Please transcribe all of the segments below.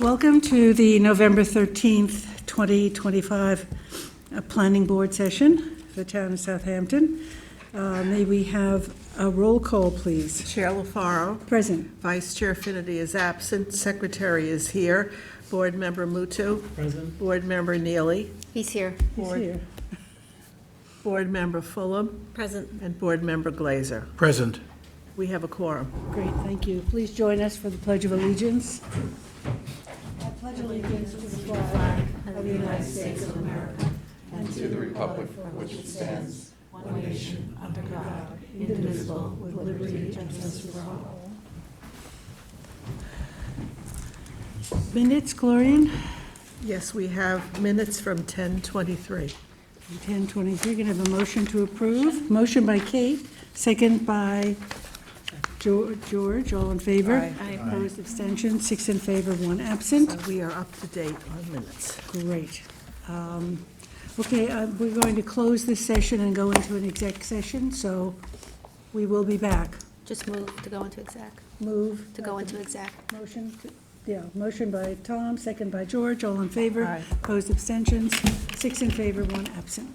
Welcome to the November 13th, 2025 Planning Board session for the town of Southampton. May we have a roll call, please? Chair LaFaro. Present. Vice Chair Finity is absent. Secretary is here. Board Member Mutu. Present. Board Member Neely. He's here. He's here. Board Member Fulham. Present. And Board Member Glazer. Present. We have a quorum. Great, thank you. Please join us for the Pledge of Allegiance. I pledge allegiance to the flag of the United States of America and to the republic for which it stands, one nation, under God, indivisible, with liberty and justice for all. Minutes, Glorian? Yes, we have minutes from 10:23. 10:23, going to have a motion to approve. Motion by Kate, second by George, all in favor? Aye. Opposed, abstention, 6 in favor, 1 absent. We are up to date on minutes. Great. Okay, we're going to close this session and go into an exec session, so we will be back. Just move to go into exec. Move. To go into exec. Motion by Tom, second by George, all in favor? Aye. Opposed, abstentions, 6 in favor, 1 absent.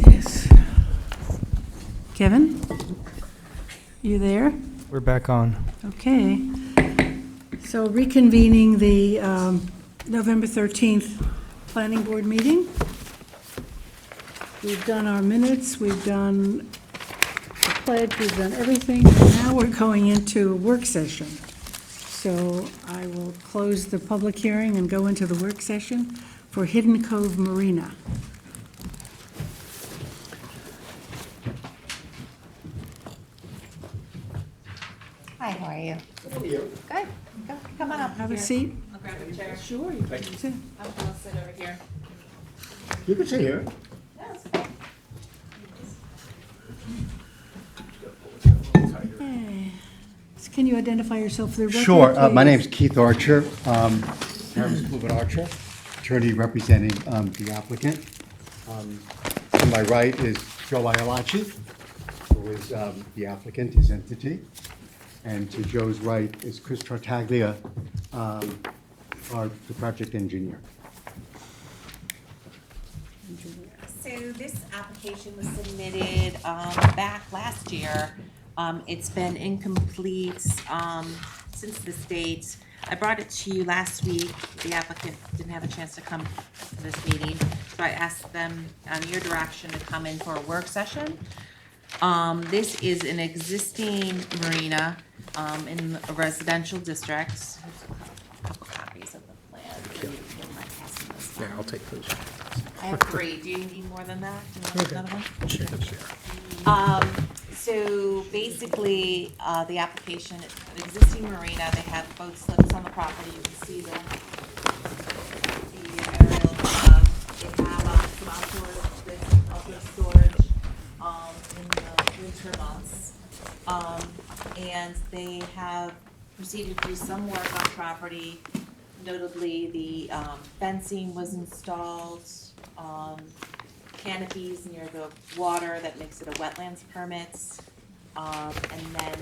Yes. Kevin? You there? We're back on. Okay. So reconvening the November 13th Planning Board meeting. We've done our minutes, we've done the pledge, we've done everything, and now we're going into a work session. So I will close the public hearing and go into the work session for Hidden Cove Marina. Hi, how are you? Good. Go, come on up. Have a here. seat. I'll grab a chair. Sure, you can sit. I'm gonna sit over here. You can sit here. Yes, okay. Okay. So can you identify yourself for the record, Sure. My please? name's Keith Archer, Travis Kluben Archer, attorney representing the applicant. To my right is Joe Ialachi, who is the applicant, his entity. And to Joe's right is Chris Tartaglia, the project engineer. So this application was submitted back last year. It's been incomplete since this date. I brought it to you last week. The applicant didn't have a chance to come to this meeting, so I asked them on your direction to come in for a work session. This is an existing marina in a residential district. Here's a couple copies of the plan. Yeah, I'll take those. I have 3. Do you need more than that? Do you want another one? So basically, the application, it's an existing marina. They have boat slips on the property. You can see the aerial. They have some outdoor storage in the winter months. And they have proceeded to do some work on property. Notably, the fencing was installed, canopies near the water that makes it a wetlands permit, and then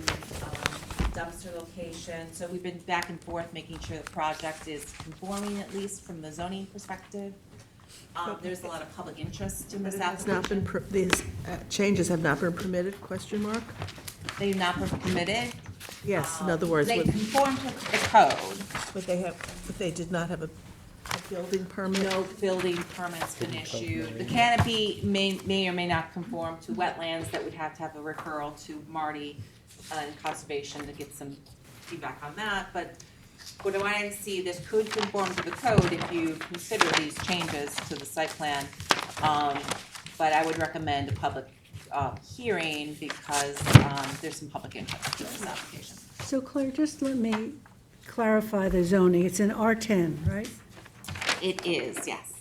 dumpster location. So we've been back and forth making sure the project is conforming, at least from the zoning perspective. There's a lot of public interest in this It's not been, application. these changes have not been permitted, question mark? They've not been permitted. Yes, in other words, They would conform to the code. but they did not have a building permit? No building permit's been issued. The canopy may or may not conform to wetlands that would have to have a referral to Marty and Conservation to get some feedback on that. But what I wanted to see, this could conform to the code if you consider these changes to the site plan. But I would recommend a public hearing because there's some public interest in this application. So Claire, just let me clarify the zoning. It's an R10, right? It is, yes.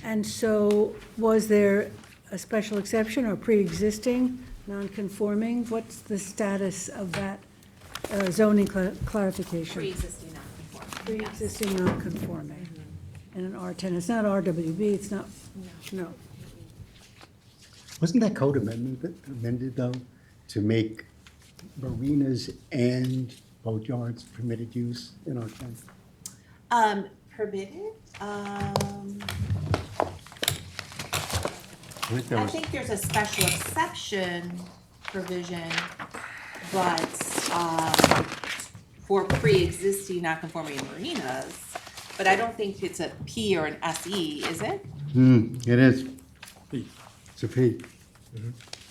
And so was there a special exception or pre-existing, non-conforming? What's the status of that zoning clarification? Pre-existing non-conforming. Pre-existing non-conforming in an R10. It's not RWB, it's not, no. Wasn't that code amended, though, to make marinas and boatyards permitted use in our town? Permitted? I think there I was- think there's a special exception provision, but for pre-existing non-conforming marinas, but I don't think it's a P or an SE, is it? It is. It's a P.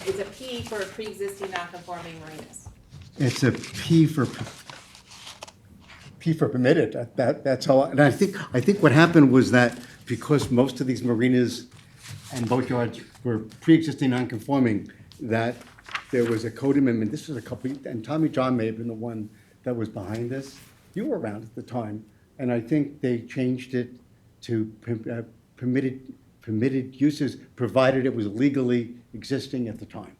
It's a P for pre-existing non-conforming marinas. It's a P for permitted. That's how. And I think what happened was that because most of these marinas and boatyards were pre-existing non-conforming, that there was a code amendment. This was a couple, and Tommy John may have been the one that was behind this. You were around at the time, and I think they changed it to permitted uses, provided it was legally existing at the time.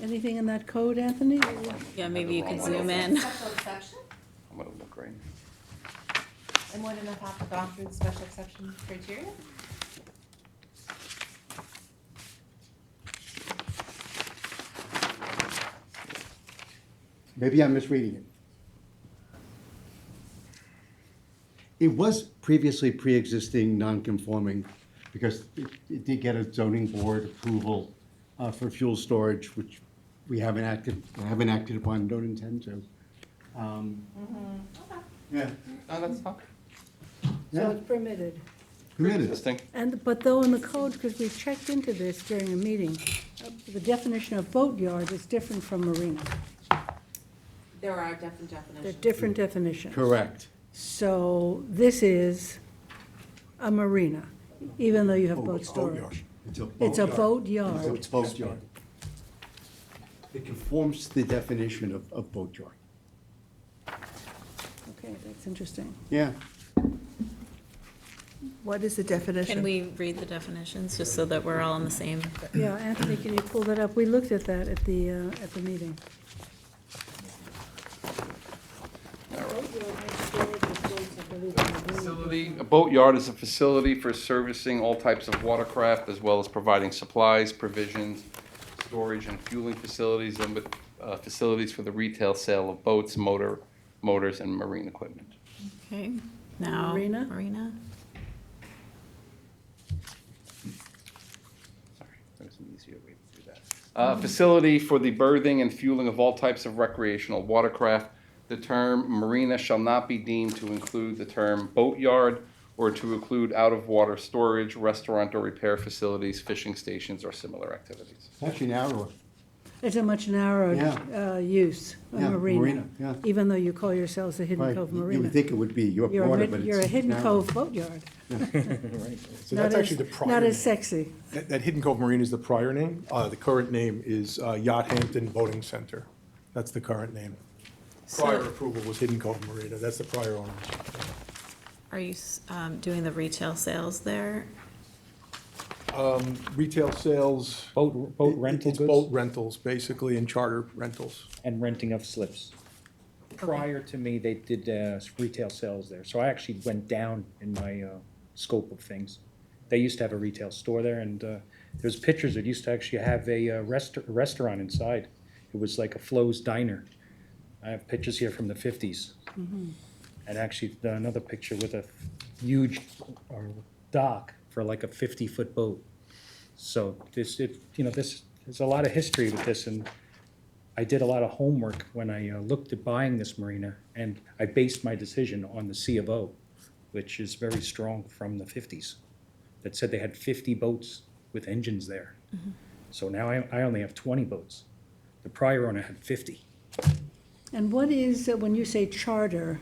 Anything in that code, Anthony? Yeah, maybe you could zoom in. Special exception? I'm gonna look right And more than enough have gone through the special exception criteria? Maybe I'm misreading it. It was previously pre-existing non-conforming because it did get a zoning board approval for fuel storage, which we haven't acted upon, don't intend to. Yeah, No, that's fine. So yeah, it's permitted. permitted. Existing. But though in the code, because we checked into this during a meeting, the definition of boatyard is different from marina. There are different They're definitions. different definitions. Correct. So this is a marina, even though you have boat storage. It's a boatyard. So it's boatyard. It conforms to the definition of boatyard. Okay, that's interesting. Yeah. What is the definition? Can we read the definitions, just so that we're all on the same? Yeah, Anthony, can you pull that up? We looked at that at the meeting. Facility, a boatyard is a facility for servicing all types of watercraft as well as providing supplies, provisions, storage and fueling facilities and facilities for the retail sale of boats, motors and marine equipment. Okay, now. Marina? Marina. Sorry, there's an easier way to do that. Facility for the berthing and fueling of all types of recreational watercraft. The term marina shall not be deemed to include the term boatyard or to include out-of-water storage, restaurant or repair facilities, fishing stations, or similar activities. It's actually narrower. It's a much narrower use, a Yeah, marina. marina, yeah. Even though you call yourselves a Hidden Right. Cove You Marina. would think it would be your You're a water, mid- but it's You're a Hidden narrow. Cove boatyard. So Not that's as- actually the prior Not name. as sexy. That Hidden Cove Marina is the prior name. The current name is Yacht Hampton Boating Center. That's the current name. Prior approval was Hidden Cove Marina. That's the prior owners. Are you doing the retail sales there? Retail sales. Boat rental It's goods? boat rentals, basically, and charter rentals. And renting of slips. Prior to me, they did retail sales there, so I actually went down in my scope of things. They used to have a retail store there, and there's pictures, it used to actually have a restaurant inside. It was like a Flo's Diner. I have pictures here from the 50s. And actually, another picture with a huge dock for like a 50-foot boat. So there's a lot of history with this, and I did a lot of homework when I looked at buying this marina, and I based my decision on the C of O, which is very strong from the 50s, that said they had 50 boats with engines there. So now I only have 20 boats. The prior owner had 50. And what is, when you say charter,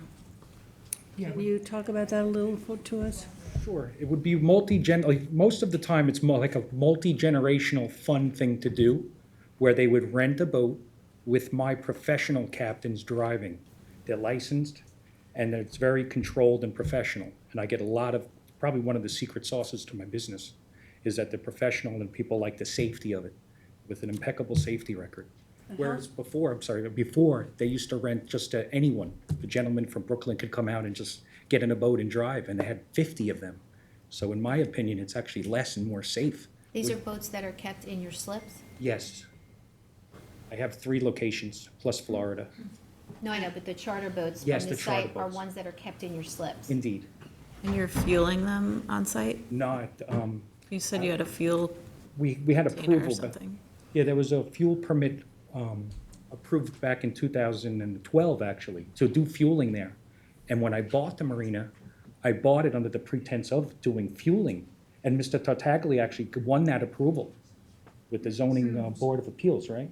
can you talk about that a little to us? Sure, it would be most of the time, it's more like a multi-generational fun thing to do, where they would rent a boat with my professional captains driving. They're licensed, and it's very controlled and professional. And I get a lot of, probably one of the secret sauces to my business, is that they're professional and people like the safety of it, with an impeccable safety record. Whereas before, they used to rent just to anyone. The gentleman from Brooklyn could come out and just get in a boat and drive, and they had 50 of them. So in my opinion, it's actually less and more safe. These are boats that are kept in your slips? Yes. I have 3 locations, plus Florida. No, I know, but the charter boats Yes, from the the charter site are boats. ones that are kept in your slips. Indeed. And you're fueling them on site? Not, You said you had a fuel we had container or approval, but, something. yeah, there was a fuel permit approved back in 2012, actually, to do fueling there. And when I bought the marina, I bought it under the pretense of doing fueling. And Mr. Tartaglia actually won that approval with the zoning board of appeals, right?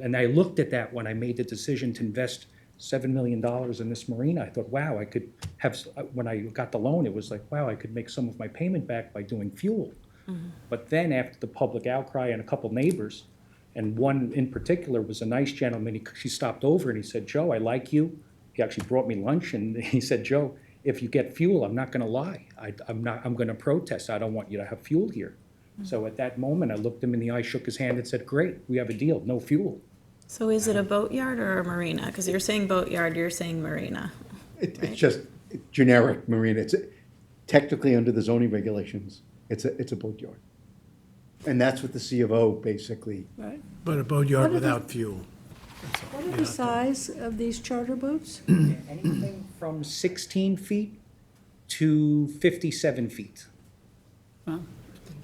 And I looked at that when I made the decision to invest $7 million in this marina. I thought, wow, I could have, when I got the loan, it was like, wow, I could make some of my payment back by doing fuel. But then after the public outcry and a couple neighbors, and one in particular was a nice gentleman, she stopped over and he said, Joe, I like you. He actually brought me lunch and he said, Joe, if you get fuel, I'm not gonna lie. I'm gonna protest. I don't want you to have fuel here. So at that moment, I looked him in the eye, shook his hand and said, great, we have a deal, no fuel. So is it a boatyard or a marina? Because you're saying boatyard, you're saying marina. It's just generic marina. It's technically under the zoning regulations, it's a boatyard. And that's what the C of O basically, Right. But a What boatyard are the- without fuel. That's all. What are Yeah. the size of these charter boats? Anything from 16 feet to 57 feet.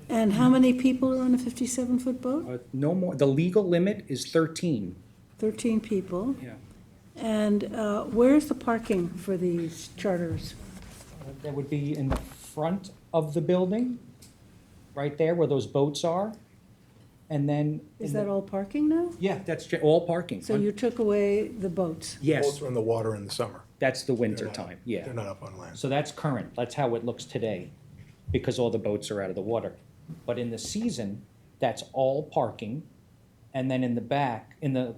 And how many people are on a 57-foot boat? No more, the legal limit is 13. 13 people. Yeah. And where's the parking for these charters? That would be in the front of the building, right there where those boats are. And then. Is that all parking now? Yeah, that's all parking. So you took away the boats? Boats Yes, are in the water in the summer. that's the winter They're not- time, yeah. They're not up on land. So that's current, that's how it looks today, because all the boats are out of the water. But in the season, that's all parking, and then in the back,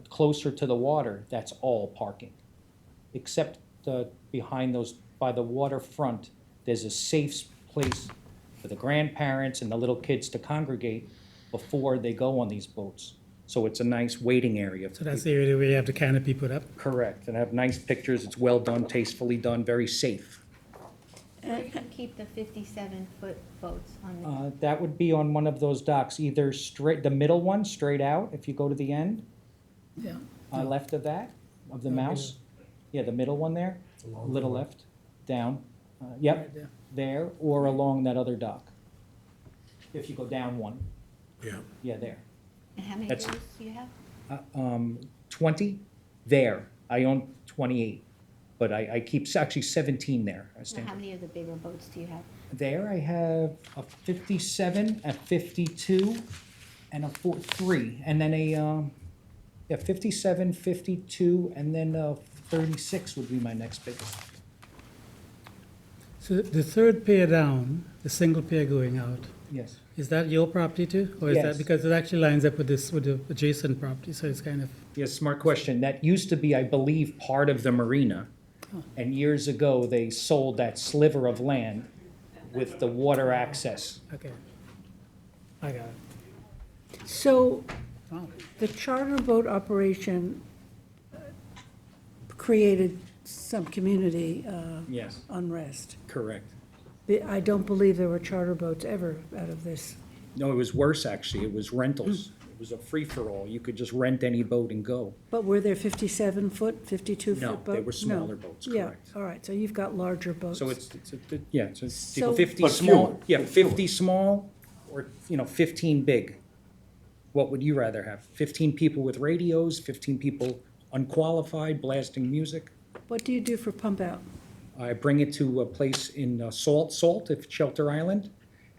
closer to the water, that's all parking. Except behind those, by the waterfront, there's a safe place for the grandparents and the little kids to congregate before they go on these boats. So it's a nice waiting area. So that's the area where you have the canopy put up? Correct, and have nice pictures, it's well done, tastefully done, very safe. Where do you keep the 57-foot boats on the? That would be on one of those docks, either straight, the middle one, straight out, if you go to the end, Yeah. left of that, of the mouse. Yeah, the middle one there, a little left, down, yep, there. there, or along that other dock. If you go down one, Yeah. yeah, there. And how many That's- boats do you have? 20 there, I own 28, but I keep actually 17 there. I Now, stand how many of the bigger boats do you have? There I have a 57, a 52, and a 3, and then a 57, 52, and then a 36 would be my next biggest. So the third pier down, the single pier going out, Yes. is that your property too? Or is Yes. that, because it actually lines up with this, with the adjacent property, so it's kind of, Yes, smart question. That used to be, I believe, part of the marina. And years ago, they sold that sliver of land with the water access. okay. I got it. So Wow. the charter boat operation created some community Yes, unrest. correct. I don't believe there were charter boats ever out of this. No, it was worse, actually. It was rentals. It was a free-for-all. You could just rent any boat and go. But were there 57-foot, 52-foot No, boats? they were smaller boats, correct. Yeah, all right, so you've got larger boats. So it's yeah, so So- 50 But small, fewer, yeah, but 50 small, or, 15 big. What would you rather have? 15 people with radios, 15 people unqualified blasting music? What do you do for pump out? I bring it to a place in Salt, if Shelter Island,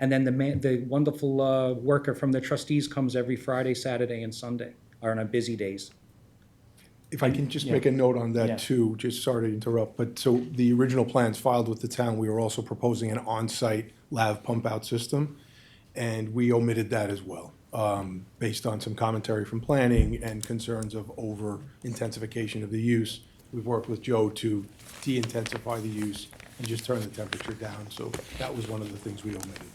and then the wonderful worker from the trustees comes every Friday, Saturday, and Sunday, or on busy days. If I can just Yeah. make a note on Yeah. that too, just sorry to interrupt, but so the original plans filed with the town, we were also proposing an on-site lav pump-out system, and we omitted that as well, based on some commentary from planning and concerns of over-intensification of the use. We've worked with Joe to de-intensify the use and just turn the temperature down, so that was one of the things we omitted.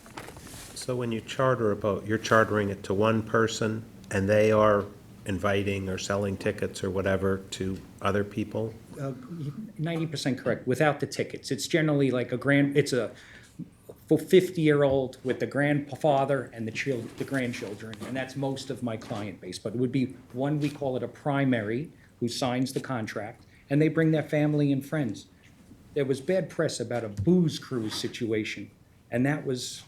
So when you charter a boat, you're chartering it to one person, and they are inviting or selling tickets or whatever to other people? 90% correct, without the tickets. It's generally like it's a 50-year-old with the grandfather and the grandchildren, and that's most of my client base. But it would be one, we call it a primary, who signs the contract, and they bring their family and friends. There was bad press about a booze cruise situation, and that was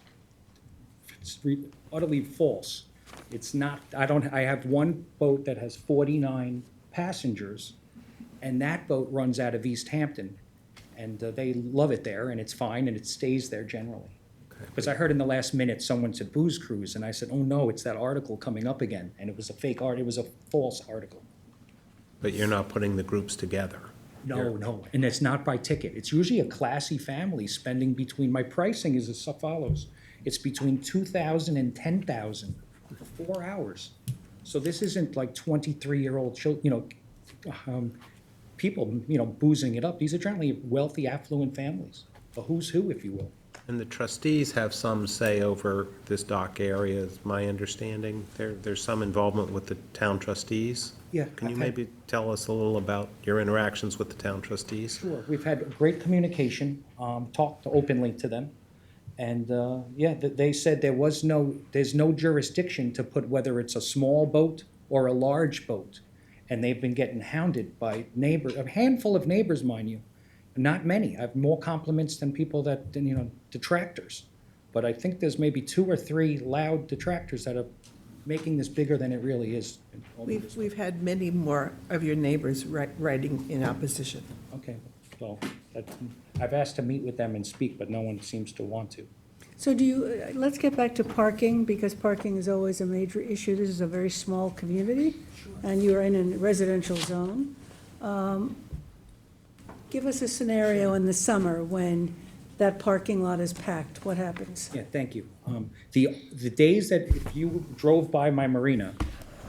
utterly false. It's not, I have one boat that has 49 passengers, and that boat runs out of East Hampton. And they love it there, and it's fine, and it stays there generally. Because I heard in the last minute, someone said booze cruise, and I said, oh no, it's that article coming up again. And it was a fake it was a false article. But you're not putting the groups together? No, and it's not by ticket. It's usually a classy family spending between, my pricing is as follows. It's between $2,000 and $10,000 for 4 hours. So this isn't like 23-year-old children, people, boozing it up. These are generally wealthy, affluent families, a who's who, if you will. And the trustees have some say over this dock area, is my understanding. There's some involvement with the town trustees? Yeah, Can you I've had- maybe tell us a little about your interactions with the town trustees? Sure, we've had great communication, talked openly to them. And, yeah, they said there's no jurisdiction to put whether it's a small boat or a large boat. And they've been getting hounded by neighbors, a handful of neighbors, mind you. Not many. I have more compliments than people detractors. But I think there's maybe 2 or 3 loud detractors that are making this bigger than it really is. We've had many more of your neighbors writing in opposition. Okay, so I've asked to meet with them and speak, but no one seems to want to. So let's get back to parking, because parking is always a major issue. This is a very small community, and you're in a residential zone. Give us a scenario in the summer when that parking lot is packed. What happens? Yeah, thank you. The days that if you drove by my marina,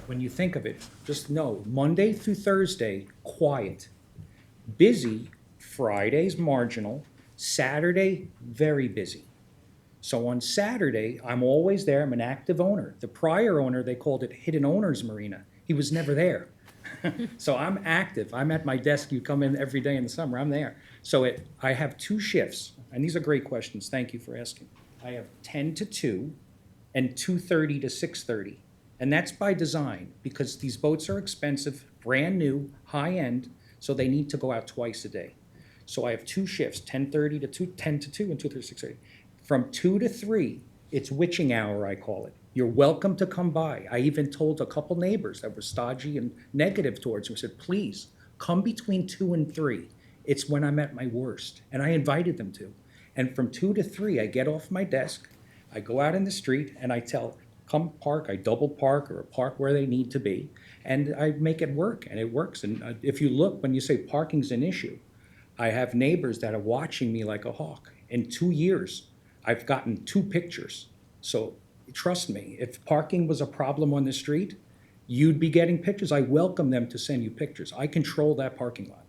when you think of it, just know, Monday through Thursday, quiet. Busy, Friday's marginal, Saturday, very busy. So on Saturday, I'm always there, I'm an active owner. The prior owner, they called it Hidden Owners Marina. He was never there. So I'm active, I'm at my desk, you come in every day in the summer, I'm there. So I have 2 shifts, and these are great questions, thank you for asking. I have 10 to 2 and 2:30 to 6:30. And that's by design, because these boats are expensive, brand new, high-end, so they need to go out twice a day. So I have 2 shifts, 10:30 to 2, 10 to 2, and 2:30 to 6:30. From 2 to 3, it's witching hour, I call it. You're welcome to come by. I even told a couple neighbors that were stodgy and negative towards me, I said, please, come between 2 and 3. It's when I'm at my worst, and I invited them to. And from 2 to 3, I get off my desk, I go out in the street, and I tell, come park, I double park or park where they need to be, and I make it work, and it works. And if you look, when you say parking's an issue, I have neighbors that are watching me like a hawk. In 2 years, I've gotten 2 pictures. So trust me, if parking was a problem on the street, you'd be getting pictures. I welcome them to send you pictures. I control that parking lot.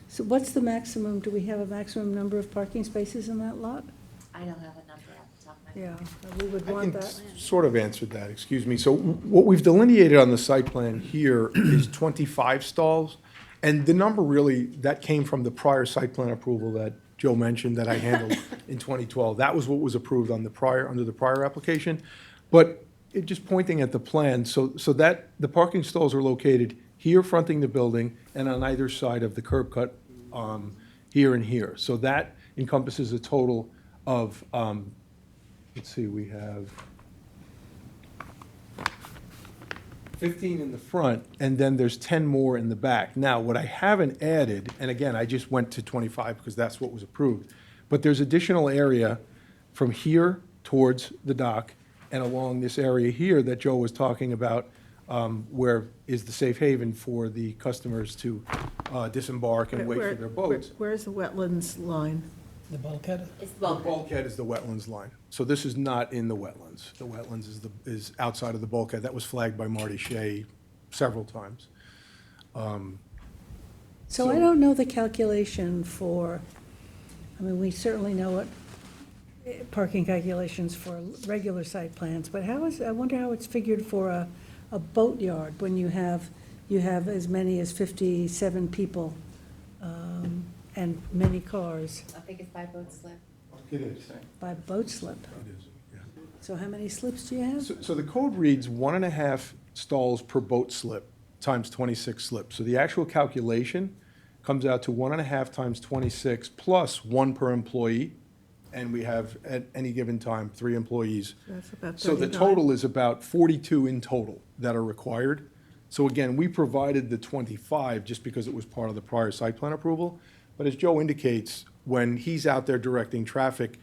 So what's the maximum, do we have a maximum number of parking spaces in that lot? I don't have a number off the top of my head. Yeah, we would I want can that. sort of answer that, excuse me. So what we've delineated on the site plan here is 25 stalls. And the number really, that came from the prior site plan approval that Joe mentioned that I handled in 2012. That was what was approved on under the prior application. But just pointing at the plan, so that the parking stalls are located here fronting the building and on either side of the curb cut here and here. So that encompasses a total of, let's see, we have 15 in the front, and then there's 10 more in the back. Now, what I haven't added, and again, I just went to 25 because that's what was approved, but there's additional area from here towards the dock and along this area here that Joe was talking about, where is the safe haven for the customers to disembark and wait for their boats. Where's the wetlands line? The bulkhead? It's The bulkhead. bulkhead is the wetlands line. So this is not in the wetlands. The wetlands is outside of the bulkhead. That was flagged by Marty Shea several times. So I don't know the calculation for, I mean, we certainly know what parking calculations for regular site plans, but I wonder how it's figured for a boatyard when you have as many as 57 people and many cars I think it's by boat slip. It is. by boat slip. It is, yeah. So how many slips do you have? So the code reads 1.5 stalls per boat slip times 26 slips. So the actual calculation comes out to 1.5 times 26 plus 1 per employee. And we have, at any given time, 3 employees. That's about So the 39. total is about 42 in total that are required. So again, we provided the 25 just because it was part of the prior site plan approval. But as Joe indicates, when he's out there directing traffic,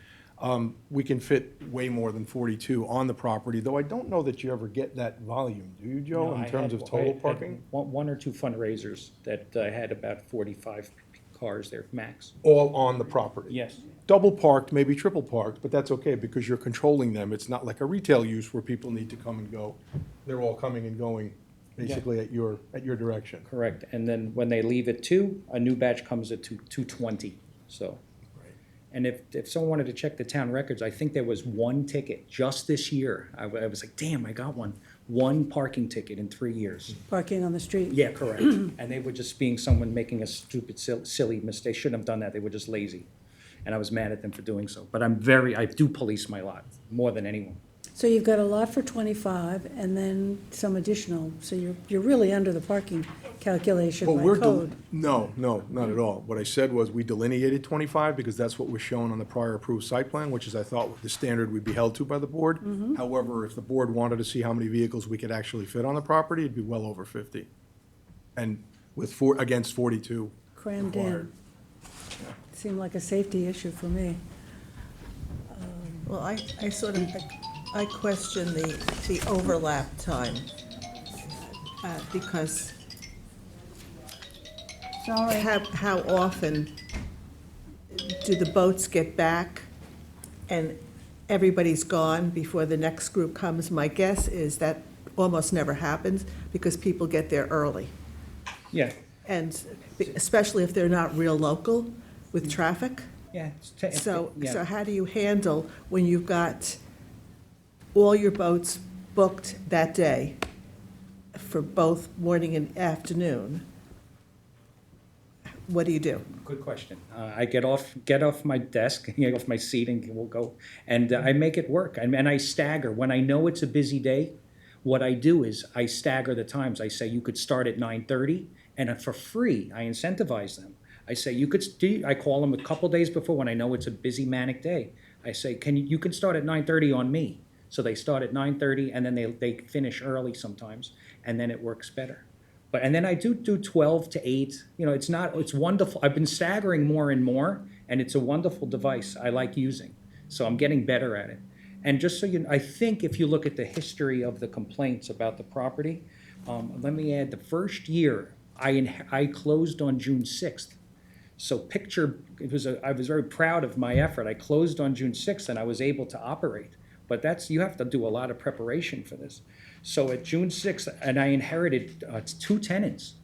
we can fit way more than 42 on the property, though I don't know that you ever get that volume, do you, Joe, No, in I terms had- of I total had parking? One or two fundraisers that had about 45 cars there, max. All on the property? Yes. Double parked, maybe triple parked, but that's okay because you're controlling them. It's not like a retail use where people need to come and go. They're all coming and going basically at your direction. Correct. And then when they leave at 2, a new batch comes at 2:20, so. And if someone wanted to check the town records, I think there was one ticket just this year. I was like, damn, I got one. One parking ticket in 3 years. Parking on the street. Yeah, correct. And they were just being someone making a stupid, silly mistake. They shouldn't have done that. They were just lazy. And I was mad at them for doing so. But I do police my lot more than anyone. So you've got a lot for 25 and then some additional, so you're really under the parking calculation Well, by we're, code. no, not at all. What I said was we delineated 25 because that's what was shown on the prior approved site plan, which is, I thought, the standard we'd be held to by the board. However, if the board wanted to see how many vehicles we could actually fit on the property, it'd be well over 50. And with against 42 Crammed required. in. Seemed like a safety issue for me. Well, I sort of, I question the overlap time, because Sorry. how often do the boats get back and everybody's gone before the next group comes? My guess is that almost never happens because people get there early. Yeah, And especially if they're not real local with traffic. yeah. So Yeah. how do you handle when you've got all your boats booked that day for both morning and afternoon? What do you do? Good question. I get off my desk, get off my seat, and we'll go. And I make it work. And I stagger. When I know it's a busy day, what I do is I stagger the times. I say you could start at 9:30, and for free, I incentivize them. I say I call them a couple days before when I know it's a busy manic day. I say, you can start at 9:30 on me. So they start at 9:30, and then they finish early sometimes, and then it works better. And then I do 12 to 8. It's wonderful. I've been staggering more and more, and it's a wonderful device I like using. So I'm getting better at it. And just so I think if you look at the history of the complaints about the property, let me add, the first year, I closed on June 6th. So I was very proud of my effort. I closed on June 6th, and I was able to operate. But you have to do a lot of preparation for this. So at June 6th, and I inherited 2 tenants,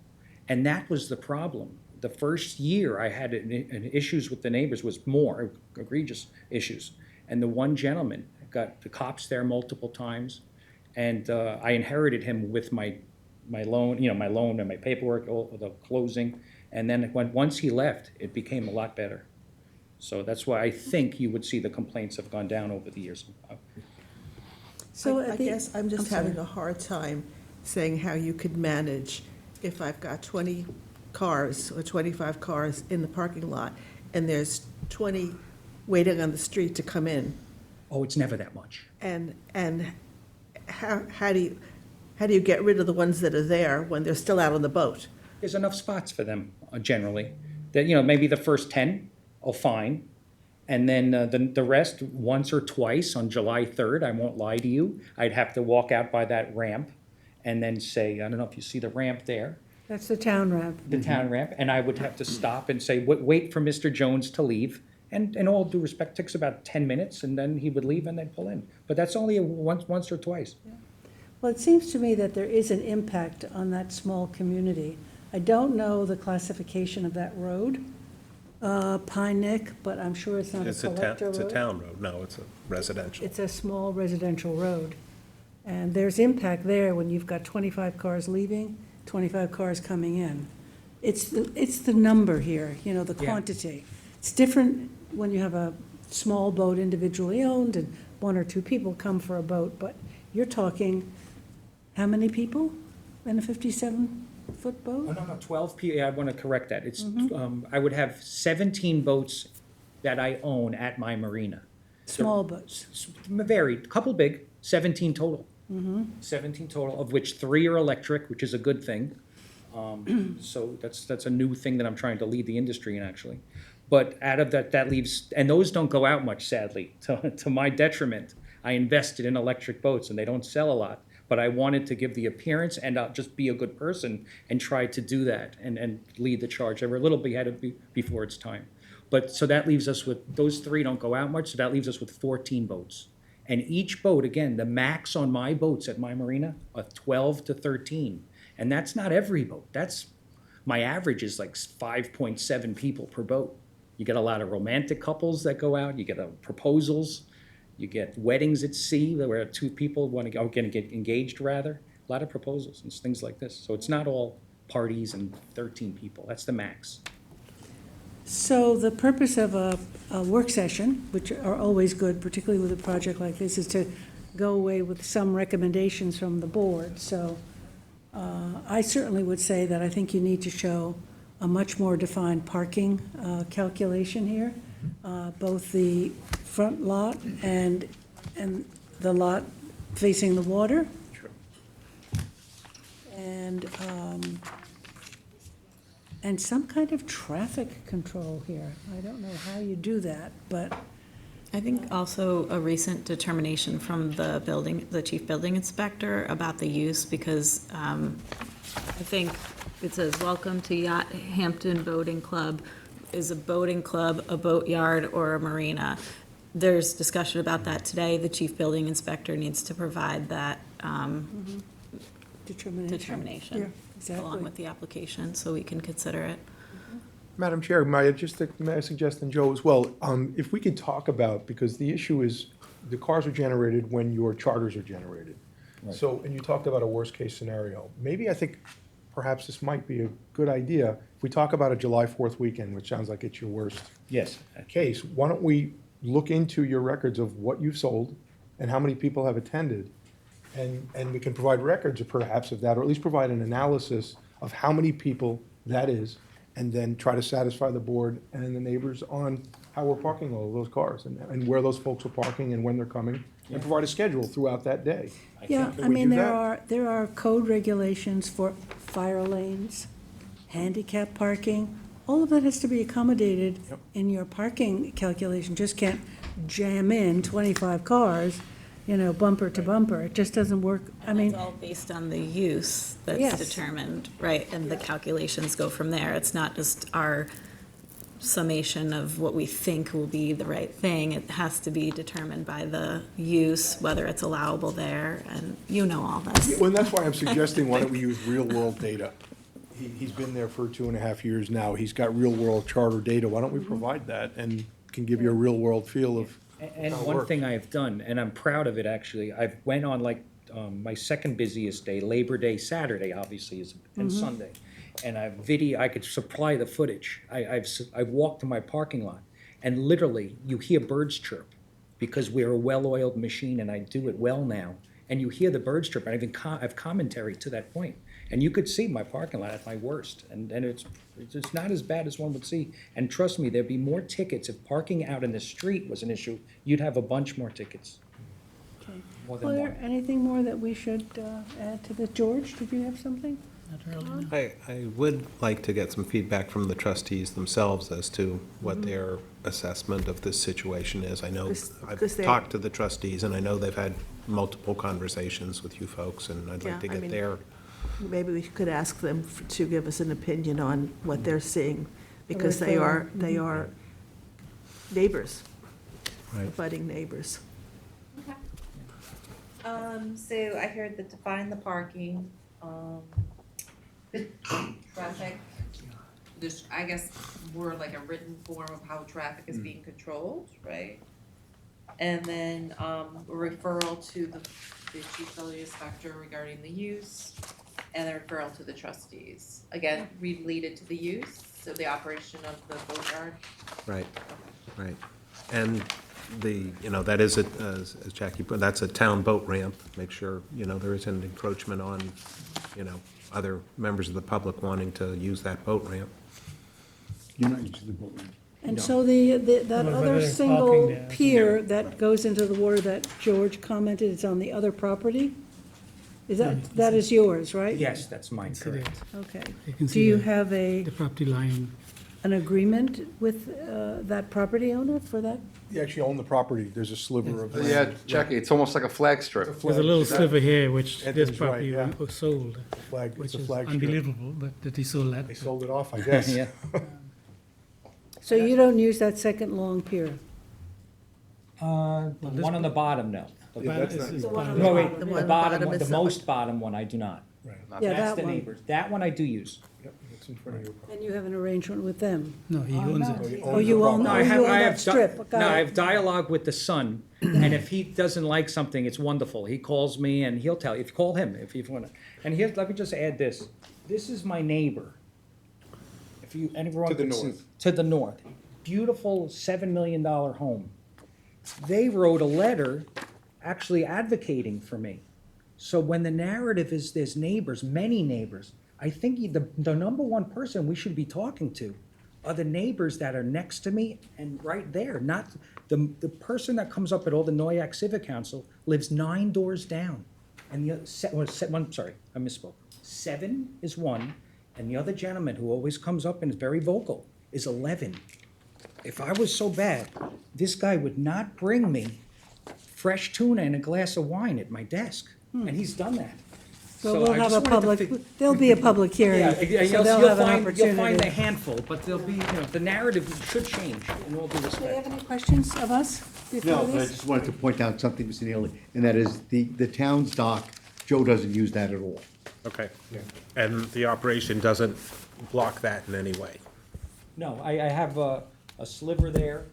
and that was the problem. The first year I had issues with the neighbors was more egregious issues. And the one gentleman got the cops there multiple times, and I inherited him with my loan, my loan and my paperwork, all the closing. And then once he left, it became a lot better. So that's why I think you would see the complaints have gone down over the years. So I guess I'm just having a hard time saying how you could manage if I've got 20 cars or 25 cars in the parking lot and there's 20 waiting on the street to come in. Oh, it's never that much. And how do you get rid of the ones that are there when they're still out on the boat? There's enough spots for them generally. That maybe the first 10 are fine, and then the rest once or twice on July 3rd. I won't lie to you. I'd have to walk out by that ramp, and then say, I don't know if you see the ramp there, That's the town ramp. the town ramp, and I would have to stop and say, wait for Mr. Jones to leave. And in all due respect, takes about 10 minutes, and then he would leave and they'd pull in. But that's only once or twice. Well, it seems to me that there is an impact on that small community. I don't know the classification of that road, Pine Neck, but I'm sure it's not a collector road. It's a town road. No, it's a residential. It's a small residential road. And there's impact there when you've got 25 cars leaving, 25 cars coming in. It's the number here, the Yeah. quantity. It's different when you have a small boat individually owned and 1 or 2 people come for a boat, but you're talking, how many people in a 57-foot boat? Oh, no, 12 people, I want to correct that. It's, I would have 17 boats that I own at my marina. Small boats. Varied, couple big, 17 total. 17 total, of which 3 are electric, which is a good thing. So that's a new thing that I'm trying to lead the industry in, actually. But out of that leaves, and those don't go out much, sadly, to my detriment. I invested in electric boats, and they don't sell a lot. But I wanted to give the appearance and just be a good person and try to do that and lead the charge. They were a little bit ahead before its time. But so that leaves us with, those 3 don't go out much, so that leaves us with 14 boats. And each boat, again, the max on my boats at my marina are 12 to 13. And that's not every boat. My average is like 5.7 people per boat. You get a lot of romantic couples that go out, you get proposals, you get weddings at sea, where two people want to go, get engaged rather, a lot of proposals and things like this. So it's not all parties and 13 people, that's the max. So the purpose of a work session, which are always good, particularly with a project like this, is to go away with some recommendations from the board. So I certainly would say that I think you need to show a much more defined parking calculation here, both the front lot and the lot facing the water. True. And some kind of traffic control here. I don't know how you do that, but I think also a recent determination from the chief building inspector about the use, because I think it says, welcome to Yacht Hampton Boating Club. Is a boating club a boatyard or a marina? There's discussion about that today. The chief building inspector needs to provide that determination Yeah, exactly. along with the application, so we can consider it. Madam Chair, may I suggest, and Joe as well, if we could talk about, because the issue is, the cars are generated when your charters are generated. So, and you talked about a worst-case scenario. Maybe I think perhaps this might be a good idea. If we talk about a July 4th weekend, which sounds like it's your worst Yes. case, why don't we look into your records of what you've sold and how many people have attended? And we can provide records perhaps of that, or at least provide an analysis of how many people that is, and then try to satisfy the board and the neighbors on how we're parking all of those cars and where those folks are parking and when they're coming, and provide a schedule throughout that day. yeah, Can I we mean, do there that? are code regulations for fire lanes, handicap parking. All of that has to be accommodated Yep. in your parking calculation. Just can't jam in 25 cars, bumper to bumper. It just doesn't work. I mean, It's all based on the use that's Yes. determined, right? And the calculations go from there. It's not just our summation of what we think will be the right thing. It has to be determined by the use, whether it's allowable there, and you know all this. Well, and that's why I'm suggesting, why don't we use real-world data? He's been there for 2.5 years now. He's got real-world charter data. Why don't we provide that and can give you a real-world feel of And how it one works? thing I've done, and I'm proud of it actually, I've went on my second busiest day, Labor Day, Saturday obviously, and Sunday. And I could supply the footage. I've walked to my parking lot, and literally, you hear birds chirp, because we're a well-oiled machine and I do it well now. And you hear the birds chirp, and I've commentary to that point. And you could see my parking lot at my worst, and it's not as bad as one would see. And trust me, there'd be more tickets if parking out in the street was an issue. You'd have a bunch more tickets. okay. More than Well, one. anything more that we should add to this? George, did you have something? Not really, no. I would like to get some feedback from the trustees themselves as to what their assessment of this situation is. I know, Because I've talked to the trustees, and I know they've had multiple conversations with you folks, and I'd like to Yeah, I get mean- their, Maybe we could ask them to give us an opinion on what they're seeing, because they are neighbors, right. budding neighbors. Okay. So I heard that define the parking, the traffic, this, I guess, more like a written form of how traffic is being controlled, right? And then, a referral to the chief building inspector regarding the use, and a referral to the trustees. Again, related to the use, so the operation of the boatyard. Right, right. And that is, as Jackie put, that's a town boat ramp. Make sure, there isn't encroachment on, other members of the public wanting to use that boat ramp. You're not using the boat ramp. And so that Well, other whether single parking there. pier that goes into the water that George commented, it's on the other property? That is yours, right? Yes, that's mine, See correct. that, Okay. you can Do see you the have the property line. an agreement with that property owner for that? You actually own the property. There's a sliver of land. Yeah, Jackie, it's almost like a flag strip. There's a little sliver here, which Anthony's this property right, yeah. was sold, Flag, which it's a is flag strip. unbelievable, but that he sold that. They sold it off, I guess. Yeah. So you don't use that second long pier? The this one on the bottom, no. The- Yeah, that's not- Is The one part on of No, the- wait, The the one on the bottom, bottom one, is the the- most bottom one I do not. Right. Yeah, That's that the one. neighbors. That one I do use. Yep, it's in front of you. And you have an arrangement with them? No, he owns Oh, it. you Oh, you own, No, oh, I you have, own I that have, strip? no, I have dialogue with the son, and if he doesn't like something, it's wonderful. He calls me and he'll tell you, if you call him, if you want to. And here's, let me just add this. This is my neighbor. If you, anyone To the can see. north. To the north. Beautiful $7 million home. They wrote a letter actually advocating for me. So when the narrative is there's neighbors, many neighbors, I think the number one person we should be talking to are the neighbors that are next to me and right there, not the person that comes up at all the Noyak Civic Council lives 9 doors down. And the other, I'm sorry, I misspoke. 7 is one, and the other gentleman who always comes up and is very vocal is 11. If I was so bad, this guy would not bring me fresh tuna and a glass of wine at my desk, and he's done that. So we'll I have just a wanted to public, there'll be a public hearing, Yeah, so you'll they'll have an find a opportunity. handful, but there'll be, the narrative should change in all due Do you have respect. any questions of us No, before but I this? just wanted to point out something, Mr. Neely, and that is the town's dock, Joe doesn't use that at all. Okay. And the operation doesn't block that in any way? No, I have a sliver there,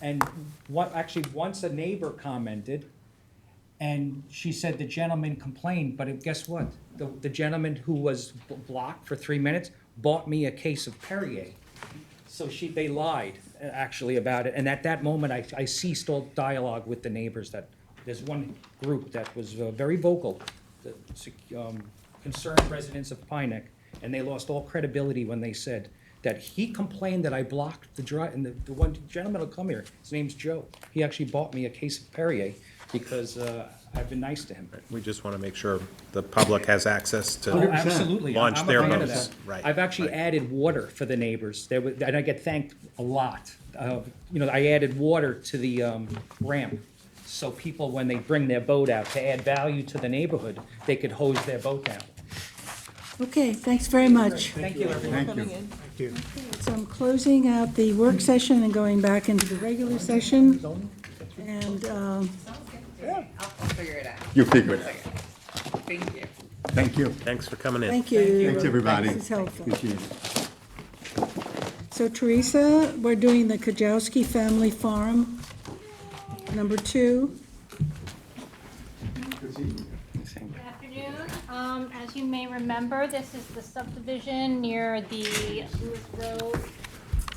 and actually, once a neighbor commented, and she said the gentleman complained, but guess what? The gentleman who was blocked for 3 minutes bought me a case of Perrier. So they lied, actually, about it, and at that moment, I ceased all dialogue with the neighbors. That there's one group that was very vocal, the concerned residents of Pine Neck, and they lost all credibility when they said that he complained that I blocked the drive, and the one gentleman will come here, his name's Joe. He actually bought me a case of Perrier because I've been nice to him. We just want to make sure the public has access Oh, to, absolutely. launch I'm a their fan of boats. that. Right, I've actually right. added water for the neighbors. And I get thanked a lot. I added water to the ramp. So people, when they bring their boat out to add value to the neighborhood, they could hose their boat down. Okay, thanks very much. Thank you, everyone. Thank you. So I'm closing out the work session and going back into the regular session. And You figure it out. Thank you. Thank you. Thanks for coming in. thank you. Thanks, everybody. This is helpful. Appreciate it. So Teresa, we're doing the Kajowski Family Farm, number 2. Good afternoon. As you may remember, this is the subdivision near the Lewis Road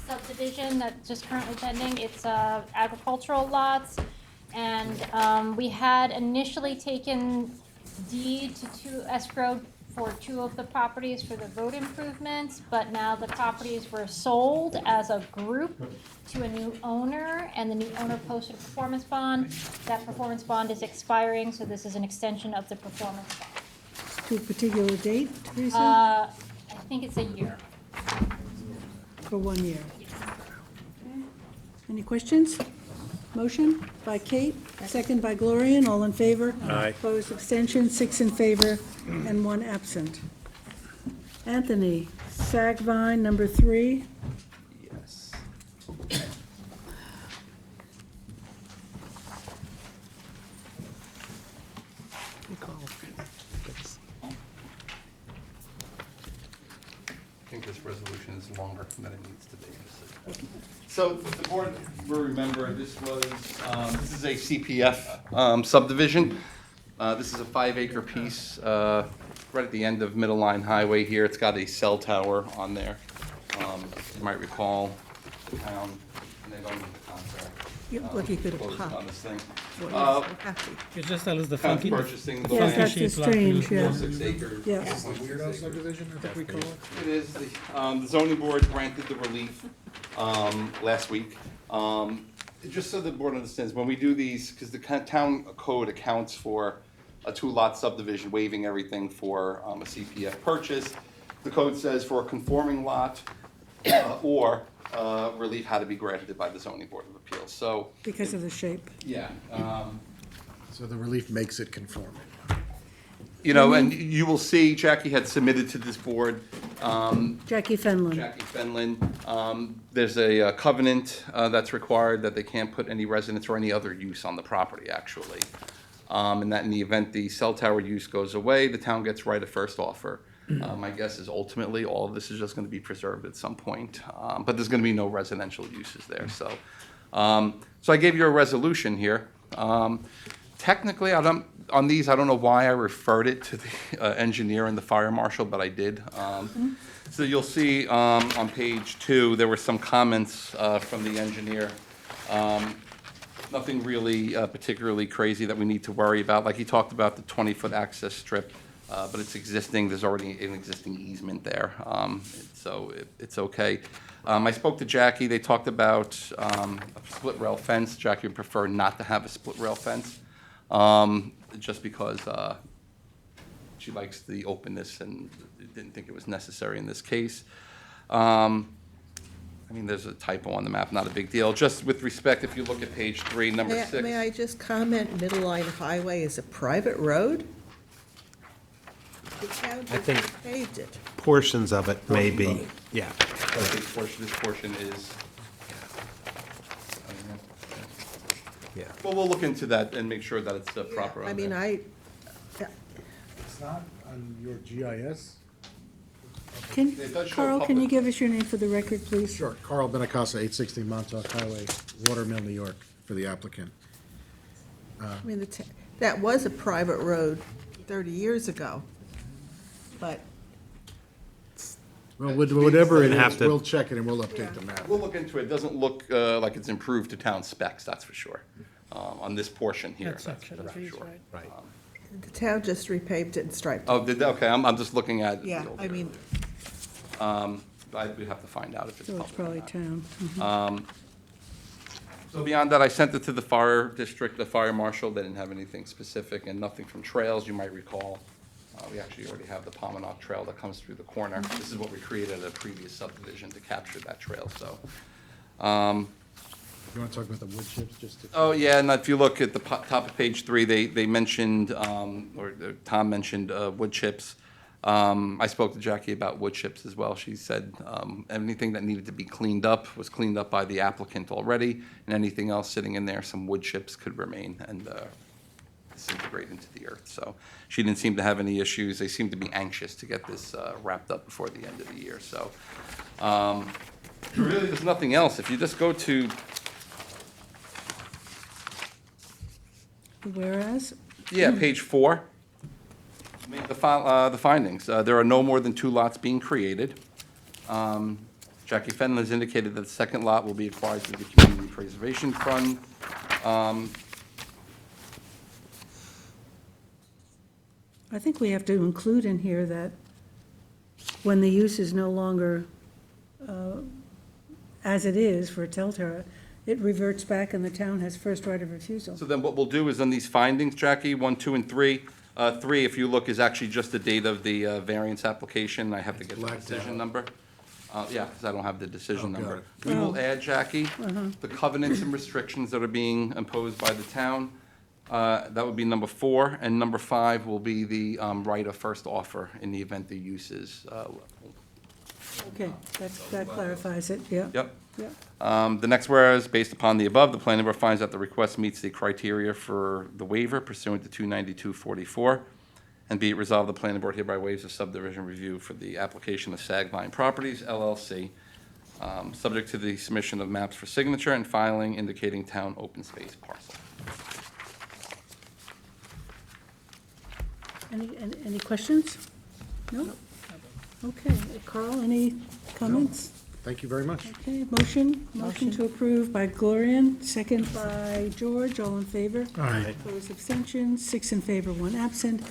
subdivision that's just currently pending. It's agricultural lots, and we had initially taken deed to 2 escrow for 2 of the properties for the road improvements, but now the properties were sold as a group to a new owner, and the new owner posted a performance bond. That performance bond is expiring, so this is an extension of the performance bond. To a particular date, Teresa? I think it's a year. For 1 year. Okay. Any questions? Motion by Kate, second by Gloria, and all in favor? Aye. Opposed, abstention, 6 in favor and 1 absent. Anthony, Sagvine, number 3. Yes. I think this resolution is longer than it needs to be. So the board will remember, this is a CPF subdivision. This is a 5-acre piece right at the end of Middle Line Highway here. It's got a cell tower on there. You might recall the town, and they don't need the contract. You're lucky for the closing pop. on this thing. Boy, Uh, I'm so happy. You just tell us the Town's funky. purchasing the Yes, land. that's just strange, yeah. 6 acres. Yeah. Weirdo subdivision, I think we call it. It is, the zoning board granted the relief last week. Just so the board understands, when we do these, because the town code accounts for a 2-lot subdivision, waiving everything for a CPF purchase. The code says for a conforming lot or relief had to be granted by the zoning board of appeals. So, Because of the shape. yeah. So the relief makes it conforming. You know, and you will see Jackie had submitted to this board Jackie Fenlon. Jackie Fenlon. There's a covenant that's required that they can't put any residence or any other use on the property, actually. And that in the event the cell tower use goes away, the town gets right of first offer My guess is ultimately, all of this is just gonna be preserved at some point, but there's gonna be no residential uses there, so. So I gave you a resolution here. Technically, on these, I don't know why I referred it to the engineer and the fire marshal, but I did. So you'll see on page 2, there were some comments from the engineer. Nothing really particularly crazy that we need to worry about. Like he talked about the 20-foot access strip, but it's existing. There's already an existing easement there, so it's okay. I spoke to Jackie. They talked about a split rail fence. Jackie would prefer not to have a split rail fence, just because she likes the openness and didn't think it was necessary in this case. I mean, there's a typo on the map, not a big deal. Just with respect, if you look at page 3, number 6. May I just comment, Middle Line Highway is a private road? The town I think- just paved it. Portions of it may be, yeah. This portion is. Yeah. Well, we'll look into that and make sure that it's proper. I on mean, there. It's not on your GIS? Can, It does show Carl, can public- you give us your name for the record, please? Sure, Carl Benacasa, 860 Montauk Highway, Watermill, New York, for the applicant. I mean, that was a private road 30 years ago, but Well, whatever it We'd have is, to- we'll check it and we'll update the map. We'll look into it. It doesn't look like it's improved to town specs, that's for sure, on this portion here. That section, That's for please, sure. right. Right. the town just repaved it and striped it. Oh, okay, I'm just looking at. the Yeah, older- I mean, we'd have to find out if it's So it's public or probably not. town. So beyond that, I sent it to the fire district, the fire marshal. They didn't have anything specific and nothing from trails, you might recall. We actually already have the Pominock Trail that comes through the corner. This is what we created at a previous subdivision to capture that trail, so. You want to talk about the wood chips, just to? Oh, yeah, and if you look at the top of page 3, they mentioned, or Tom mentioned wood chips. I spoke to Jackie about wood chips as well. She said anything that needed to be cleaned up was cleaned up by the applicant already, and anything else sitting in there, some wood chips could remain and disintegrate into the earth. So she didn't seem to have any issues. They seemed to be anxious to get this wrapped up before the end of the year. So really, there's nothing else. If you just go to Whereas, page 4, the findings. There are no more than 2 lots being created. Jackie Fenton has indicated that the second lot will be acquired through the Community Preservation Fund. I think we have to include in here that when the use is no longer as it is for Telterra, it reverts back and the town has first right of refusal. So then what we'll do is on these findings, Jackie, 1, 2, and 3, 3, if you look, is actually just the date of the variance application. I have to get the blacked decision out. number. Yeah, because I don't have the decision Oh, got number. it. We will add, Jackie, the covenants and restrictions that are being imposed by the town. That would be number 4, and number 5 will be the right of first offer in the event the use is. Okay, that clarifies it, yeah. Yep. Yeah. The next whereas, based upon the above, the planning board finds that the request meets the criteria for the waiver pursuant to 292-44. And be it resolved, the planning board hereby waives the subdivision review for the application of Sagvine Properties LLC, subject to the submission of maps for signature and filing indicating town open space parcel. Any questions? No? Okay, Carl, any comments? Thank you very much. Okay, motion to approve by Gloria, second by George, all in favor? Aye. Opposed, abstentions, 6 in favor, 1 absent.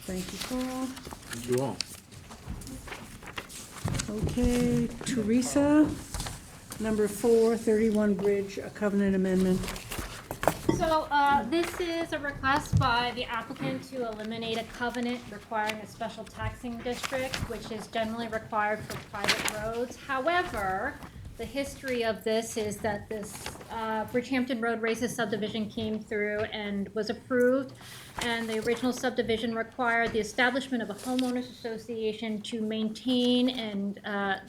Thank you, Carl. Thank you all. Okay, Teresa, number 4, 31 Bridge, a covenant amendment. So, this is a request by the applicant to eliminate a covenant requiring a special taxing district, which is generally required for private roads. However, the history of this is that this Bridgehampton Road Races subdivision came through and was approved, and the original subdivision required the establishment of a homeowners association to maintain and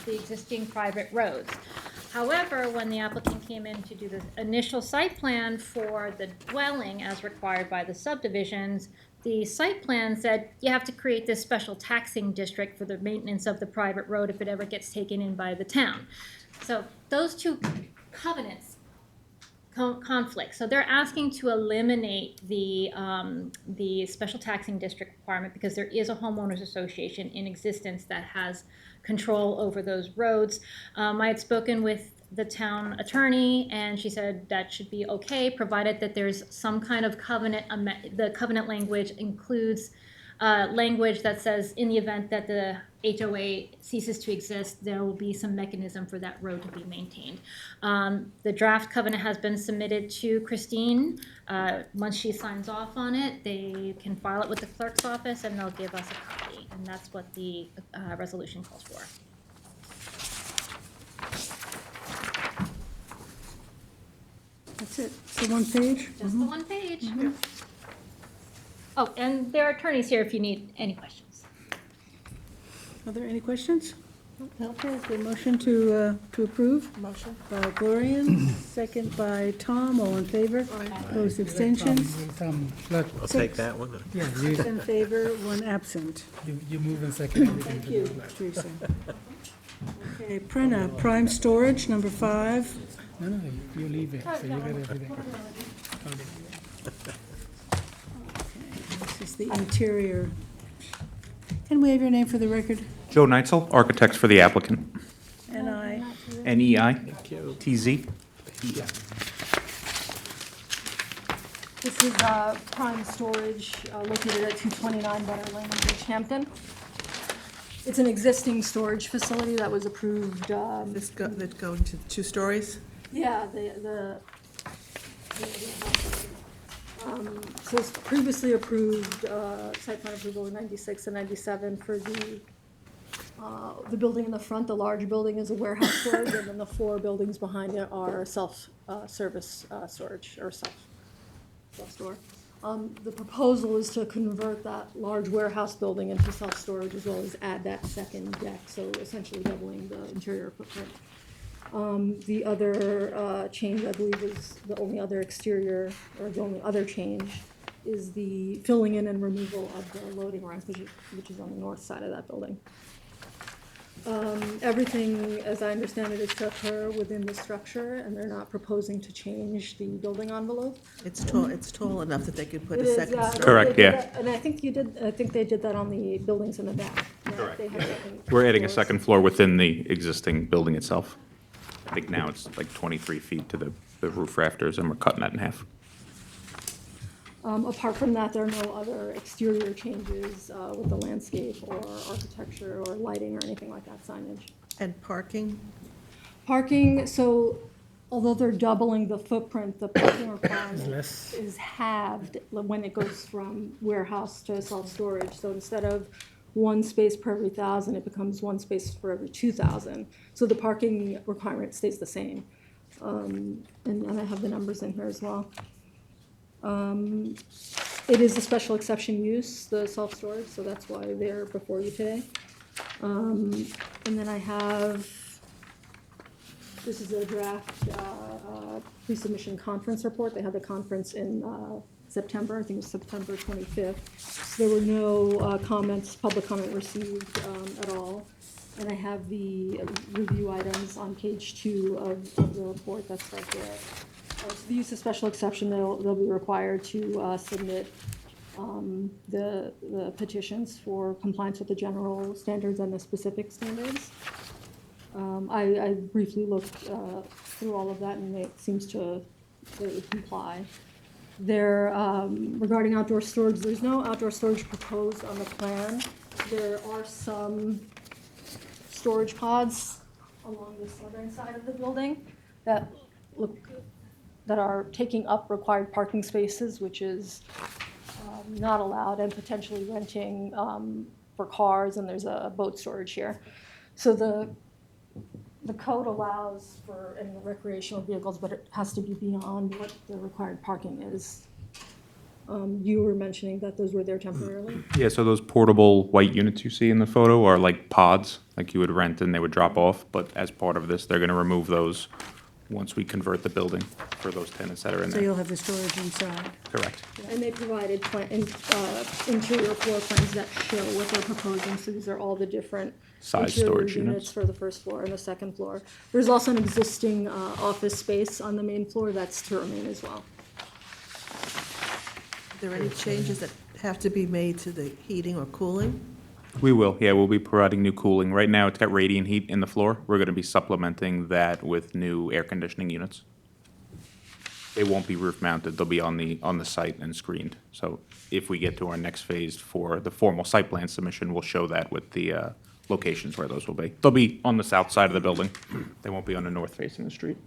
the existing private roads. However, when the applicant came in to do the initial site plan for the dwelling as required by the subdivisions, the site plan said you have to create this special taxing district for the maintenance of the private road if it ever gets taken in by the town. So those two covenants conflict. So they're asking to eliminate the special taxing district requirement because there is a homeowners association in existence that has control over those roads. I had spoken with the town attorney, and she said that should be okay, provided that there's some kind of covenant. The covenant language includes language that says in the event that the HOA ceases to exist, there will be some mechanism for that road to be maintained. The draft covenant has been submitted to Christine. Once she signs off on it, they can file it with the clerk's office and they'll give us a copy. And that's what the resolution calls for. That's it. It's the one page? Just the one page. Oh, and there are attorneys here if you need any questions. Are there any questions? Okay, is there a motion to approve? Motion? By Gloria, second by Tom, all in favor? Opposed, abstentions? Look, I'll take that one. yeah, Six in favor, one absent. you move in second. Thank you, Teresa. Okay, Prina, Prime Storage, number 5. No, you leave it, so you get everything. This is the interior. Can we have your name for the record? Joe Neitzel, Architects for the applicant. And I, NEITZ. This is Prime Storage located at 229 Butter Lane in Bridgehampton. It's an existing storage facility that was approved. That go into 2 stories? Yeah, so it's previously approved site plan approval in 96 and 97 for the building in the front. The large building is a warehouse storage, and then the 4 buildings behind it are self-service storage or self-store. The proposal is to convert that large warehouse building into self-storage as well as add that second deck, so essentially doubling the interior footprint. The other change, I believe, is the only other exterior, or the only other change, is the filling in and removal of the loading ramp, which is on the north side of that building. Everything, as I understand it, is to occur within the structure, and they're not proposing to change the building envelope. It's tall enough that they could put It a is, second yeah, story. Correct, they did yeah. that- And I think they did that on the buildings in the back. Yeah, Correct, they have second We're adding a floors. second floor within the existing building itself. I think now it's like 23 feet to the roof rafters, and we're cutting that in half. Apart from that, there are no other exterior changes with the landscape or architecture or lighting or anything like that, signage. And parking? Parking, so although they're doubling the footprint, the parking requirement Less. is halved when it goes from warehouse to self-storage. So instead of 1 space per every 1,000, it becomes 1 space for every 2,000. So the parking requirement stays the same. And I have the numbers in here as well. It is a special exception use, the self-storage, so that's why they're before you today. And then I have, this is a draft pre-submission conference report. They had the conference in September, I think it was September 25th. There were no comments, public comment received at all. And I have the review items on page 2 of the report, that's right there. So the use of special exception, they'll be required to submit the petitions for compliance with the general standards and the specific standards. I briefly looked through all of that, and it seems to comply. There, regarding outdoor storage, there's no outdoor storage proposed on the plan. There are some storage pods along the southern side of the building that are taking up required parking spaces, which is not allowed, and potentially renting for cars, and there's a boat storage here. So the code allows for any recreational vehicles, but it has to be beyond what the required parking is. You were mentioning that those were there temporarily? Yeah, so those portable white units you see in the photo are like pods, like you would rent and they would drop off, but as part of this, they're gonna remove those once we convert the building for those tenants that are in So there. you'll have the storage inside. Correct. And they provided interior floor plans that show what they're proposing, so these are all the different Size interior storage units units. for the first floor and the second floor. There's also an existing office space on the main floor that's to remain as well. Are there any changes that have to be made to the heating or cooling? We will, yeah, we'll be providing new cooling. Right now, it's got radiant heat in the floor. We're gonna be supplementing that with new air conditioning units. They won't be roof mounted, they'll be on the site and screened. So if we get to our next phase for the formal site plan submission, we'll show that with the locations where those will be. They'll be on the south side of the building. They won't be on the north facing the street.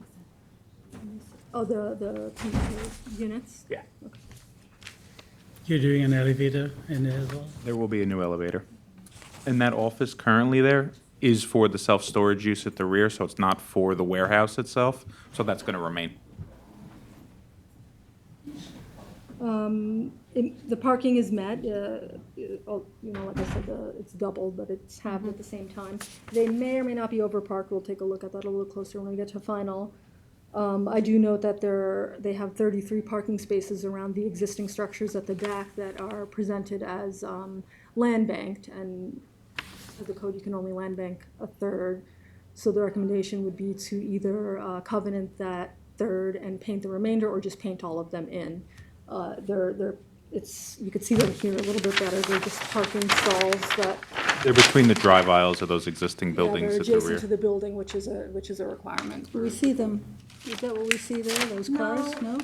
Oh, the units? Yeah. You're doing an elevator in there as well? There will be a new elevator. And that office currently there is for the self-storage use at the rear, so it's not for the warehouse itself, so that's gonna remain. The parking is met, like I said, it's doubled, but it's halved at the same time. They may or may not be overparked, we'll take a look at that a little closer when we get to final. I do note that they have 33 parking spaces around the existing structures at the back that are presented as land banked, and for the code, you can only land bank a third. So the recommendation would be to either covenant that third and paint the remainder, or just paint all of them in. You could see them here a little bit better, they're just parking stalls that. They're between the drive aisles of those existing buildings They're at the rear. adjacent to the building, which is a requirement. Do we see them? Is that what we see there, those cars? No?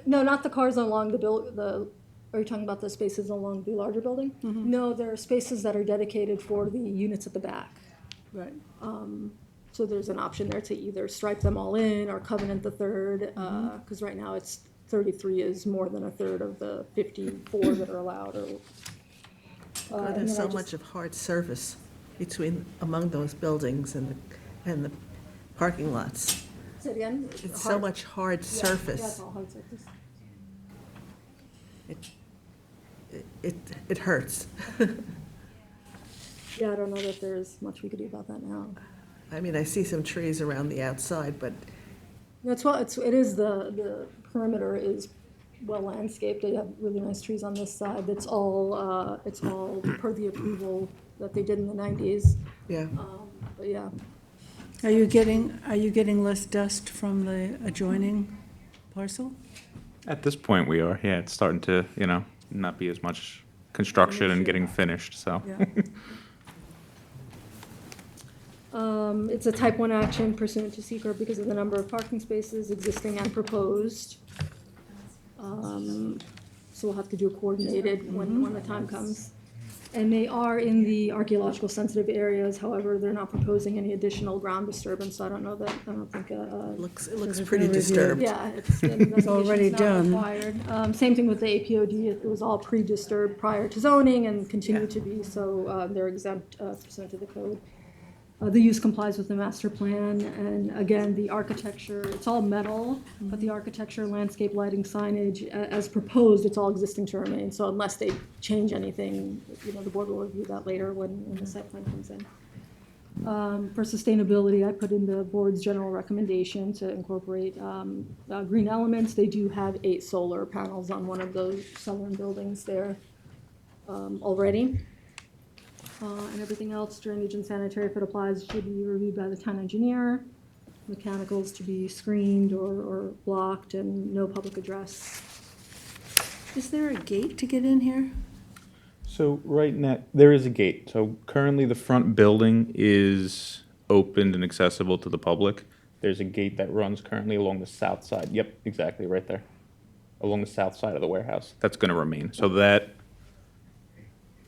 No, not the cars along are you talking about the spaces along the larger building? No, there are spaces that are dedicated for the units at the back. Right. So there's an option there to either stripe them all in or covenant the third, because right now it's 33 is more than a third of the 54 that are allowed, or. and There's then so much of hard surface among those buildings and the parking lots. Say it again? It's so much hard Yeah, surface. it's all hard surface. It hurts. Yeah, I don't know that there's much we could do about that now. I mean, I see some trees around the outside, but The perimeter is well landscaped. They have really nice trees on this side. It's all per the approval that they did in the 90s. yeah. But yeah, Are you getting less dust from the adjoining parcel? At this point, we are, yeah, it's starting to, not be as much construction and getting finished, so. Yeah. it's a type 1 action pursuant to seeker because of the number of parking spaces existing and proposed. So we'll have to do a coordinated when the time comes. And they are in the archaeological sensitive areas, however, they're not proposing any additional ground disturbance, so I don't think. It looks There's pretty no review. disturbed. Yeah, it's already done. Required. Same thing with the APOD, it was all pre-disturbed prior to zoning and continue to be, so they're exempt pursuant to the code. The use complies with the master plan, and again, the architecture, it's all metal, but the architecture, landscape, lighting, signage, as proposed, it's all existing to remain. So unless they change anything, the board will review that later when the site plan comes in. For sustainability, I put in the board's general recommendation to incorporate green elements. They do have 8 solar panels on one of those southern buildings there already. And everything else, drainage and sanitary, if it applies, should be reviewed by the town engineer. Mechanicals to be screened or blocked, and no public address. Is there a gate to get in here? So right now, there is a gate. So currently, the front building is opened and accessible to the public. There's a gate that runs currently along the south side. Yep, exactly, right there. Along the south side of the warehouse. That's going to remain. So that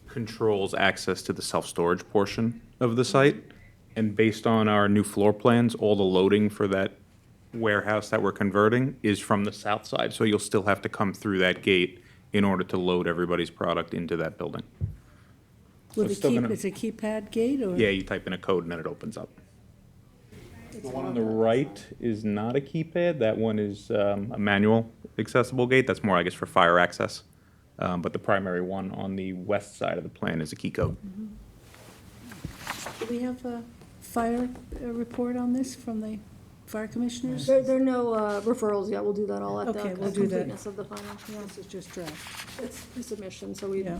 controls access to the self-storage portion of the site. And based on our new floor plans, all the loading for that warehouse that we're converting is from the south side. So you'll still have to come through that gate in order to load everybody's product into that building. With it's a still gonna- it's a keypad gate, or? Yeah, you type in a code and then it opens up. The one on the right is not a keypad. That one is a manual accessible gate. That's more, I guess, for fire access. But the primary one on the west side of the plan is a key code. Do we have a fire report on this from the fire commissioners? There are no referrals yet, we'll do that all at the Okay, we'll do that. completeness of the final, yeah. This is just draft. It's pre-submission, so we, Yeah.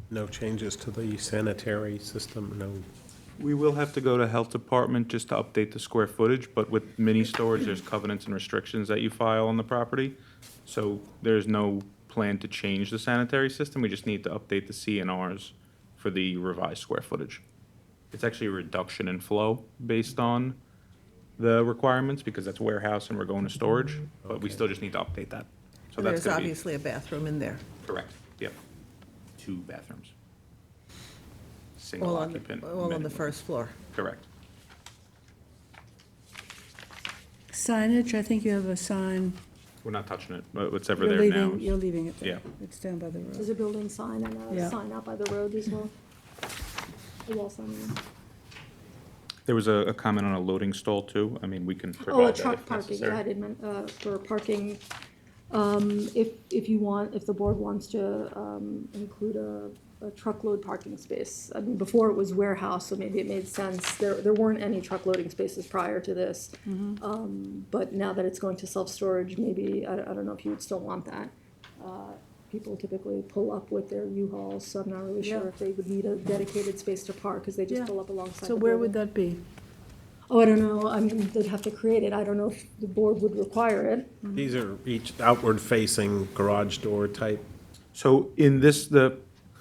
No changes to the sanitary system, no. We will have to go to Health Department just to update the square footage, but with mini storage, there's covenants and restrictions that you file on the property. So there's no plan to change the sanitary system, we just need to update the CNRs for the revised square footage. It's actually a reduction in flow based on the requirements, because that's warehouse and we're going to storage, but we still just need to update that. So And that's there's gonna be obviously a bathroom in there. correct, yep. 2 bathrooms. Single All on occupant. all on the minimum. first floor. Correct. Signage, I think you have a sign. We're not touching it, but what's ever You're there now. leaving, you're leaving it there. Yeah. It's down by the there's road. a building sign and Yeah. a sign out by the road as well. A wall sign. yeah. There was a comment on a loading stall too. I mean, we can Oh, a provide that truck if parking, yeah, I necessary. did mean, for parking, if you want, if the board wants to, include a truckload parking space. I mean, before it was warehouse, so maybe it made sense. There weren't any truck loading spaces prior to this. But now that it's going to self-storage, maybe, I don't know if you would still want that. People typically pull up with their U-Hauls, so I'm not really sure Yeah. if they would need a dedicated space to park, because they just Yeah. pull up alongside the So where would building. that be? Oh, I don't know, I mean, they'd have to create it, I don't know if the board would require it. These are each outward-facing garage door type. So in this, the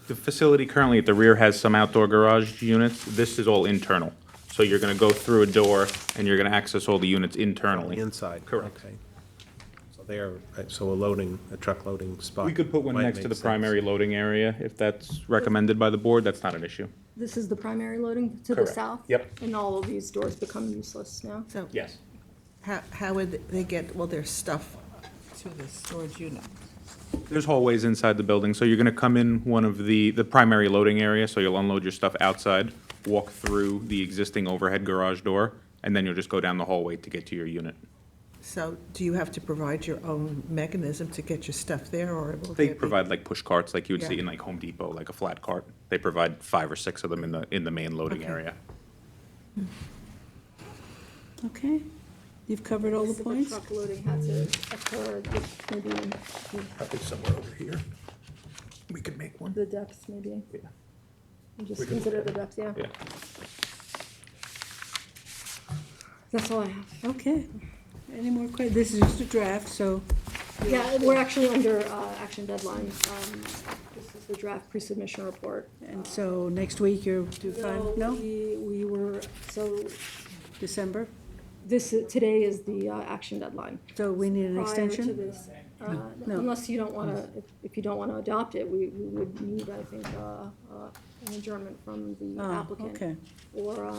facility currently at the rear has some outdoor garage units. This is all internal. So you're gonna go through a door and you're gonna access all the units On the internally. inside. Correct. Okay. So a truck loading spot. We could put one might next to make the sense. primary loading area if that's recommended by the board. That's not an issue. This is the primary loading to the Correct. south? Yep. And all of these doors become useless now? So Yes. how would they get, well, their stuff to the storage unit? There's hallways inside the building, so you're gonna come in one of the primary loading area, so you'll unload your stuff outside, walk through the existing overhead garage door, and then you'll just go down the hallway to get to your unit. So do you have to provide your own mechanism to get your stuff there, or will They there be- provide like push carts, like you would see Yeah. in like Home Depot, like a flat cart. They provide 5 or 6 of them in the main loading Okay. area. Okay, you've covered all If the points? truck loading had to occur, just maybe in Probably somewhere over here. We could make one. the depths, maybe. Yeah. You just We can- consider the depths, yeah. Yeah. That's all I have. Okay. Any more questions? This is just a draft, so. Yeah, we're actually under action deadline. This is the draft pre-submission report. And so next week you're due final, no? We were, so December? today is the action deadline. So we need an Prior to extension? this, No. unless you don't want to, if you don't want to adopt it, we would need, I think, an adjournment from the Oh, applicant. okay. Or,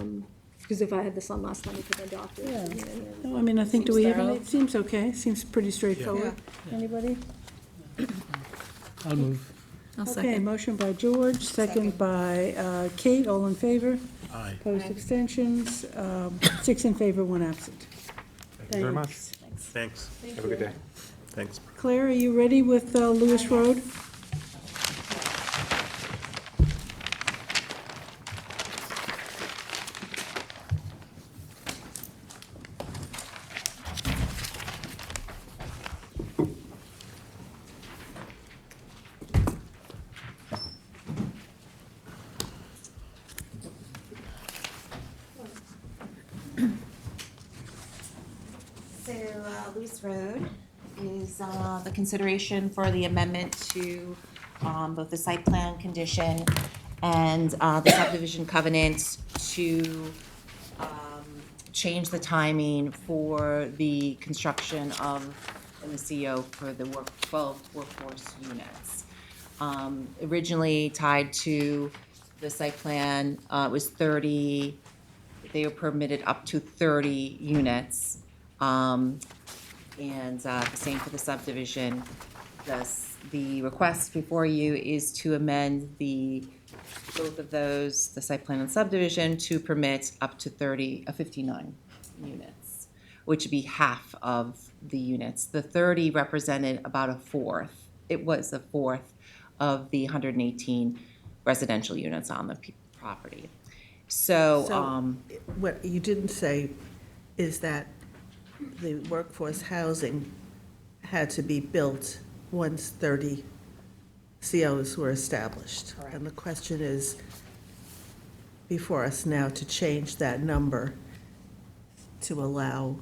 because if I had this on last time, we could adopt it. Yeah. and then- No, I mean, I think, do Seems we have, thorough. it seems okay, seems pretty straightforward. Anybody? I'll move. I'll Okay, second. motion by George, second by Kate, all in favor? Aye. Opposed, abstentions, 6 in favor, 1 absent. Thank you very much. Thanks. Have a good day. Thanks. Claire, are you ready with Lewis Road? So, Lewis Road is the consideration for the amendment to both the site plan condition and the subdivision covenant to change the timing for the construction of MCO for the 12 workforce units. Originally tied to the site plan, it was 30, they were permitted up to 30 units. And the same for the subdivision. The request before you is to amend both of those, the site plan and subdivision, to permit up to 59 units, which would be half of the units. The 30 represented about a fourth. It was a fourth of the 118 residential units on the property. property. So, What you didn't say is that the workforce housing had to be built once 30 COs were established. Correct. And the question is before us now to change that number to allow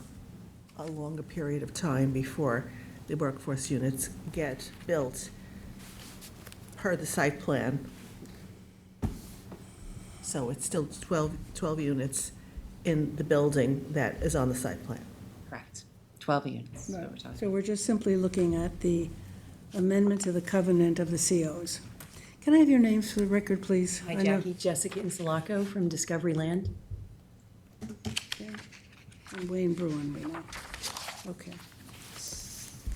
a longer period of time before the workforce units get built per the site plan. So it's still 12 units in the building that is on the site plan. correct, 12 units. is what we're Right. talking So we're just simply looking at the amendment to the covenant of the COs. Can I have your names for the record, please? Hi, I know- Jackie. Jessica Insulaco from Discovery Land. Okay. And Wayne Bruin, we know. Okay.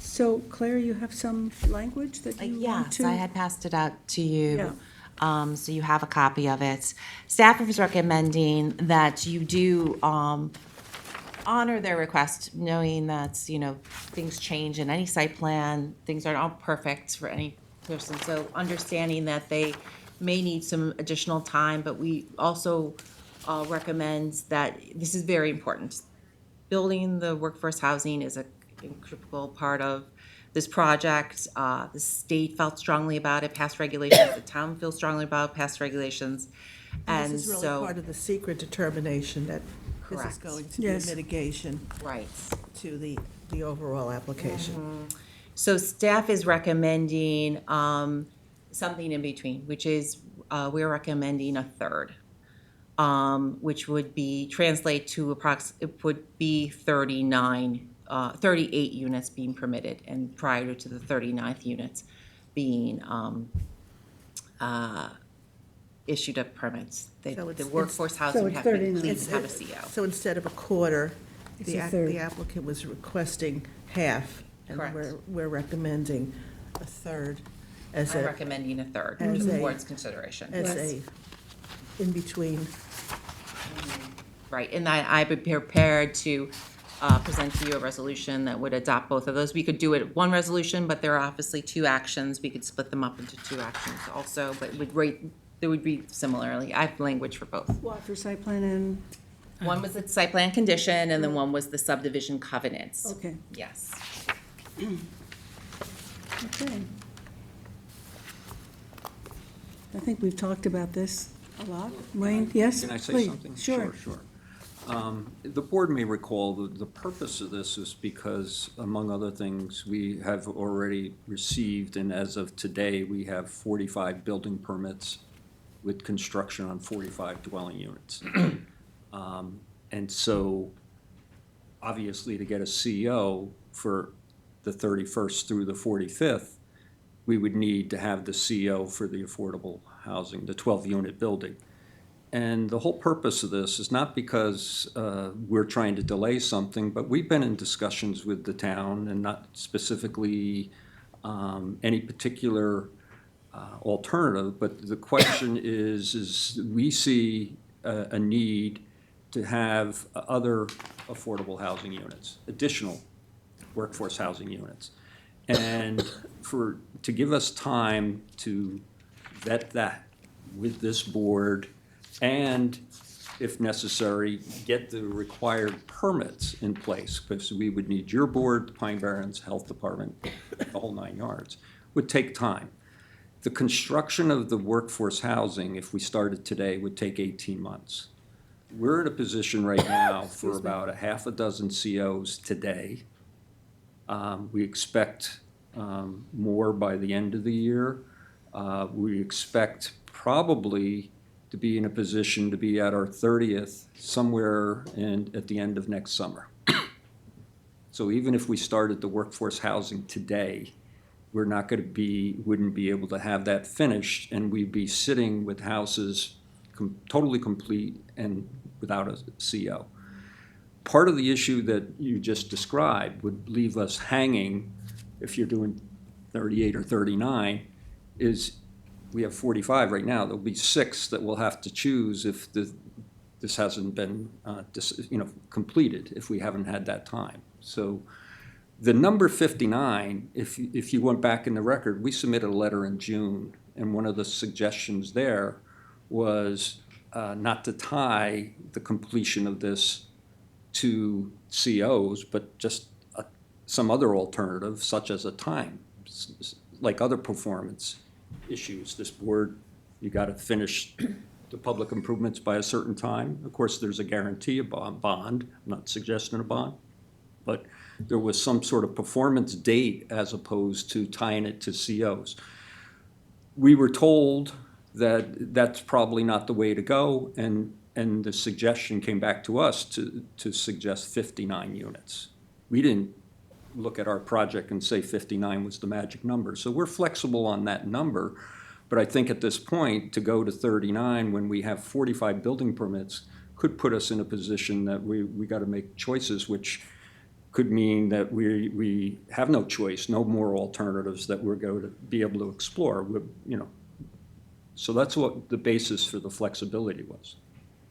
So Claire, you have some language that you want to? Yes, I had passed it out to you. Yeah. So you have a copy of it. Staff is recommending that you do honor their request, knowing that, you know, things change in any site plan, things are not perfect for any person, so understanding that they may need some additional time, but we also recommend that, this is very important. Building the workforce housing is a critical part of this project. The state felt strongly about it, past regulations, the town feels strongly about past regulations. And This is really so, part of the secret determination that this is Correct. going to be a Yes. right. mitigation to the overall application. So staff is recommending something in between, which is, we're recommending a third, which would be, translate to it would be 38 units being permitted, and prior to the 39th units being issued of permits. So The it's- workforce so housing it's have been 39. please have a CO. So instead of a quarter, It's the a third. the applicant was requesting half. Correct. And we're recommending a third as I'm a, recommending a third for as the a- board's consideration. as a in-between. Right, and I'd be prepared to present to you a resolution that would adopt both of those. We could do it one resolution, but there are obviously two actions. We could split them up into two actions also, but there would be similarly, I have language for both. What, for site plan and, One was the site plan condition, and then one was the subdivision covenants. okay, Yes. okay. I think we've talked about this a lot. Wayne, yes? Can I say please. something? Sure. Sure. The board may recall the purpose of this is because, among other things, we have already received, and as of today, we have 45 building permits with construction on 45 dwelling units. And so, obviously, to get a CO for the 31st through the 45th, we would need to have the CO for the affordable housing, the 12-unit building. And the whole purpose of this is not because we're trying to delay something, but we've been in discussions with the town, and not specifically any particular alternative, but the question is we see a need to have other affordable housing units, additional workforce housing units. And to give us time to vet that with this board, and if necessary, get the required permits in place, because we would need your board, the Pine Barrens Health Department, the whole 9 yards, would take time. The construction of the workforce housing, if we started today, would take 18 months. We're in a position right now for about a half a dozen COs today. We expect more by the end of the year. We expect probably to be in a position to be at our 30th somewhere at the end of next summer. So even if we started the workforce housing today, we're not going to wouldn't be able to have that finished, and we'd be sitting with houses totally complete and without a CO. Part of the issue that you just described would leave us hanging, if you're doing 38 or 39, is we have 45 right now. There'll be 6 that we'll have to choose if this hasn't been completed, if we haven't had that time. So the number 59, if you went back in the record, we submitted a letter in June, and one of the suggestions there was not to tie the completion of this to COs, but just some other alternative, such as a time, like other performance issues. This board, you got to finish the public improvements by a certain time. Of course, there's a guarantee, a bond. I'm not suggesting a bond, but there was some sort of performance date as opposed to tying it to COs. We were told that that's probably not the way to go, and the suggestion came back to us to suggest 59 units. We didn't look at our project and say 59 was the magic number. So we're flexible on that number, but I think at this point, to go to 39 when we have 45 building permits could put us in a position that we got to make choices, which could mean that we have no choice, no more alternatives that we're going to be able to explore. So that's what the basis for the flexibility was.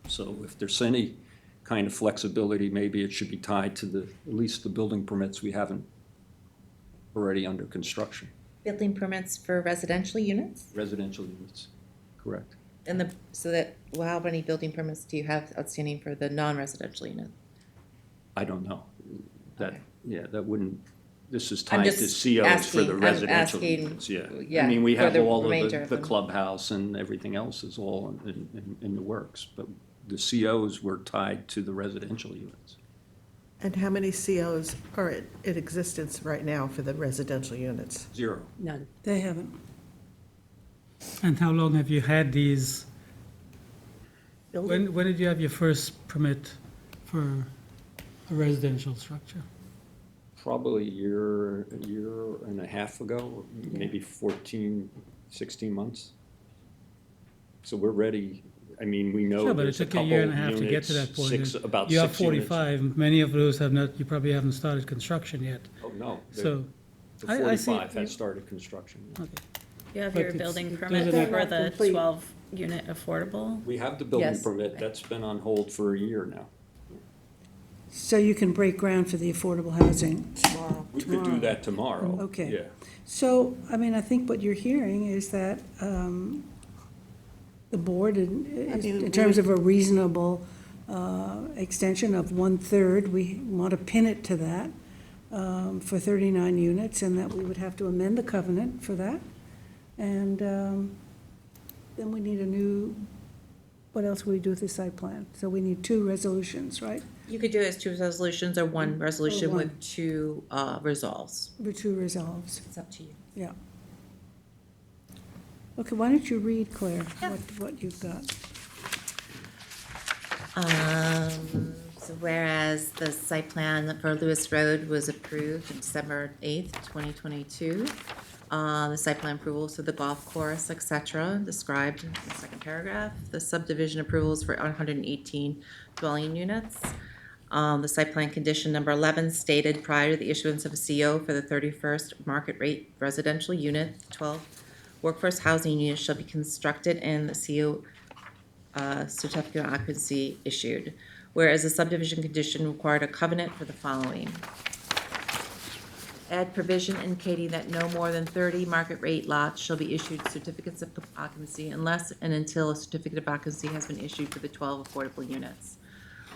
So if there's any kind of flexibility, maybe it should be tied to at least the building permits we haven't already under construction. Building permits for residential units? Residential units, correct. And how many building permits do you have outstanding for the non-residential unit? I don't know. Okay. That wouldn't, this is I'm tied to just COs for the asking- I'm residential asking, units, yeah. yeah, I mean, we for have the all remainder of of the them. clubhouse and everything else is all in the works, but the COs were tied to the residential units. And how many COs are in existence right now for the residential units? 0. None. They haven't. And how long have you had these? When did you have your first permit for a residential structure? Probably a year and a half ago, maybe 14, 16 months. So we're ready. I mean, we know Sure, but it there's a took a couple year and a half to get to that units, point. about You have 6 units. 45, many of those have not, you probably haven't started construction yet. Oh, no. So, The I see- 45 has started construction. okay. You have But your it's- building it permit doesn't for have the complete- 12-unit affordable? We have the building Yes. permit. That's been on hold for a year now. So you can break ground for the affordable housing tomorrow? We could do that tomorrow. Okay. Yeah. So, I mean, I think what you're hearing is that the board, in terms of a reasonable extension of 1/3, we want to pin it to that for 39 units, and that we would have to amend the covenant for that. And then we need a new, what else would we do with the site plan? So we need 2 resolutions, right? You could do it as 2 resolutions or one resolution Or one. with 2 resolves. Or 2 resolves, It's up to you. yeah. Okay, why don't you read, Claire, what you've got? So whereas the site plan for Lewis Road was approved on December 8th, 2022, the site plan approvals for the golf course, et cetera, described in the second paragraph. The subdivision approvals for 118 dwelling units. The site plan condition number 11 stated prior to the issuance of a CO for the 31st market rate residential unit, 12 workforce housing units shall be constructed and the CO certificate of occupancy issued. Whereas the subdivision condition required a covenant for the following. Add provision indicating that no more than 30 market rate lots shall be issued certificates of occupancy unless and until a certificate of occupancy has been issued for the 12 affordable units.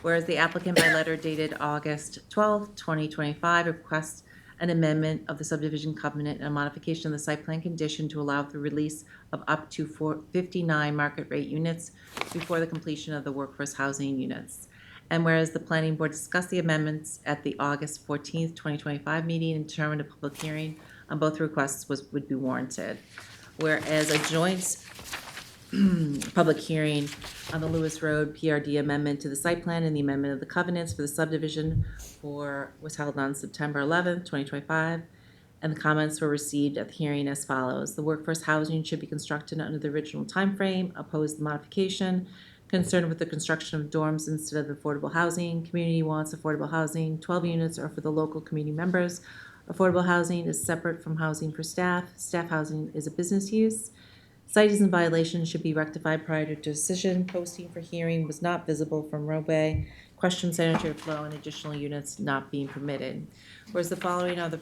Whereas the applicant by letter dated August 12, 2025 requests an amendment of the subdivision covenant and a modification of the site plan condition to allow the release of up to 59 market rate units before the completion of the workforce housing units. And whereas the planning board discussed the amendments at the August 14th, 2025 meeting and determined a public hearing on both requests would be warranted. Whereas a joint public hearing on the Lewis Road PRD amendment to the site plan and the amendment of the covenants for the subdivision was held on September 11th, 2025, and the comments were received at the hearing as follows. The workforce housing should be constructed under the original timeframe, opposed the modification, concerned with the construction of dorms instead of affordable housing. Community wants affordable housing, 12 units are for the local community members. Affordable housing is separate from housing for staff. Staff housing is a business use. Site is in violation, should be rectified prior to decision. Posting for hearing was not visible from roadway. Question sanitary flow and additional units not being permitted. Whereas the following are the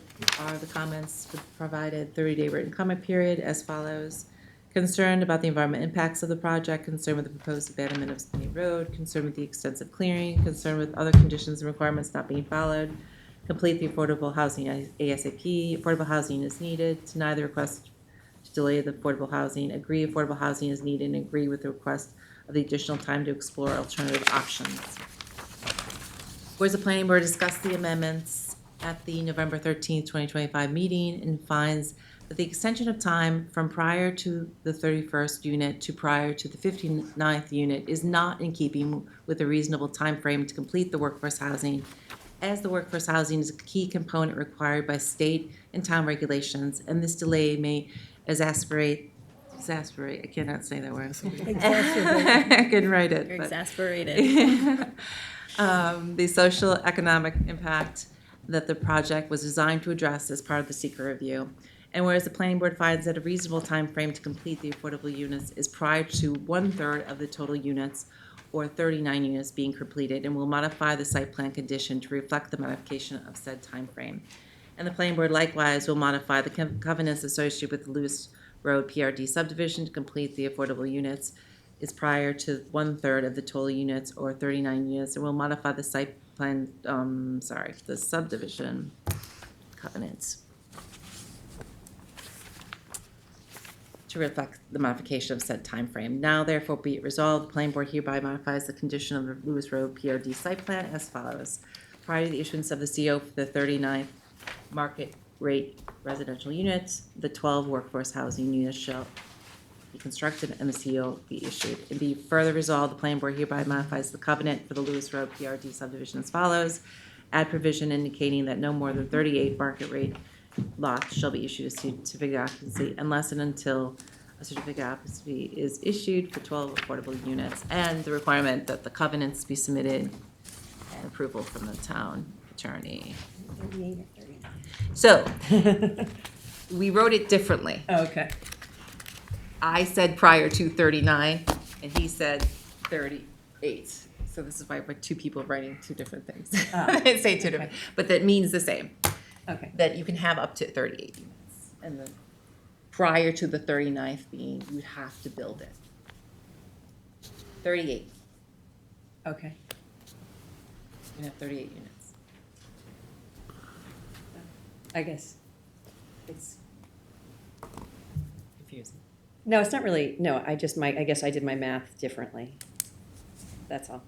comments provided 30-day written comment period as follows. Concerned about the environmental impacts of the project, concerned with the proposed abandonment of Spinney Road, concerned with the extensive clearing, concerned with other conditions and requirements not being followed. Complete the affordable housing ASAP. Affordable housing is needed. Deny the request to delay the affordable housing. Agree affordable housing is needed and agree with the request of the additional time to explore alternative options. Whereas the planning board discussed the amendments at the November 13th, 2025 meeting and finds that the extension of time from prior to the 31st unit to prior to the 59th unit is not in keeping with a reasonable time frame to complete the workforce housing, as the workforce housing is a key component required by state and town regulations, and this delay may exasperate, I cannot say that word. Exacerbate. I couldn't write it. You're but- exasperated. The social economic impact that the project was designed to address as part of the secret review. And whereas the planning board finds that a reasonable time frame to complete the affordable units is prior to 1/3 of the total units or 39 units being completed, and will modify the site plan condition to reflect the modification of said time frame. And the planning board likewise will modify the covenants associated with the Lewis Road PRD subdivision to complete the affordable units is prior to 1/3 of the total units or 39 units, and will modify the site plan, the subdivision covenants to reflect the modification of said time frame. Now therefore be it resolved, the planning board hereby modifies the condition of the Lewis Road PRD site plan as follows. Prior to the issuance of the CO for the 39th market rate residential units, the 12 workforce housing units shall be constructed and the CO be issued. And be further resolved, the planning board hereby modifies the covenant for the Lewis Road PRD subdivision as follows. Add provision indicating that no more than 38 market rate lots shall be issued a certificate of occupancy unless and until a certificate of occupancy is issued for 12 affordable units, and the requirement that the covenants be submitted and approval from the town attorney. 38 or 39? So, we wrote it differently. Okay. I said prior to 39, and he said 38. So this is why we're two people writing two different things. They say two different, but that means the same. Okay. That you can have up to 38 units. And then prior to the 39th being, you have to build it. 38. Okay. You can have 38 units. I guess it's, Confusing. no, it's not really, no, I guess I did my math differently. That's all.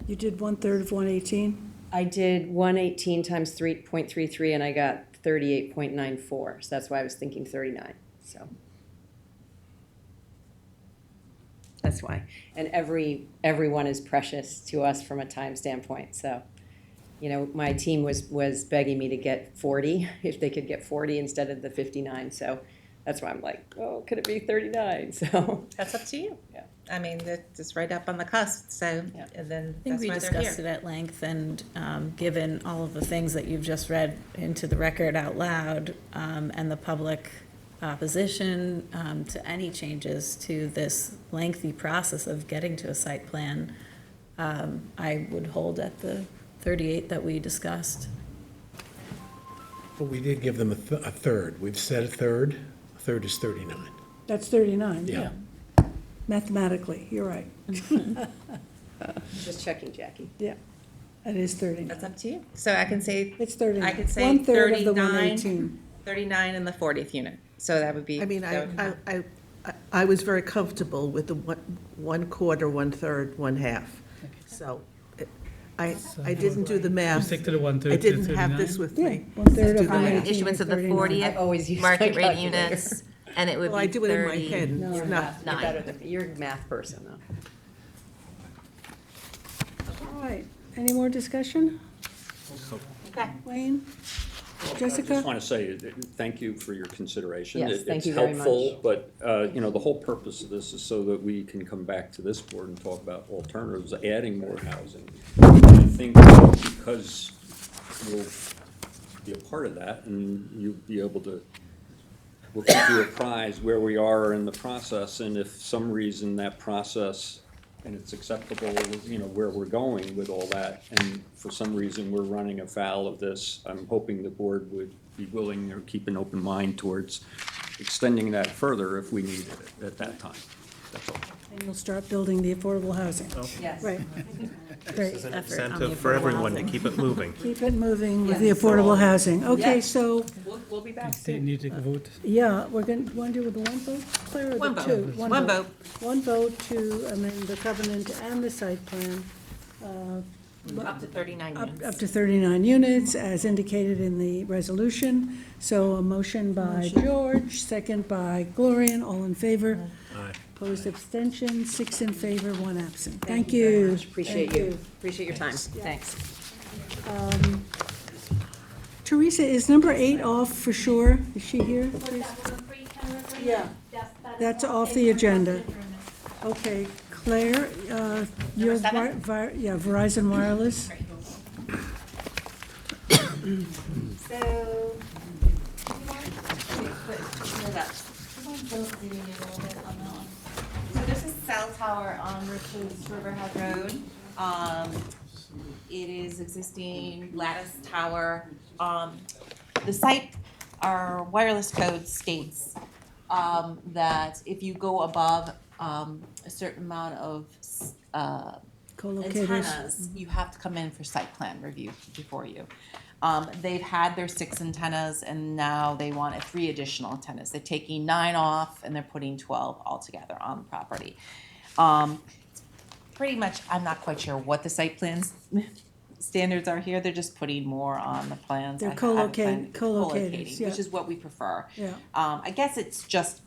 You did 1/3 of 118? I did 118 times 3.33 and I got 38.94. So that's why I was thinking 39. So that's why. And everyone is precious to us from a time standpoint. So, you know, my team was begging me to get 40, if they could get 40 instead of the 59. So that's why I'm like, oh, could it be 39? So That's up to you. Yeah. I mean, it's right up on the cusp, so, Yeah. and then I think that's we why they're discussed it here. at length, and given all of the things that you've just read into the record out loud, and the public opposition to any changes to this lengthy process of getting to a site plan, I would hold at the 38 that we discussed. But we did give them a third. We've said a third. A third is 39. That's 39, Yeah. yeah. Mathematically, you're right. just checking, Jackie. Yeah, it is 39. That's up to you. So I can say, It's 39. I could say 1/3 of the 39, 118. 39 in the 40th unit. So that would be. I mean, that would- I was very comfortable with the 1/4, 1/3, 1/2. So I didn't do the math. Stick to the 1/3 I to didn't have 39? this with Yeah, me. 1/3 of Do the math. 118 Issuance of the 39. 40th I always use market my rate calculator. units, and it would be 30. Well, I do it in my head. No. It's not, You're better than me. You're a math person, though. All right, any more discussion? Okay. Wayne? I Jessica? just want to say, thank you for your consideration. Yes, thank you very much. It's helpful, but, you know, the whole purpose of this is so that we can come back to this board and talk about alternatives, adding more housing. And I think because you'll be a part of that, and you'll be able to, we'll keep you apprised where we are in the process, and if some reason that process, and it's acceptable, you know, where we're going with all that, and for some reason we're running afoul of this, I'm hoping the board would be willing or keep an open mind towards extending that further if we needed it at that time. That's all. And you'll start building the affordable housing. Yes. Right. Great. It's an Effort on the incentive for affordable everyone to housing. keep it moving. Keep it moving with the Yes. affordable housing. Okay, Yeah. so, We'll be back They soon. need to vote. yeah, we're going to, want to do with the one vote, Claire, or One the vote. two? One vote. One vote to amend the covenant and the site plan. Up to 39 units. Up to 39 units, as indicated in the resolution. So a motion by George, second by Gloria, all in favor. Aye. Opposed, abstention, 6 in favor, 1 absent. Thank you very you. much. Appreciate Thank you. Appreciate your time. Thanks. Teresa, is number 8 off for sure? Is she here? please? Yeah. That's off the agenda. Okay, Claire, you're, seven? Verizon Wireless. So. So this is cell tower on Riverhead Road. It is existing lattice tower. The site, our wireless code states that if you go above a certain amount of Co-locators. antennas, you have to come in for site plan review before you. They've had their 6 antennas and now they want 3 additional antennas. They're taking 9 off and they're putting 12 altogether on the property. Pretty much, I'm not quite sure what the site plans standards are here. They're just putting more on the plans. They're I haven't co-locating, co-locating, yeah. which is what we prefer. Yeah. I guess it's just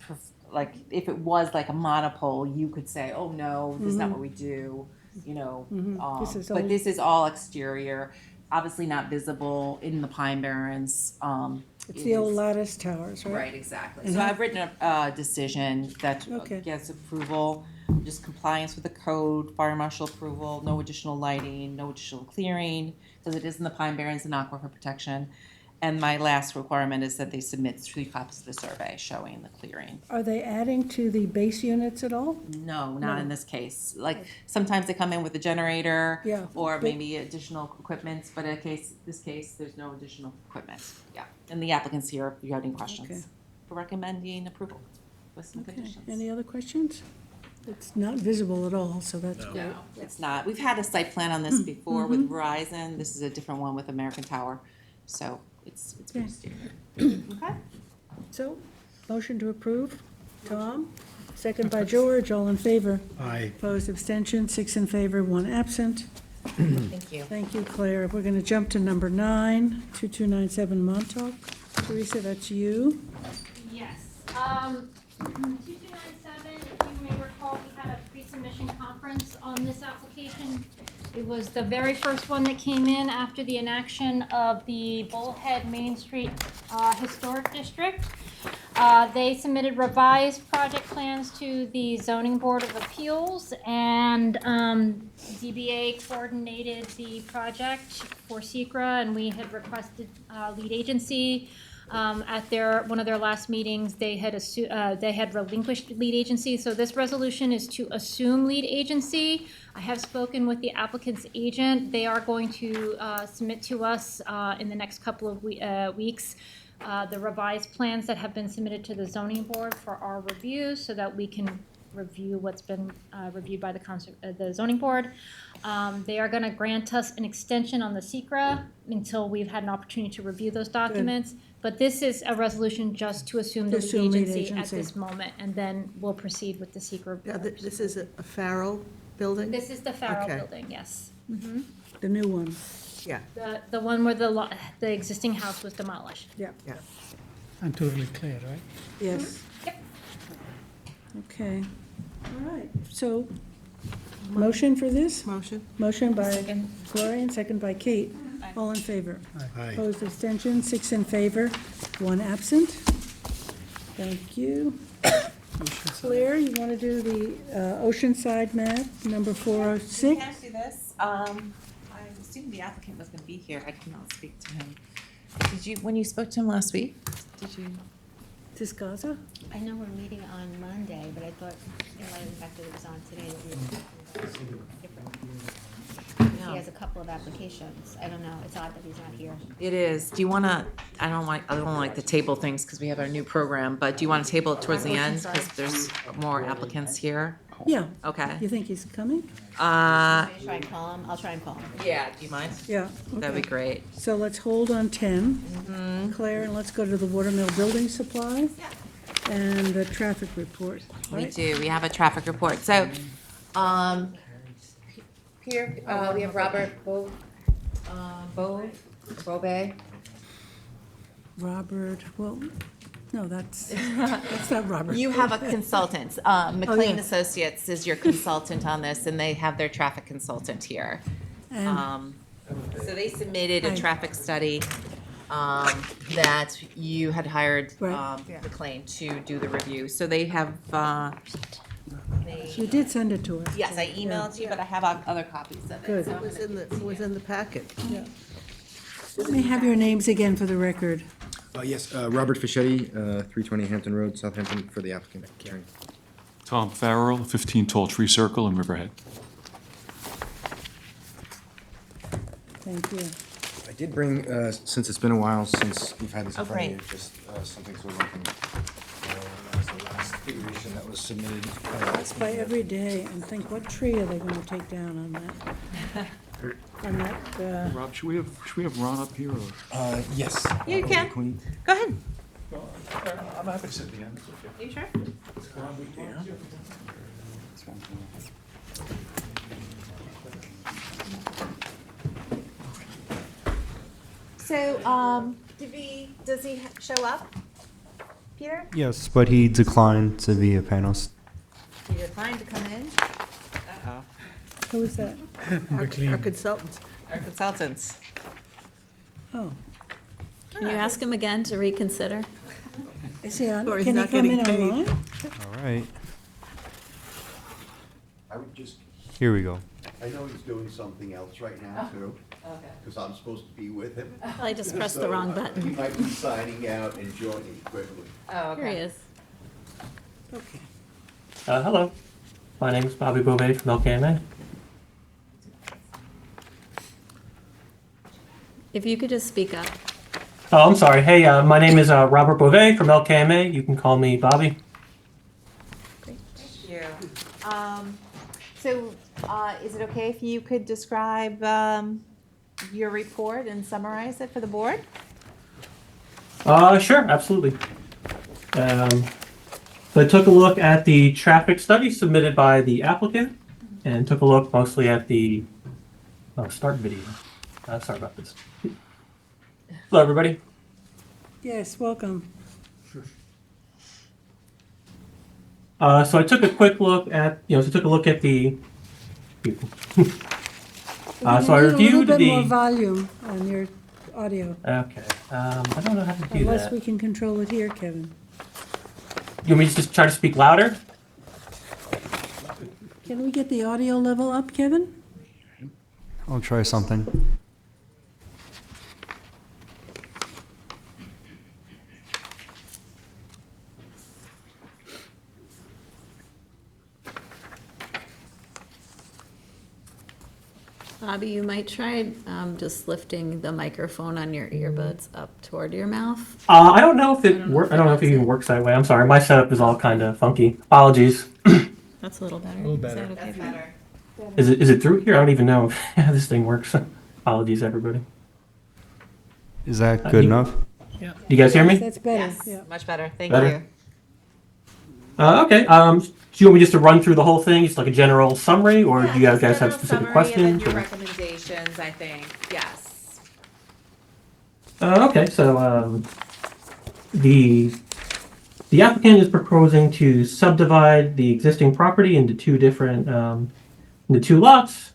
like, if it was like a monopole, you could say, oh no, this is not what we do, you know. This is But all- this is all exterior, obviously not visible in the Pine Barrens. It's It the old is- lattice towers, right? Right, exactly. And So how- I've written a decision that Okay. gets approval, just compliance with the code, fire marshal approval, no additional lighting, no additional clearing, because it is in the Pine Barrens and aquifer protection. And my last requirement is that they submit 3 copies of the survey showing the clearing. Are they adding to the base units at all? No, not No. in this case. Like, sometimes they come in with a generator Yeah, or but- maybe additional equipment, but in this case, there's no additional equipment. Yeah, and the applicant's here if you have any Okay. questions. For recommending approval with some Okay, conditions. any other questions? It's not visible at all, so that's great. No, it's not. We've had a site plan on this before with Verizon. This is a different one with American Tower. So it's pretty standard. Okay? So, motion to approve, Tom, second by George, all in favor. Aye. Opposed, abstention, 6 in favor, 1 absent. Thank you. Thank you, Claire. We're going to jump to number 9, 2297 Montauk. Teresa, that's you. Yes. 2297, if you may recall, we had a pre-submission conference on this application. It was the very first one that came in after the enaction of the Bullhead Main Street Historic District. They submitted revised project plans to the Zoning Board of Appeals, and DBA coordinated the project for SECRA, and we had requested lead agency. At one of their last meetings, they had relinquished lead agency, so this resolution is to assume lead agency. I have spoken with the applicant's agent. They are going to submit to us in the next couple of weeks the revised plans that have been submitted to the zoning board for our review, so that we can review what's been reviewed by the zoning board. They are going to grant us an extension on the SECRA until we've had an opportunity to review those documents. But this is a resolution just to assume the To assume lead lead agency at agency. this moment, and then we'll proceed with the SECRA. Yeah, this is a Farrell building? This is the Farrell Okay. building, yes. Mhm. The new one. Yeah, The one where the existing house was demolished. Yeah. yeah. And totally clear, right? Yes. Yep. Okay. All right. So, motion for this? Motion? Motion by Second. Gloria and second by Kate. All in favor? Aye. Opposed, abstention, 6 in favor, 1 absent. Thank you. Claire, you want to do the Oceanside map, number We 406? can't do this. I assumed the applicant was gonna be here. I cannot speak to him. Did you, when you spoke to him last week, did you? Is this Gaza? I know we're meeting on Monday, but I thought in light of the fact that it was on today that we were different. He has a couple of applications. I don't know, it's odd that he's not here. It is. Do you want to, I don't like to table things because we have our new program, but do you want to table it towards the end? Because there's more applicants here. Yeah. Okay. You think he's coming? Uh, Try and call him, I'll try and call him. yeah, do you mind? Yeah. That'd be okay. great. So let's hold on 10. Claire, and let's go to the Watermill Building Supply and the traffic report. We Right? do. We have a traffic report. So, here, we have Robert Bove. Robert, well, no, that's not Robert. You have a consultant. McLean Associates is your consultant on this, and they have their traffic consultant here. And- So they submitted a Hi. traffic study that you had hired Right. McLean to do the review. So they have, You did send it to us. yes, I emailed you, but I have other copies of it. Good. So I'm It was gonna- in the packet. Let me have your names again for the record. Yes, Robert Fischetti, 320 Hampton Road, Southampton, for the applicant, Karen. Tom Farrell, 15 Tall Tree Circle in Riverhead. Thank you. I did bring, since it's been a while since we've had this in Oh, front of you, great. just something so we can, that was the last iteration that was submitted. Pass by every day and think, what tree are they gonna take down on that? On that, Rob, should we have Ron up here, or? Yes. Yeah, you can. Can we- Go ahead. I'm happy to sit at the end. Are you sure? So, does he show up, Peter? Yes, but he declined to be a panelist. He declined to come in? Uh-oh. who is that? Our consultants. Our consultants. Oh, Can you ask him again to reconsider? is he on, Or he's can he not come in getting paid. online? All right, I would just, here we go. I know he's doing something else right now too, because I'm supposed to be with him. I just pressed the wrong So, button. He might be signing out and joining quickly. Oh, Here he okay. is. Okay. Hello, my name is Bobby Beauvais from LKMA. If you could just speak up. Oh, I'm sorry. Hey, my name is Robert Beauvais from LKMA. You can call me Bobby. Thank you. So, is it okay if you could describe your report and summarize it for the board? Sure, absolutely. So I took a look at the traffic study submitted by the applicant and took a look mostly at the start video. Sorry about this. Hello, everybody. Yes, welcome. So I took a quick look at, the. So I You need reviewed a little bit more the. volume on your audio, Okay. I don't know how to do unless that. we can control it here, Kevin. You want me to just try to speak louder? Can we get the audio level up, Kevin? I'll try something. Bobby, you might try just lifting the microphone on your earbuds up toward your mouth. I don't know if it works. I don't know if it even works that way. I'm sorry. My setup is all kind of funky. Apologies. That's a little better. A little Is better. that okay? That's better. Is it through here? I don't even know if how this thing works. Apologies, everybody. Is that good enough? Do you guys hear me? That's better, Yes, yeah. much better. Thank Better? you. Okay. Do you want me just to run through the whole thing, just like a general summary, or do you guys have General specific summary questions? And then your or- recommendations, I think, yes. Okay, so the applicant is proposing to subdivide the existing property into into two lots.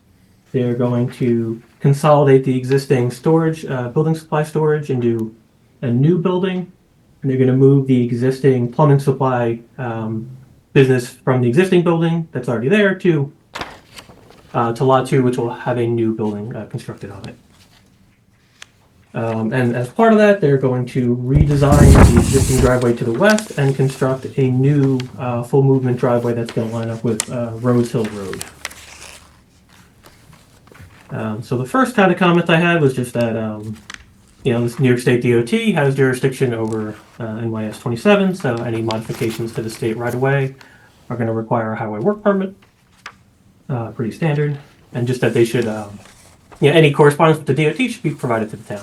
They're going to consolidate the existing storage, building supply storage into a new building. And they're going to move the existing plumbing supply business from the existing building that's already there to lot 2, which will have a new building constructed on it. And as part of that, they're going to redesign the existing driveway to the west and construct a new full movement driveway that's going to line up with Rose Hill Road. So the first kind of comment I had was just that, this New York State DOT has jurisdiction over NYS 27, so any modifications to the state right away are going to require a highway work permit. Pretty standard. And just that they should, any correspondence with the DOT should be provided to the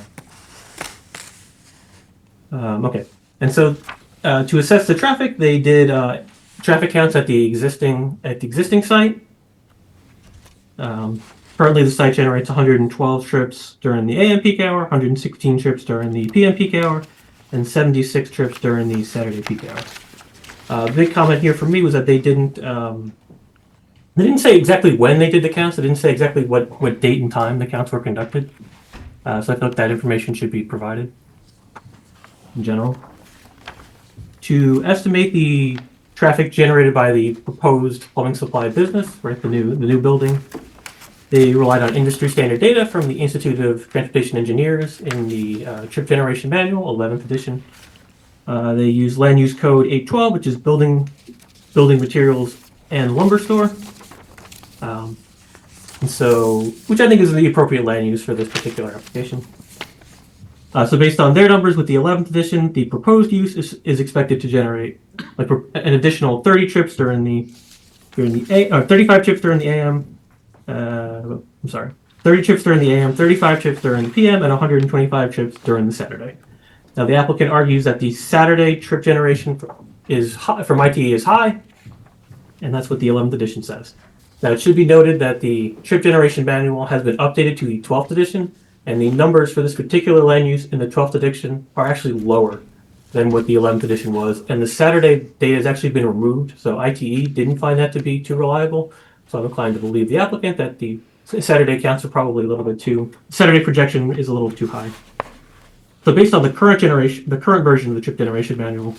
town. Okay. And so to assess the traffic, they did traffic counts at the existing site. Currently, the site generates 112 trips during the AM peak hour, 116 trips during the PM peak hour, and 76 trips during the Saturday peak hour. The big comment here for me was that they didn't say exactly when they did the counts. They didn't say exactly what date and time the counts were conducted. So I thought that information should be provided in general. To estimate the traffic generated by the proposed plumbing supply business, right, the new building, they relied on industry standard data from the Institute of Transportation Engineers in the Trip Generation Manual, 11th edition. They use land use code 812, which is building materials and lumber store. And so, which I think is the appropriate land use for this particular application. So based on their numbers with the 11th edition, the proposed use is expected to generate like an additional 30 trips during the 35 trips during the AM. 30 trips during the AM, 35 trips during the PM, and 125 trips during the Saturday. Now the applicant argues that the Saturday trip generation is high, from ITE is high, and that's what the 11th edition says. Now it should be noted that the trip generation manual has been updated to the 12th edition, and the numbers for this particular land use in the 12th edition are actually lower than what the 11th edition was, and the Saturday data has actually been removed, so ITE didn't find that to be too reliable. So I'm inclined to believe the applicant that the Saturday counts are probably a little bit Saturday projection is a little too high. So based on the current version of the trip generation manual,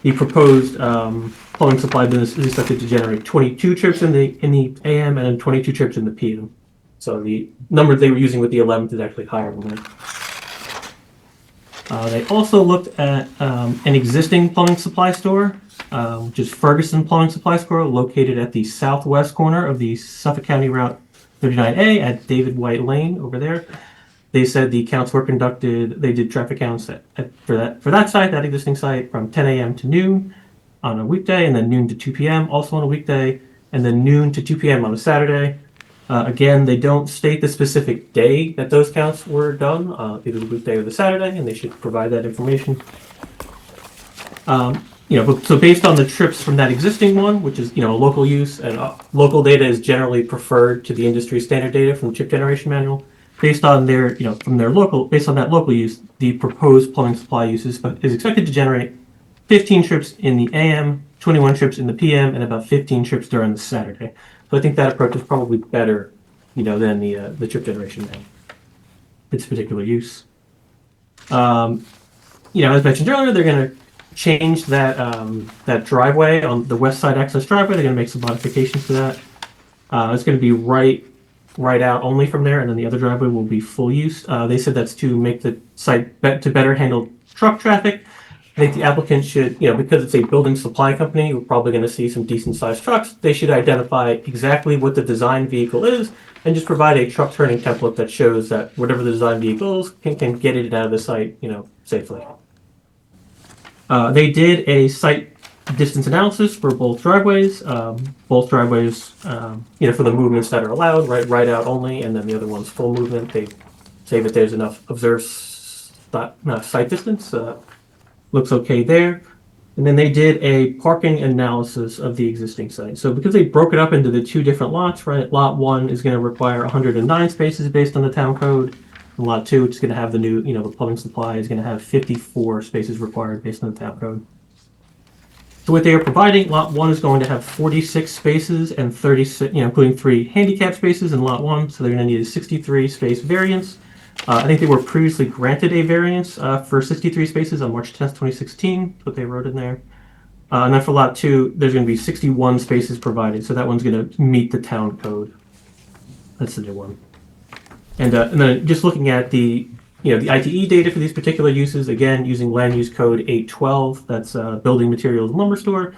the proposed plumbing supply business is expected to generate 22 trips in the AM and then 22 trips in the PM. So the number they were using with the 11th is actually higher than that. They also looked at an existing plumbing supply store, which is Ferguson Plumbing Supply Store, located at the southwest corner of the Suffolk County Route 39A at David White Lane over there. They said the counts were conducted, they did traffic counts for that site, that existing site, from 10 a.m. to noon on a weekday, and then noon to 2 p.m. also on a weekday, and then noon to 2 p.m. on a Saturday. Again, they don't state the specific day that those counts were done, either the weekday or the Saturday, and they should provide that information. So based on the trips from that existing one, which is, local use, and local data is generally preferred to the industry standard data from the trip generation manual. Based on based on that local use, the proposed plumbing supply use is expected to generate 15 trips in the AM, 21 trips in the PM, and about 15 trips during the Saturday. So I think that approach is probably better, than the trip generation manual. Its particular use. As mentioned earlier, they're going to change that driveway on the west side access driveway. They're going to make some modifications to that. It's going to be right out only from there, and then the other driveway will be full use. They said that's to make the site to better handle truck traffic. I think the applicant should, because it's a building supply company, we're probably going to see some decent sized trucks. They should identify exactly what the design vehicle is and just provide a truck turning template that shows that whatever the design vehicle is can get it out of the site, safely. They did a site distance analysis for both driveways. Both driveways, for the movements that are allowed, right out only, and then the other one's full movement. They say that there's enough observed site distance. Looks okay there. And then they did a parking analysis of the existing site. So because they broke it up into the two different lots, right? Lot 1 is going to require 109 spaces based on the town code. And lot 2, which is going to have the new, the plumbing supply, is going to have 54 spaces required based on the town code. So what they are providing, lot 1 is going to have 46 spaces and 36, including 3 handicap spaces in lot 1. So they're going to need a 63 space variance. I think they were previously granted a variance for 63 spaces on March 10th, 2016. That's what they wrote in there. And then for lot 2, there's going to be 61 spaces provided. So that one's going to meet the town code. That's the new one. And then just looking at the ITE data for these particular uses, again, using land use code 812, that's building materials and lumber store.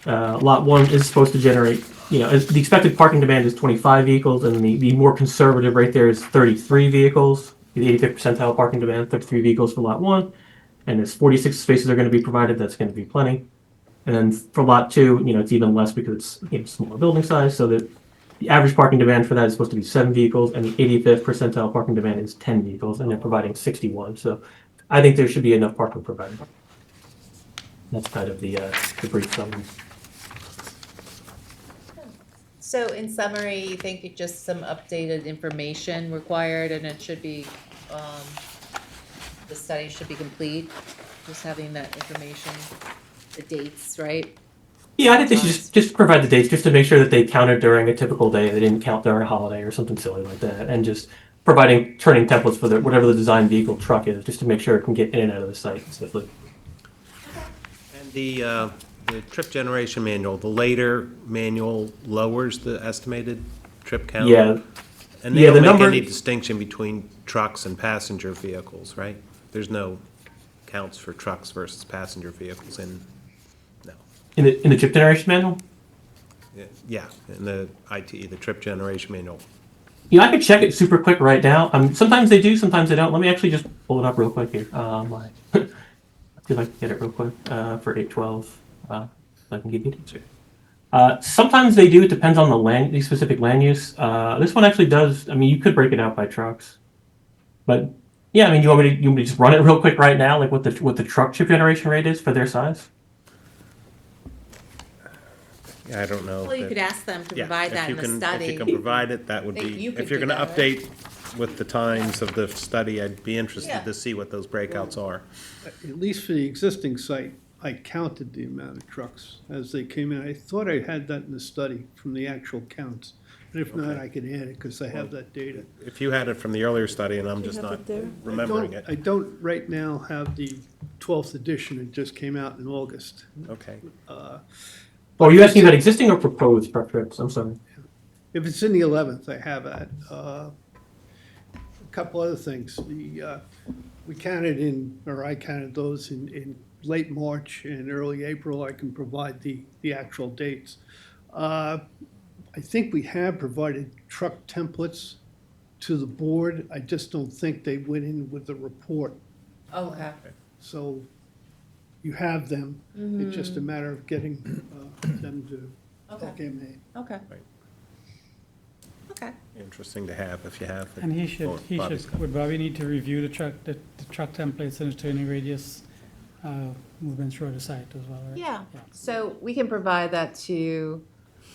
Lot 1 is supposed to generate, the expected parking demand is 25 vehicles, and the more conservative right there is 33 vehicles. The 85th percentile parking demand, 33 vehicles for Lot 1, and there's 46 spaces are going to be provided. That's going to be plenty. And then for Lot 2, it's even less because it's smaller building size, so that the average parking demand for that is supposed to be 7 vehicles, and the 85th percentile parking demand is 10 vehicles, and they're providing 61. So I think there should be enough parking provided. That's kind of the brief summary. So in summary, you think it's just some updated information required and it should be, the study should be complete, just having that information, the dates, right? Yeah, I think they should just provide the dates just to make sure that they counted during a typical day. They didn't count during a holiday or something silly like that. And just providing turning templates for whatever the design vehicle truck is, just to make sure it can get in and out of the site safely. And the trip generation manual, the later manual lowers the estimated trip count? Yeah. And they don't make any distinction between trucks and passenger vehicles, right? There's no counts for trucks versus passenger vehicles in, no. In the trip generation manual? Yeah, in the ITE, the trip generation manual. I could check it super quick right now. Sometimes they do, sometimes they don't. Let me actually just pull it up real quick here. See if I can get it real quick for 812. I can give you it. Sometimes they do. It depends on the specific land use. This one actually does. You could break it out by trucks, but yeah. You want me to just run it real quick right now, like what the truck trip generation rate is for their size? Yeah, I don't know. Well, you could ask them to provide that in the study. If you can provide it, that would be, You could if you're do gonna that, right? update with the times of the study, I'd be interested Yeah. to see what those breakouts are. At least for the existing site, I counted the amount of trucks as they came in. I thought I had that in the study from the actual counts. But if not, I could add it because I have that data. If you had it from the earlier study and I'm just have not it there? remembering it. I don't right now have the 12th edition. It just came out in August. Okay. Or are you asking about existing or proposed truck trips? I'm sorry. If it's in the 11th, I have that. A couple other things. We counted I counted those in late March and early April. I can provide the actual dates. I think we have provided truck templates to the board. I just don't think they went in with the report. Okay. So you have them. It's just a matter of getting them to get made. Okay. Right. Okay. Interesting to have if you have it. And Bobby's got it. would Bobby need to review the truck templates and the turning radius movements through the site as well, right? Yeah, so we can provide that to,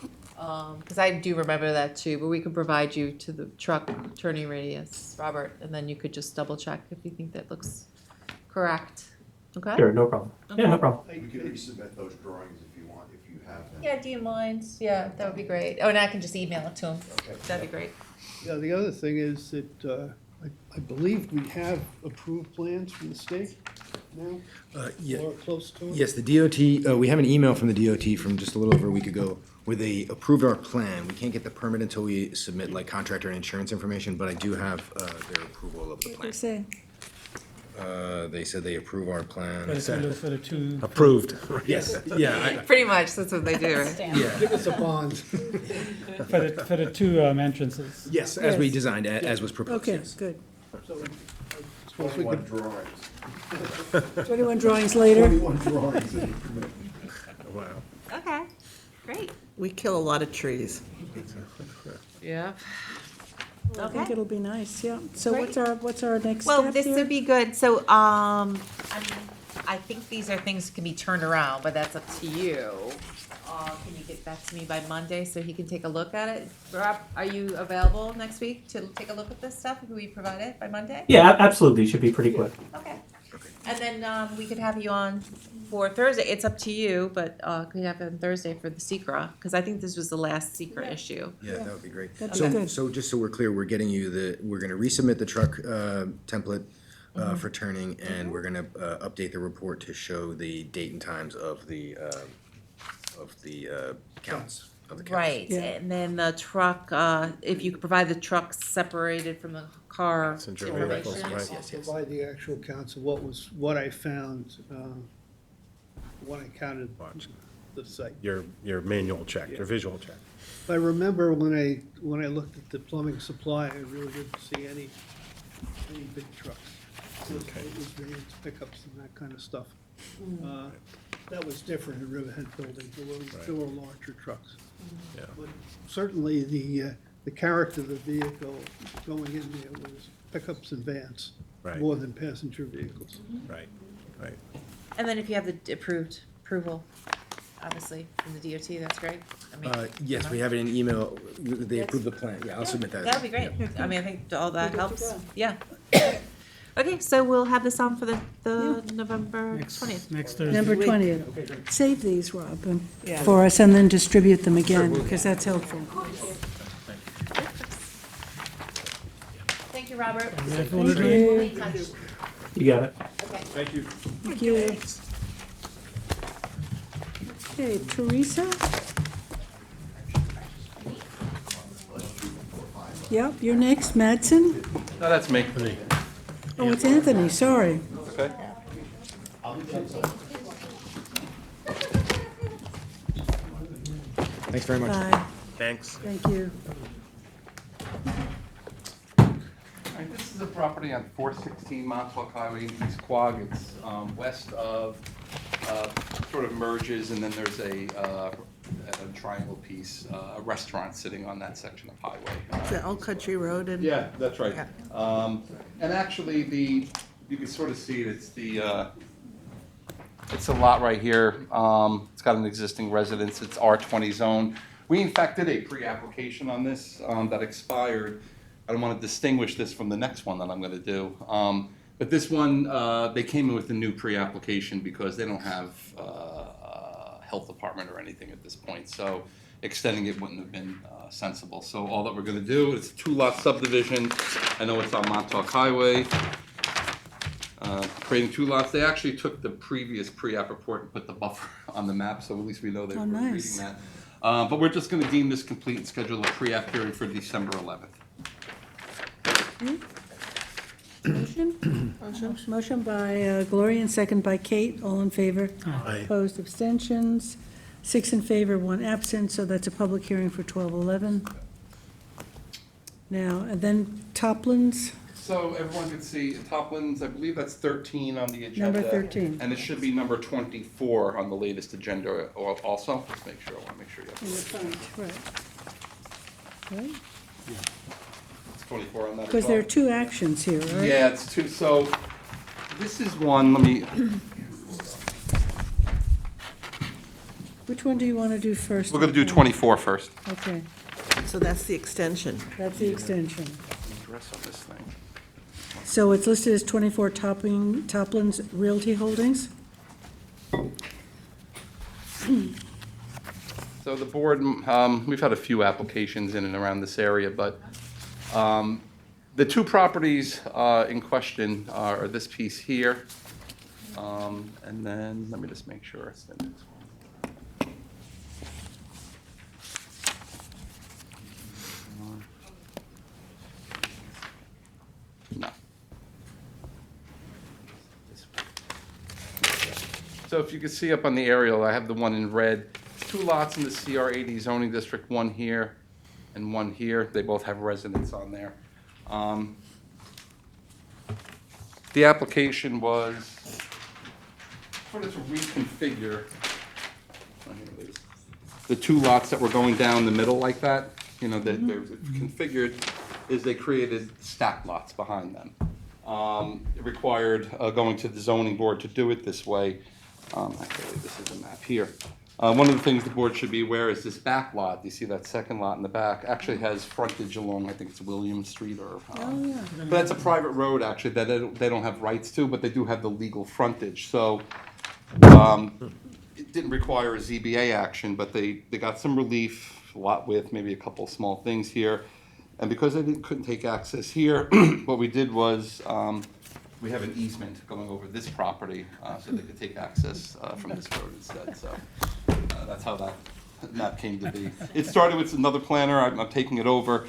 because I do remember that too, but we can provide you to the truck turning radius, Robert, and then you could just double check if you think that looks correct. Okay? Sure, no problem. Yeah, no problem. We can resubmit those drawings if you want, if you have them. Yeah, do you mind? Yeah, that would be great. Oh, and I can just email it to him. Okay. That'd be great. Yeah, the other thing is that I believe we have approved plans from the state now, Yeah. or close to it. Yes, the DOT, we have an email from the DOT from just a little over a week ago where they approved our plan. We can't get the permit until we submit like contractor and insurance information, but I do have their approval of the What plan. they say? They said they approve our plan. For the two. Approved. Yes, yeah, Pretty much, that's what they do, right? yeah. Give us a bond. For the two entrances. Yes, as we Yes. designed, as was proposed, Okay, yes. good. So I suppose we 21 could, drawings. 21 drawings later. 21 drawings. Wow. Okay, great. We kill a lot of trees. Yeah. I think it'll be nice, yeah. So Great. what's our next Well, step this here? would be good. So, I mean, I think these are things that can be turned around, but that's up to you. Can you get back to me by Monday so he can take a look at it? Rob, are you available next week to take a look at this stuff? Can we provide it by Monday? Yeah, absolutely. Should be pretty quick. Okay. And then, we could have you on for Thursday. It's up to you, but, could you have it on Thursday for the secra? Because I think this was the last secra issue. Yeah, that would be great. That'd be So, good. so just so we're clear, we're getting you we're gonna resubmit the truck, template, for turning, and we're gonna, update the report to show the date and times of the counts, of the counts. Right, Yeah. and then the truck, if you could provide the truck separated from the car Passenger information. vehicles, right. Yes, yes. provide the actual counts of what I found, what I counted. the site. Your manual check, your visual check. I remember when I looked at the plumbing supply, I really didn't see any big trucks. It was vans, pickups and that kind of stuff. That was different in Riverhead Building, there were larger trucks. Yeah. But certainly the character of the vehicle going in there was pickups and vans, Right. more than passenger vehicles. Right, right. And then if you have the approval, obviously, from the DOT, that's great. I mean, Yes, we have it in email. They approved the plan. Yeah, I'll submit that. That would be great. I mean, I think all that Good to helps. go. Yeah. Okay, so we'll have this on for the November 20th. Next Thursday. Number 20th. Save these, Rob, for us, and then distribute them again, because that's helpful. Thank you, Robert. Thank you. You got it. Thank you. Thank you. Okay, Teresa? Yep, you're next. Madsen? No, that's me. Oh, it's Anthony, sorry. Okay. Thanks very much. Bye. Thanks. Thank you. All right, this is a property on 416 Montauk Highway in East Quogue. It's west of, sort of merges, and then there's a triangle piece, a restaurant sitting on that section of highway. The Old Country Road and. Yeah, that's right. And actually, you can sort of see it, it's a lot right here. It's got an existing residence, it's R20 zone. We in fact did a pre-application on this that expired. I don't want to distinguish this from the next one that I'm going to do. But this one, they came in with a new pre-application because they don't have a health department or anything at this point. So extending it wouldn't have been sensible. So all that we're going to do is a 2-lot subdivision. I know it's on Montauk Highway. Creating 2 lots. They actually took the previous pre-app report and put the buffer on the map, so at least we know they were nice. reading that. But we're just going to deem this complete and schedule a pre-app hearing for December 11th. Motion? Motion by Gloria and second by Kate. All in favor? Aye. Opposed, abstentions. 6 in favor, 1 absent, so that's a public hearing for 12/11. Now, and then Toplands, So everyone can see Toplands, I believe that's 13 on the agenda. Number 13. And it should be number 24 on the latest agenda also. Just make sure, I want to make sure you have. in the front, right. Right? It's 24 on that as Because there are well. 2 actions here, right? Yeah, it's 2, so this is one, let me, Which one do you want to do first? we're going to do 24 first. Okay, So that's the extension. that's the extension. Address on this thing. So it's listed as 24 Toplands Realty Holdings? So the board, we've had a few applications in and around this area, but the 2 properties in question are this piece here, and then, let me just make sure it's the next one. No. So if you can see up on the aerial, I have the one in red. 2 lots in the CR 80 zoning district, one here and one here. They both have residents on there. The application was sort of to reconfigure the 2 lots that were going down the middle like that. You know, they're configured is they created stack lots behind them. It required going to the zoning board to do it this way. Actually, this is a map here. One of the things the board should be aware is this back lot, you see that second lot in the back, actually has frontage along, I think it's William Street or, but that's a private road actually that they don't have rights to, but they do have the legal frontage. So it didn't require a ZBA action, but they got some relief, lot width, maybe a couple small things here. And because they couldn't take access here, what we did was we have an easement going over this property so they could take access from this road instead. So that's how that came to be. It started with another planner. I'm taking it over.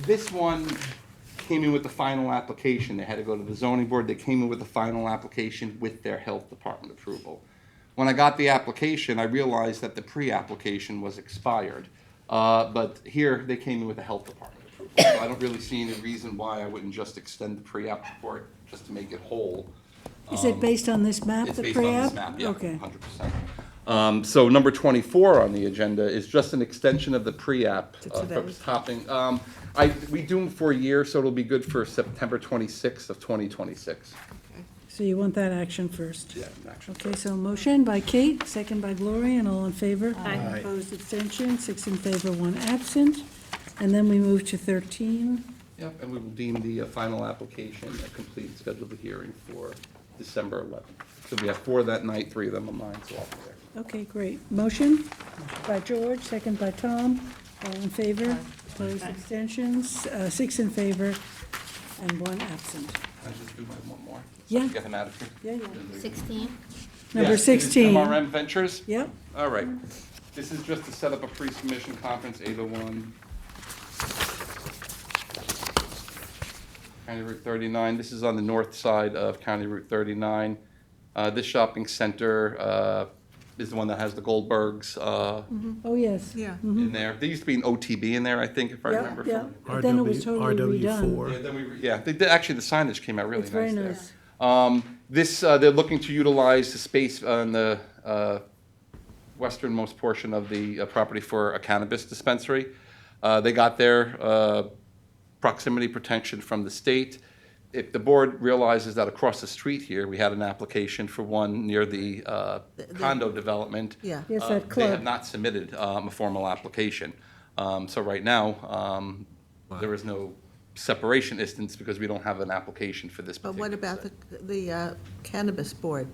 This one came in with the final application. They had to go to the zoning board. They came in with the final application with their health department approval. When I got the application, I realized that the pre-application was expired. But here, they came in with a health department approval. So I don't really see any reason why I wouldn't just extend the pre-app report just to make it whole. Is it based on this map, It's the based on this pre-app? map, yeah, Okay. 100%. So number 24 on the agenda is just an extension of the pre-app from today. topping. We do them for a year, so it'll be good for September 26th of 2026. So you want that action first? Yeah, action. Okay, so motion by Kate, second by Gloria, and all in favor? Aye. Opposed, abstention, 6 in favor, 1 absent. And then we move to 13. Yep, and we will deem the final application a complete, and schedule the hearing for December 11th. So we have 4 that night, 3 of them on mine, so I'll be there. Okay, great. Motion by George, second by Tom. All in favor? Opposed, abstentions, 6 in favor and 1 absent. Can I just do my one more? Yeah. Get them out of here. Yeah, yeah. 16. Number Yes, it is 16. MRM Ventures? Yep. All right. This is just to set up a pre-submission conference, 801. County Route 39. This is on the north side of County Route 39. This shopping center is the one that has the Goldbergs Oh, yes. Yeah. in there. There used to be an OTB in there, I think, if I Yeah, remember. yeah. from- But then it was totally redone. RW4. Yeah, then they did, actually, the signage came out really It's nice very there. nice. They're looking to utilize the space on the westernmost portion of the property for a cannabis dispensary. They got their proximity protection from the state. If the board realizes that across the street here, we had an application for one near the condo development. Yeah. Yes, that They club. have not submitted a formal application. So right now, there is no separation instance because we don't have an application for this But particular what about site. the cannabis board?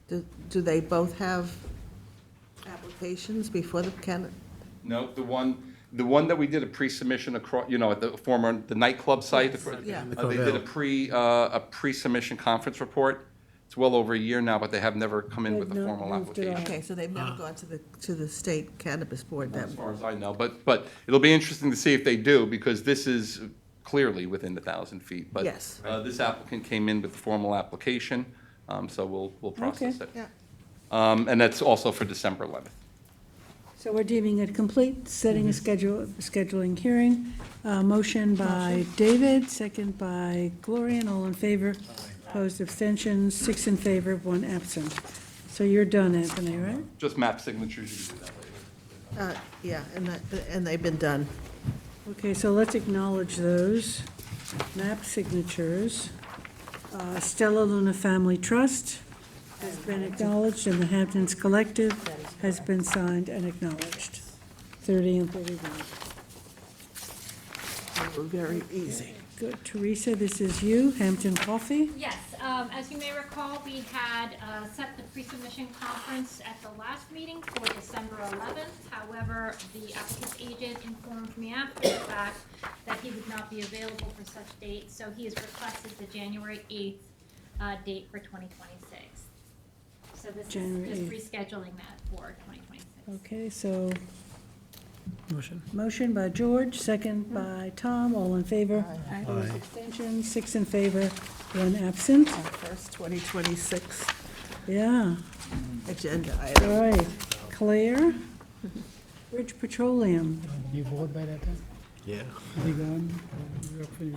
Do they both have applications before the No, the one that we did a pre-submission across, at the nightclub site. Yeah. They did a pre-submission conference report. It's well over a year now, but they have never come in with a They've not formal moved it application. Okay, so they've never gone to the state cannabis board then? As far as I know, but it'll be interesting to see if they do, because this is clearly within the 1,000 feet. But Yes. this applicant came in with a formal application, so we'll process Okay. it. And that's also for December 11th. So we're deeming it complete, setting a scheduling hearing. Motion by David, second by Gloria, and all in favor. Opposed, abstentions, 6 in favor, 1 absent. So you're done, Anthony, right? Just map signatures, you can do that later. Yeah, and they've been done. Okay, so let's acknowledge those. Map signatures. Stella Luna Family Trust has been acknowledged, and the Hamptons Collective has been signed and acknowledged. 30 and 31. They were very easy. Good. Teresa, this is you, Hampton Coffee. Yes, as you may recall, we had set the pre-submission conference at the last meeting for December 11th. However, the applicant's agent informed me after the fact that he would not be available for such date, so he has requested the January 8th date for 2026. So this January is 8th. just rescheduling that for 2026. Okay, so Motion. motion by George, second by Tom, all in favor. Opposed, abstentions, 6 in favor, 1 absent. Our first 2026 Yeah, agenda all item. right. Claire, Bridge Petroleum. You vote by that time? Yeah. We gone?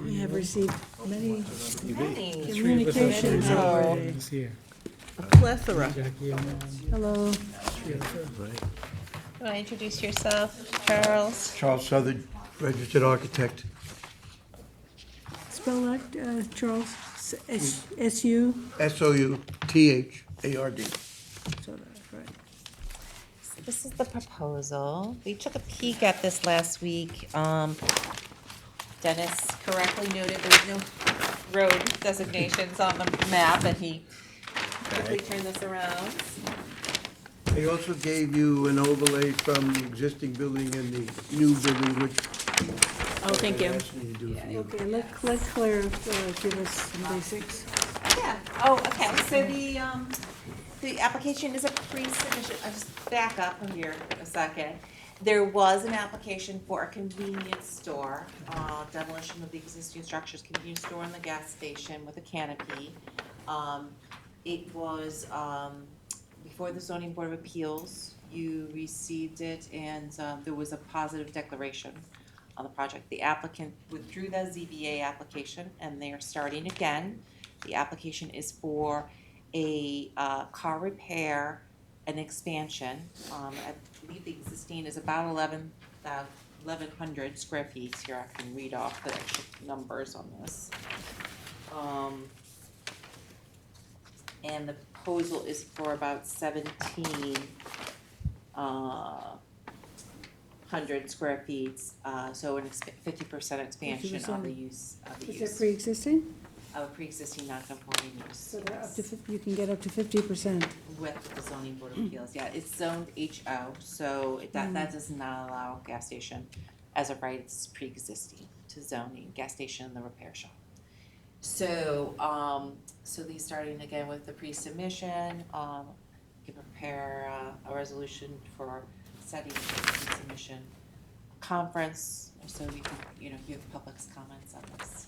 We have received many Many. communications already. This year. A plethora. Jackie and, Hello. Right. You want to introduce yourself, Charles? Charles Southard, registered architect. Spell that, Charles, S-U? Southaard. So that's right. So this is the proposal. We took a peek at this last week. Dennis correctly noted there was no road designations on the map, and he quickly turned this around. They also gave you an overlay from the existing building and the new building, which. Oh, thank you. Okay, let Claire give us some basics. Yeah, oh, okay, so the application is a pre-submission, I'll just back up here a second. There was an application for a convenience store, demolition of the existing structures, convenience store in the gas station with a canopy. It was, before the zoning board of appeals. You received it, and there was a positive declaration on the project. The applicant withdrew the ZBA application, and they are starting again. The application is for a car repair and expansion. I believe the existing is about 1,100 square feet. Here, I can read off the actual numbers on this. And the proposal is for about 1,700 square feet, so an 50% expansion of the use of the Is use. it pre-existing? Of a pre-existing non-conforming use. So they're up to, you can get up to 50%. With the zoning board of appeals, yeah, it's zoned HO, so that does not allow gas station. As of right, it's pre-existing to zoning, gas station and the repair shop. So, so these starting again with the pre-submission, can prepare a resolution for setting the pre-submission conference, so we can, give public's comments on this.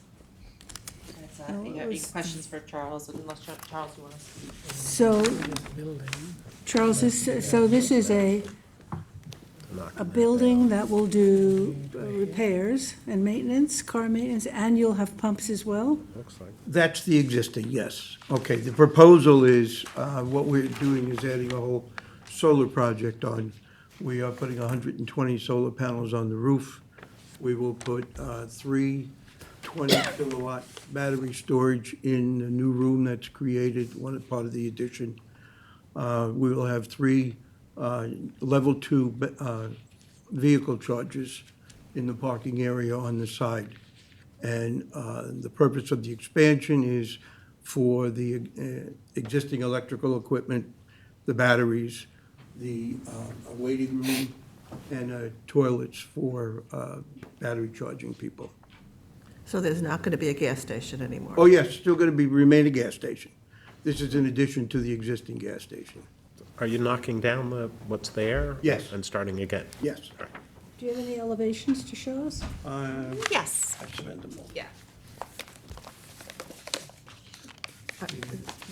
Any questions for Charles, unless Charles, you want to speak? So, Charles, so this is a building that will do repairs and maintenance, car maintenance, and you'll have pumps as well? Looks like. That's the existing, yes. Okay, the proposal is, what we're doing is adding a whole solar project on. We are putting 120 solar panels on the roof. We will put 3 20-kilowatt battery storage in the new room that's created, one part of the addition. We will have 3 level 2 vehicle chargers in the parking area on the side. And the purpose of the expansion is for the existing electrical equipment, the batteries, the waiting room, and toilets for battery charging people. So there's not going to be a gas station anymore? Oh, yes, still going to remain a gas station. This is in addition to the existing gas station. Are you knocking down what's there? Yes. And starting again? Yes. All right. Do you have any elevations to show us? Yes. I spent them all. Yeah.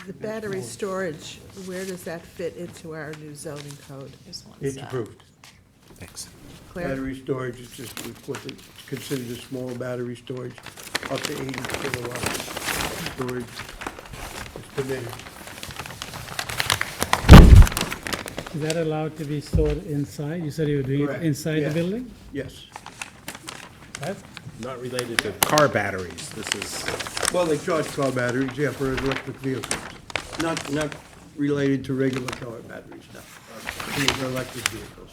The battery storage, where does that fit into our new zoning code? It's approved. Thanks. Claire? Battery storage is just considered a small battery storage, up to 80 kilowatts storage is permitted. Is that allowed to be stored inside? You said you were doing it Correct. inside the Yes. building? Yes. Not related to car batteries, this is, Well, they charge car batteries, yeah, for electric vehicles. Not related to regular car batteries, no. These are electric vehicles.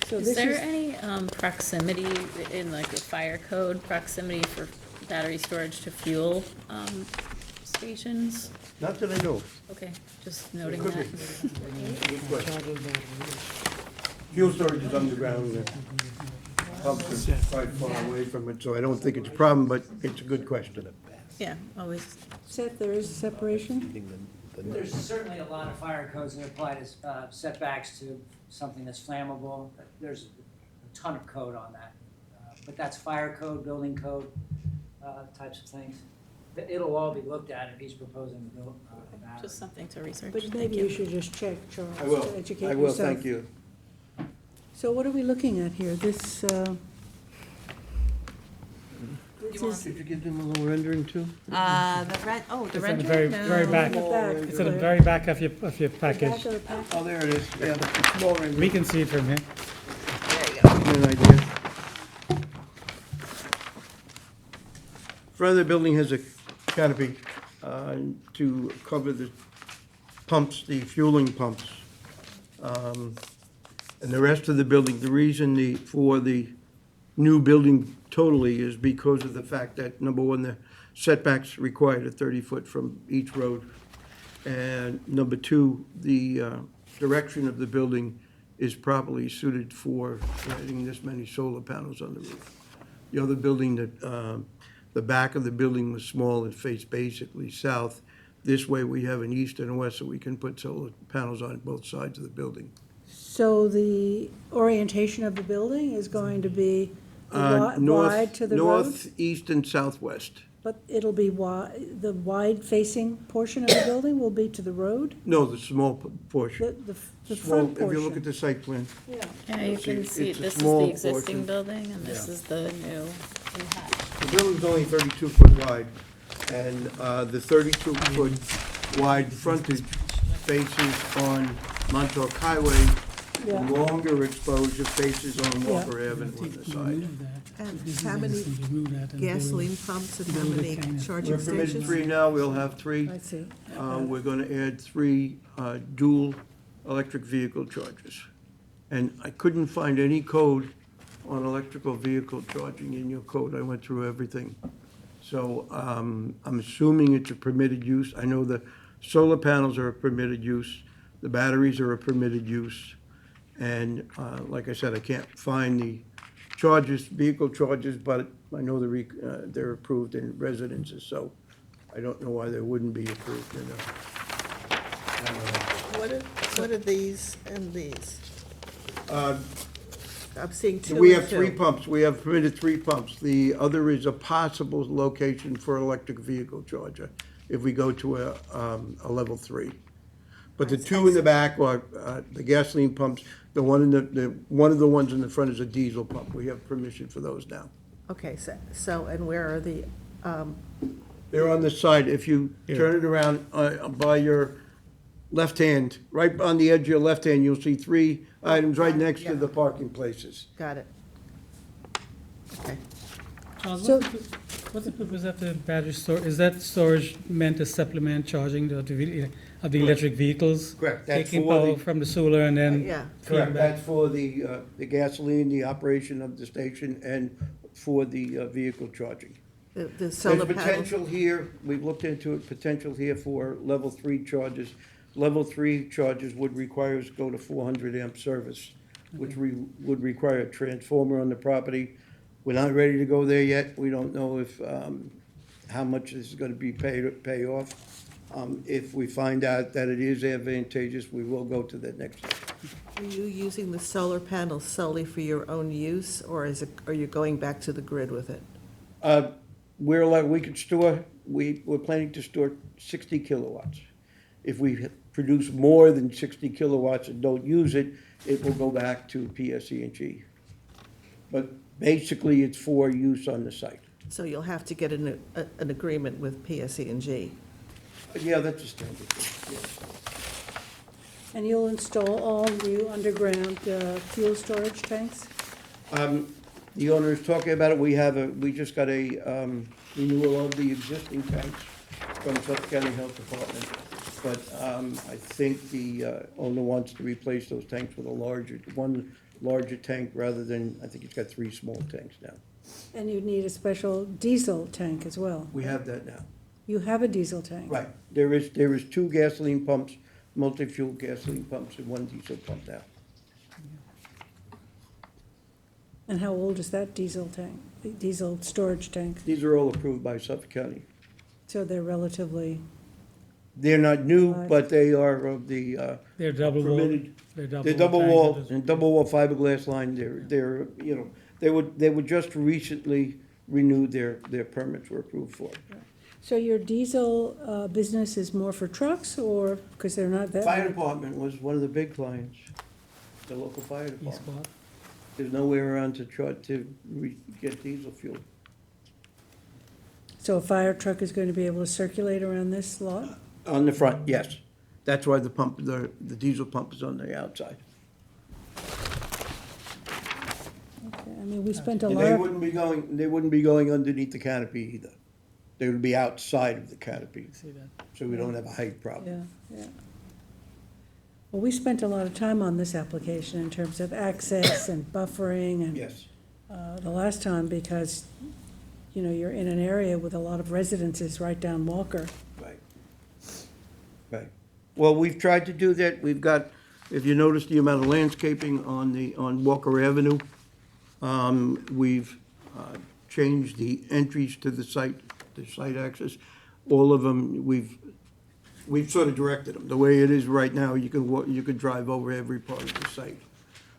So Is this there is, any proximity in like the fire code, proximity for battery storage to fuel stations? Not that I know of. Okay, just noting Could that. be. Good question. Fuel storage is underground, the pumps are quite far away from it, so I don't think it's a problem, but it's a good question. Yeah, always. Seth, there is a separation? There's certainly a lot of fire codes that apply to setbacks to something that's flammable. There's a ton of code on that. But that's fire code, building code, types of things. It'll all be looked at if he's proposing to build a battery. Just something to research. But Thank maybe you should just check, Charles, I will, to educate I yourself. will, thank you. So what are we looking at here? This, this is, Did you give them a little rendering too? The It's at the rendering? very back. In the back. It's at the very back of your back package. of the pack. Oh, there it is, yeah, small rendering. We can see it from here. Give you an idea. Front of the building has a canopy to cover the pumps, the fueling pumps. And the rest of the building, the reason for the new building totally is because of the fact that, number one, the setbacks required a 30-foot from each road. And number two, the direction of the building is properly suited for adding this many solar panels on the roof. The other building that, the back of the building was small and faced basically south. This way, we have an east and a west, so we can put solar panels on both sides of the building. so the orientation of the building is going to be North- wide to the road? North, east, and southwest. But it'll be the wide-facing portion of the building will be to the road? No, the small portion. The Small- front portion? If you look at the site plan. Yeah. Yeah, you See, can see, it's a this is small the existing portion. building, and this Yeah. is the new. The building's only 32 foot wide, and the 32 foot wide frontage faces on Montauk Highway. The Yeah. longer exposure faces on Yeah. Walker Avenue on the side. And how many gasoline pumps and how many charging We're permitted stations? 3 now, we'll have 3. I see. We're gonna add 3 dual electric vehicle chargers. And I couldn't find any code on electrical vehicle charging in your code. I went through everything. So I'm assuming it's a permitted use. I know the solar panels are a permitted use, the batteries are a permitted use. And like I said, I can't find the charges, vehicle charges, but I know they're approved in residences, so I don't know why they wouldn't be approved in a. What are these and these? I'm seeing 2 We and have 3 2. pumps, we have permitted 3 pumps. The other is a possible location for electric vehicle charger if we go to a level 3. But the 2 in the back are the gasoline pumps. The one in one of the ones in the front is a diesel pump. We have permission for those now. Okay, so, and where are the, They're on the side. If you turn it around by your left hand, right on the edge of your left hand, you'll see 3 items right next to the parking places. got it. Okay. Charles, So- what's the purpose of the battery store? Is that storage meant to supplement charging of the electric vehicles? Correct. That's Taking for power the- from the solar and then Yeah. feeding Correct. back? That's for the gasoline, the operation of the station, and for the vehicle charging. The solar There's panels? potential here, we've looked into it, potential here for level 3 charges. Level 3 charges would require us to go to 400 amp service, which would require a transformer on the property. We're not ready to go there yet. We don't know if, how much this is gonna be pay off. If we find out that it is advantageous, we will go to the next step. Are you using the solar panels solely for your own use, or are you going back to the grid with it? We could store, we're planning to store 60 kilowatts. If we produce more than 60 kilowatts and don't use it, it will go back to PSE&G. But basically, it's for use on the site. So you'll have to get an agreement with PSE&G. Yeah, that's a standard thing, yes. And you'll install all new underground fuel storage tanks? The owner is talking about it. We just got a renewal of the existing tanks from Suffolk County Health Department. But I think the owner wants to replace those tanks with one larger tank rather than, I think he's got 3 small tanks now. And you need a special diesel tank as well? We have that now. You have a diesel tank? Right. There is 2 gasoline pumps, multi-fuel gasoline pumps, and 1 diesel pump now. And how old is that diesel tank, the diesel storage tank? These are all approved by Suffolk County. So they're relatively, They're not new, Right. but they are of the They're double wall. permitted. They're They're double double wall wall, and double wall fiberglass line. They were just recently renewed, their permits were approved for. so your diesel business is more for trucks, or, because they're not that? Fire many? department was one of the big clients, the local fire East department. Quad. There's nowhere around to try to get diesel fuel. So a fire truck is going to be able to circulate around this lot? On the front, yes. That's why the diesel pump is on the outside. Okay, I mean, we spent a And lot they of, wouldn't be going underneath the canopy either. They would be outside of the canopy, See that? so we don't have a height problem. yeah. Well, we spent a lot of time on this application in terms of access and buffering and Yes. the last time, because, you're in an area with a lot of residences right down Walker. Right. Well, we've tried to do that. We've got, if you notice the amount of landscaping on Walker Avenue, we've changed the entries to the site access. All of them, we've sort of directed them. The way it is right now, you can drive over every part of the site.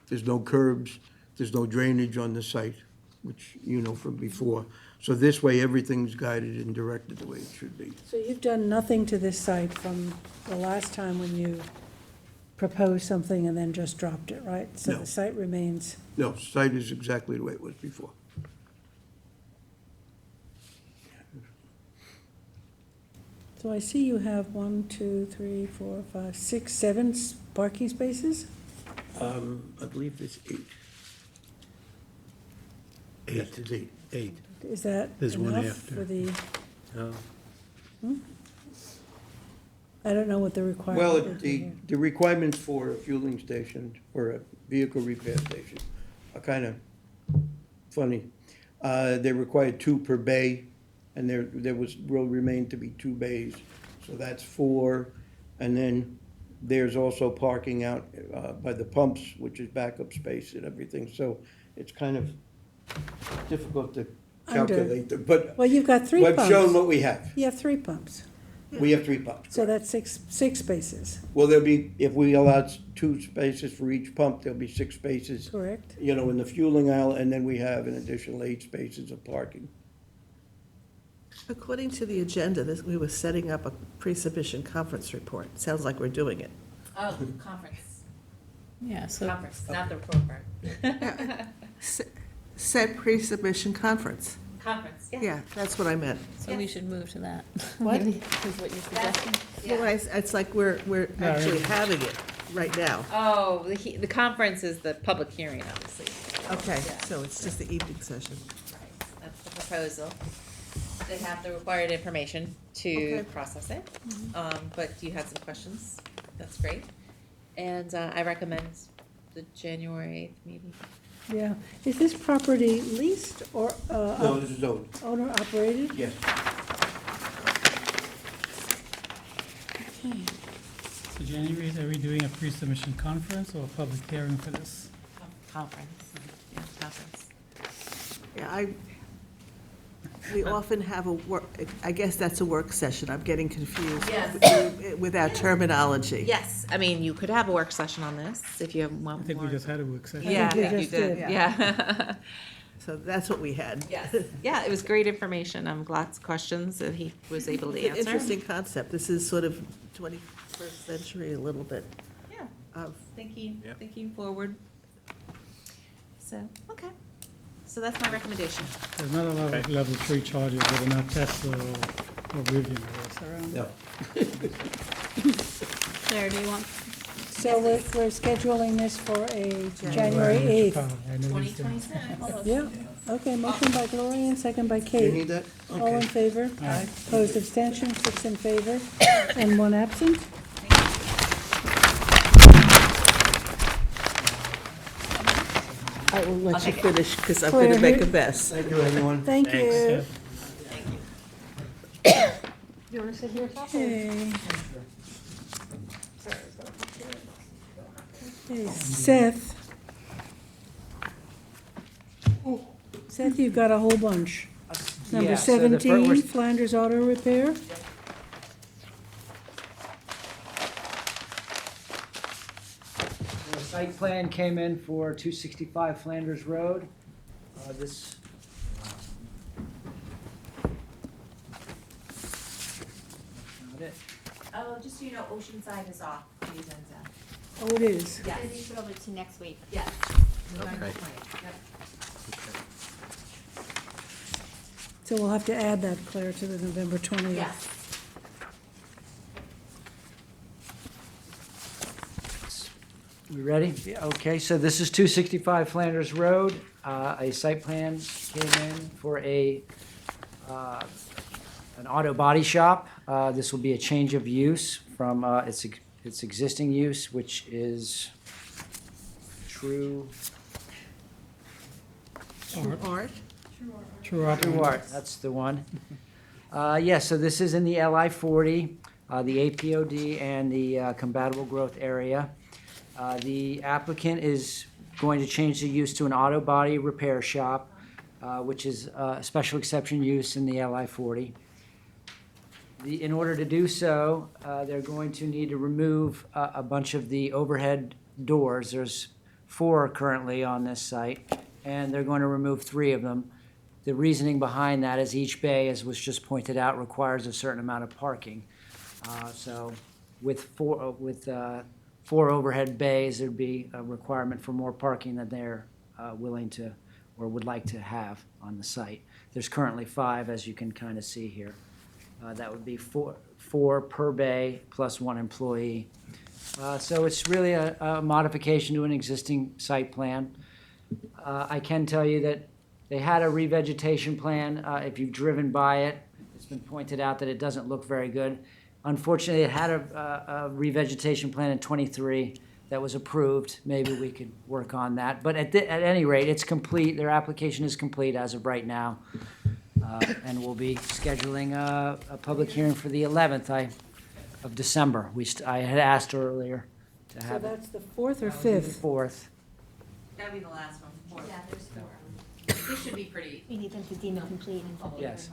There's no curbs, there's no drainage on the site. which you know from before. So this way, everything's guided and directed the way it should be. So you've done nothing to this site from the last time when you proposed something and then just dropped it, right? So No. the site remains, No, site is exactly the way it was before. so I see you have 1, 2, 3, 4, 5, 6, 7 parking spaces? I believe it's 8. Yes, it's 8. 8. Is that There's one enough after. for the, Oh. I don't know what the requirement Well, would be here. the requirements for a fueling station, or a vehicle repair station, are kind of funny. They require 2 per bay, and will remain to be 2 bays, so that's 4. And then there's also parking out by the pumps, which is backup space and everything, so it's kind of difficult to calculate, but Well, you've got 3 pumps. I've shown what we have. You have 3 pumps, We have 3 pumps. so that's six spaces, Well, there'll be, if we allow 2 spaces for each pump, there'll be 6 spaces, correct? you know, in the fueling aisle, and then we have an additional 8 spaces of parking. According to the agenda, we were setting up a pre-submission conference report. Sounds like we're doing it. Oh, conference. Yeah, so Conference, not the report part. Set pre-submission conference. Conference, yeah. Yeah, that's what I meant. So we should move to that. What? Maybe, is what you're suggesting? Well, it's like we're actually having it right now. Oh, the conference is the public hearing, obviously. Okay, Yeah. so it's just the evening session. Right, that's the proposal. They have the required information to Okay. process it, but you had some questions, that's great. And I recommend the January 8th meeting. Yeah. Is this property leased or No, this is owned. owner operated? Yes. Okay. So January, are we doing a pre-submission conference or a public hearing for this? Conference, yeah, conference. Yeah, we often have a work, I guess that's a work session. I'm getting confused with our terminology. Yes, I mean, you could have a work session on this if you want more. I think we just had a work session. Yeah, I think we you just did, did. yeah. So that's what we had. Yes, yeah, it was great information. Lots of questions that he was able to It's an answer. interesting concept. This is sort of 21st century a little bit. Yeah, Of thinking forward. So, okay. So that's my recommendation. There's not a lot of level 3 charges that are not tested or reviewed around. No. Claire, do you want? So we're scheduling this for a January 8th. 2026. Yeah, okay, motion by Gloria and second by You Kate. need that? All in Okay. favor? Aye. Opposed, abstention, 6 in favor, and 1 absent. I will let you Okay. finish because I'm Claire, going to make here- a mess. Thank you, everyone. Thank you. You want to sit here, Seth? Okay. Okay, Seth. Seth, you've got a whole bunch. Number Yeah, so the 17, Flanders Auto Repair. The site plan came in for 265 Flanders Road. This. Not it. Oh, just so you know, Oceanside is off. These ends out. Oh, it is. Yes. Then you should over to next week. Yes. Okay. So we'll have to add that, Claire, to the November 20th. Yes. We ready? Yeah, okay, so this is 265 Flanders Road. A site plan came in for an auto body shop. This will be a change of use from its existing use, which is True Art? True Art. True Art, that's the one. Yeah, so this is in the LI 40, the APOD, and the compatible growth area. The applicant is going to change the use to an auto body repair shop, which is a special exception use in the LI 40. In order to do so, they're going to need to remove a bunch of the overhead doors. There's 4 currently on this site, and they're going to remove 3 of them. The reasoning behind that is each bay, as was just pointed out, requires a certain amount of parking. So with 4 overhead bays, there'd be a requirement for more parking than they're willing to or would like to have on the site. There's currently 5, as you can kind of see here. That would be four per bay plus 1 employee. So it's really a modification to an existing site plan. I can tell you that they had a revegetation plan. If you've driven by it, it's been pointed out that it doesn't look very good. Unfortunately, it had a revegetation plan in '23 that was approved. Maybe we could work on that. But at any rate, it's complete. Their application is complete as of right now. And we'll be scheduling a public hearing for the 11th of December. I had asked earlier to So have it. that's the 4th or That would be the 5th? 4th. That'll be the last one. Yeah, there's 4. This should be pretty. We need them to deem it complete and public. Yes.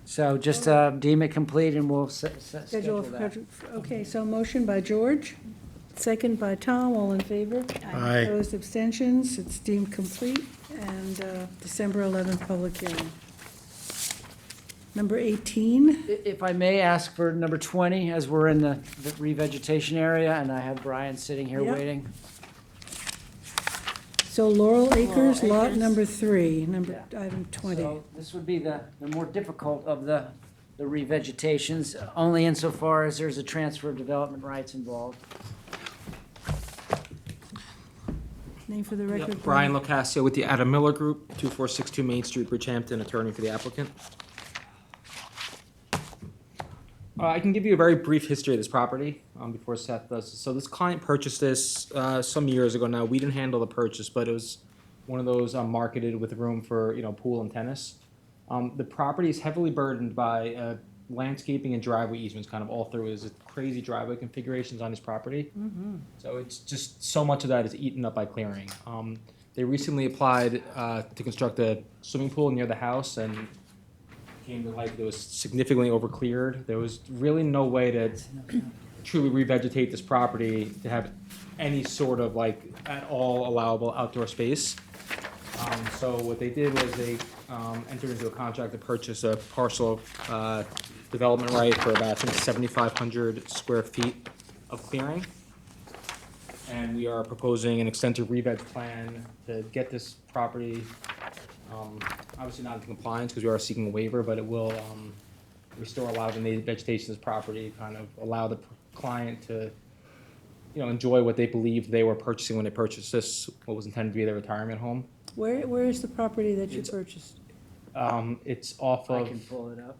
So just deem it complete and we'll schedule that. Okay, so motion by George, second by Tom, all in favor? Aye. Opposed, abstentions, it's deemed complete, and December 11th, public hearing. Number 18, If I may ask for number 20, as we're in the revegetation area, and I have Brian sitting here Yep. waiting. so Laurel Acres, lot Acres. number 3, Yeah. item 20. So this would be the more difficult of the revegetations, only insofar as there's a transfer of development rights involved. Name for the record. Brian Locascio with the Adam Miller Group, 2462 Main Street, Bridgehampton, attorney for the applicant. I can give you a very brief history of this property before Seth does. So this client purchased this some years ago now. We didn't handle the purchase, but it was one of those marketed with room for pool and tennis. The property is heavily burdened by landscaping and driveway easements kind of all through. There's crazy driveway configurations on his property. So it's just so much of that is eaten up by clearing. They recently applied to construct a swimming pool near the house and came to light that it was significantly overcleared. There was really no way to truly revegetate this property to have any sort of at all allowable outdoor space. So what they did was they entered into a contract to purchase a parcel development right for about 7,500 square feet of clearing. And we are proposing an extensive re-veg plan to get this property, obviously not in compliance because we are seeking a waiver, but it will restore a lot of the native vegetation to this property, kind of allow the client to enjoy what they believed they were purchasing when they purchased this, what was intended to be their retirement home. Where is the property that you purchased? It's off I of, can pull it up.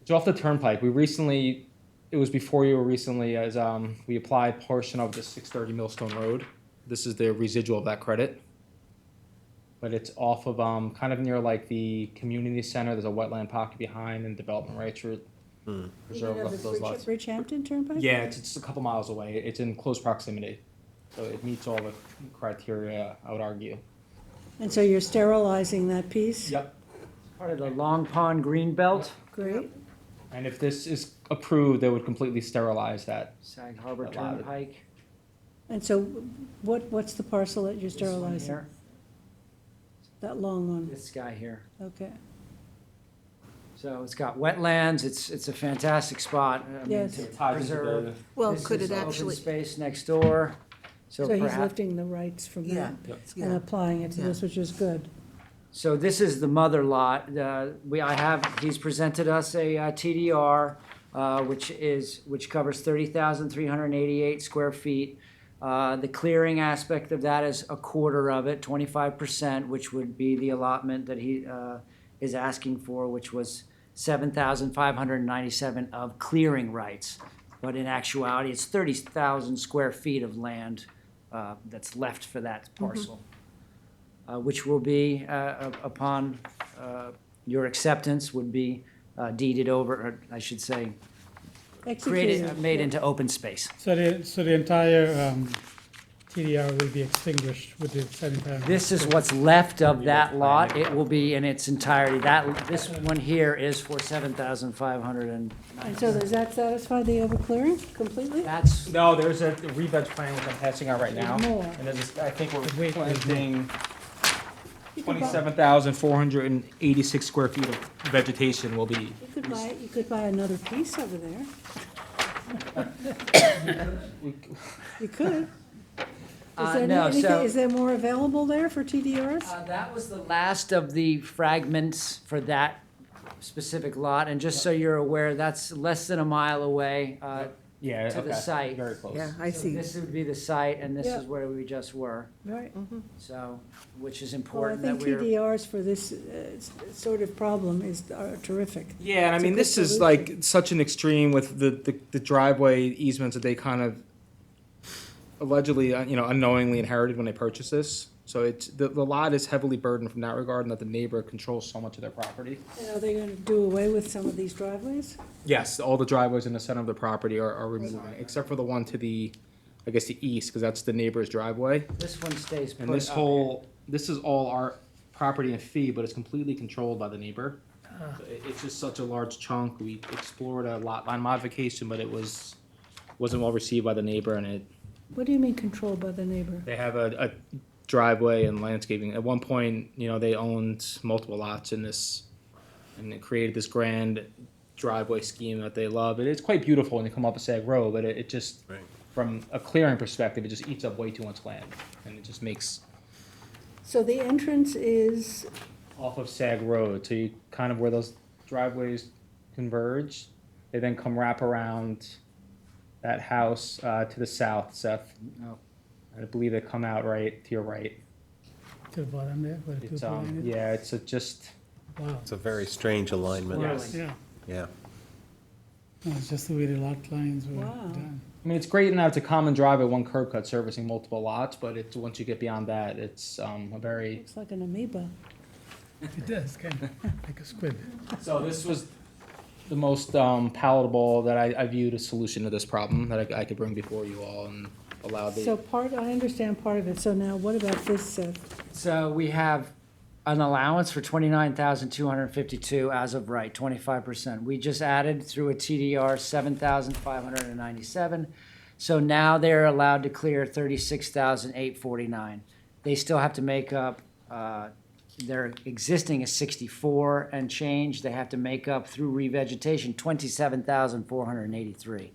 it's off the turnpike. It was before you were recently, as we applied portion of the 630 Millstone Road. This is the residual of that credit. But it's off of, kind of near the community center. There's a wetland pocket behind and development rights are reserved You know for those the lots. Bridgehampton Turnpike? Yeah, it's a couple miles away. It's in close proximity. So it meets all the criteria, I would argue. And so you're sterilizing that piece? Yep. Part of the Long Pond Green Belt, Great. And if this is approved, they would completely sterilize that. Sag Harbor That lot. Turnpike. And so what's the parcel that you're This one sterilizing? here, That long one? this guy here. Okay. So it's got wetlands, it's a fantastic spot. I mean, Yes. to It ties into preserve. the- Well, This could is it open actually, space next door, so So he's perhaps. lifting the rights from Yeah. that Yeah. and applying it to this, which is good. So this is the mother lot. He's presented us a TDR, which covers 30,388 square feet. The clearing aspect of that is a quarter of it, 25%, which would be the allotment that he is asking for, which was 7,597 of clearing rights. But in actuality, it's 30,000 square feet of land that's left for that parcel. Which will be, upon your acceptance, would be deeded over, or I should say, Executed. made into open space. So the entire TDR will be extinguished with the 75. This is what's left of that lot. It will be in its entirety. This one here is for 7,500 and. And so does that satisfy the overclearing completely? That's, No, there's a re-veg plan which I'm passing out right now. More. And there's, I think we're Wait, there's planting You could buy- 27,486 square feet of vegetation will be. You could buy another piece over there. You could. no, so. Is there more available there for TDRs? That was the last of the fragments for that specific lot, and just so you're aware, that's less than a mile away, Yeah, to the okay, site. very close. Yeah, I So see. this would be the site, and this Yeah. is where we just were, Right. so, which is Well, I important think that we're. TDRs for this sort of problem are terrific. Yeah, and I It's a mean, good this is solution. like such an extreme with the driveway easements that they kind of allegedly, unknowingly inherited when they purchased this. So the lot is heavily burdened from that regard, and that the neighbor controls so much of their property. And are they going to do away with some of these driveways? Yes, all the driveways in the center of the property are removing, except for the one to the, I guess, the east, because that's the neighbor's driveway. This one stays put. And this this is all our property and fee, but it's completely controlled by the neighbor. So it's just such a large chunk. We explored a lot line modification, but wasn't well received by the neighbor, and What do you mean controlled by the neighbor? they have a driveway and landscaping. At one point, they owned multiple lots in this, and it created this grand driveway scheme that they love. It's quite beautiful when you come off a Sag Road, but it just, from a clearing perspective, it just eats up way too much land, and it just makes So the entrance is, off of Sag Road, so you kind of where those driveways converge, they then come wrap around that house to the south, Seth. No. I believe they come out right to your right. To the bottom there, where the It's two line is? yeah, it's just Wow. It's a very strange alignment. Yeah. Yeah. No, it's just the way the lot lines were Wow. done. I mean, it's great in that it's a common driveway, one curb cut servicing multiple lots, but once you get beyond that, it's a very. looks like an amoeba. It does, kind of, like a squid. So this was the most palatable that I viewed a solution to this problem that I could bring before you all and allow the. So I understand part of it. So now what about this, So we have an allowance for 29,252 as of right, 25%. We just added through a TDR 7,597. So now they're allowed to clear 36,849. They still have to make up, their existing is 64 and change. They have to make up through revegetation 27,483.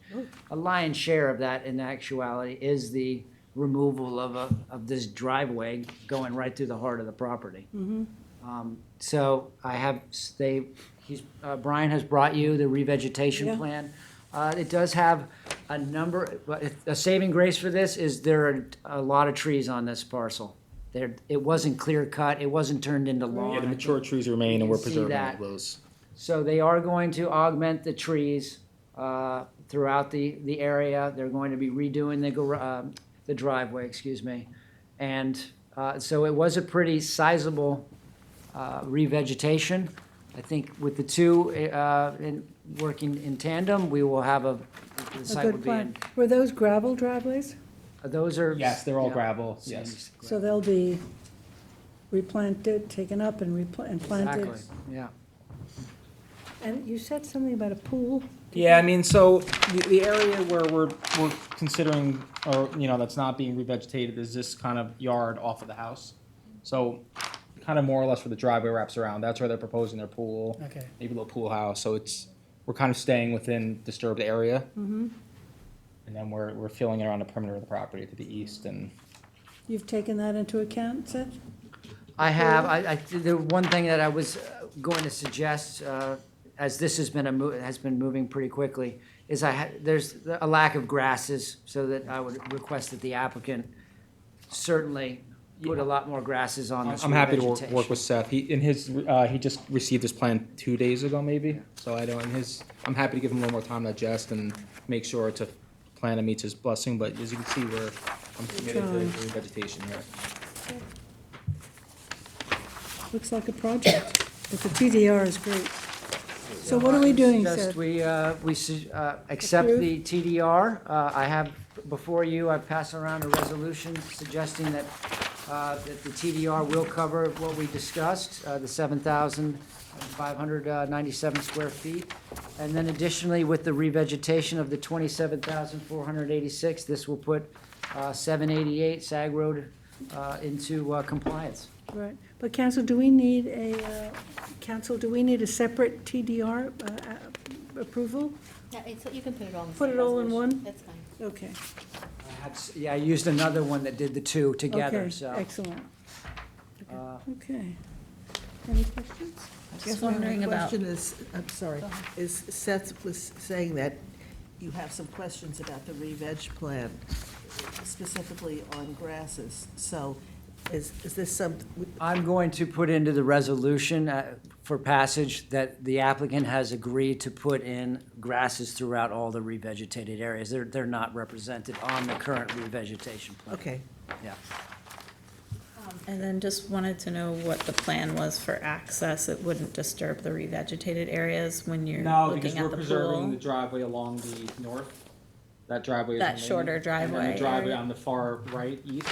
A lion's share of that in actuality is the removal of this driveway going right through the heart of the property. So Brian has brought you the revegetation Yeah. plan. It does have a number, but a saving grace for this is there are a lot of trees on this parcel. It wasn't clear cut, it wasn't turned into lawn. Yeah, the mature trees remain, and You we're can see preserving that. all those. So they are going to augment the trees throughout the area. They're going to be redoing the driveway, excuse me. And so it was a pretty sizable revegetation. I think with the two working in tandem, we will have the A site good will be plan. in. Were those gravel driveways? Those are. Yes, they're all yeah, gravel, same yes. So they'll be replanted, taken up and planted? Exactly, yeah. And you said something about a pool? Yeah, I mean, so the area where we're considering, or, that's not being revegetated is this kind of yard off of the house. So kind of more or less where the driveway wraps around, that's where they're proposing their pool. Okay. Maybe a little pool house, so we're kind of staying within disturbed area. Mm-hmm. And then we're filling it around the perimeter of the property to the east and. You've taken that into account, Seth? I have, the one thing that I was going to suggest, as this has been moving pretty quickly, is there's a lack of grasses, so that I would request that the applicant certainly put a lot more grasses on this I'm happy to revegetation. work with Seth. He just received his plan 2 days ago, maybe. So I'm happy to give him a little more time to digest and make sure it's a plan that meets his blessing. But as you can see, I'm committed to revegetation here. Looks like a project, but the TDR is great. So what are we doing, Just Seth? we accept the TDR. I have before you, I've passed around a resolution suggesting that the TDR will cover what we discussed, the 7,597 square feet. And then additionally, with the revegetation of the 27,486, this will put 788 Sag Road into compliance. Right, but council, do we need a separate TDR approval? Yeah, you can put it all in the Put same it all in resolution. one? That's fine. Okay. Yeah, I used another one that did the two together, Okay, so. excellent. uh, Okay. Any questions? Just wondering about- question is, I'm sorry, is Seth was saying that you have some questions about the re-veg plan, specifically on grasses. So is this something? I'm going to put into the resolution for passage that the applicant has agreed to put in grasses throughout all the revegetated areas. They're not represented on the current revegetation plan. Okay. Yeah. And then just wanted to know what the plan was for access. It wouldn't disturb the revegetated areas when you're No, because looking we're at the preserving the pool? driveway along the north. That driveway is That remaining. shorter And driveway then the driveway area? on the far right, east.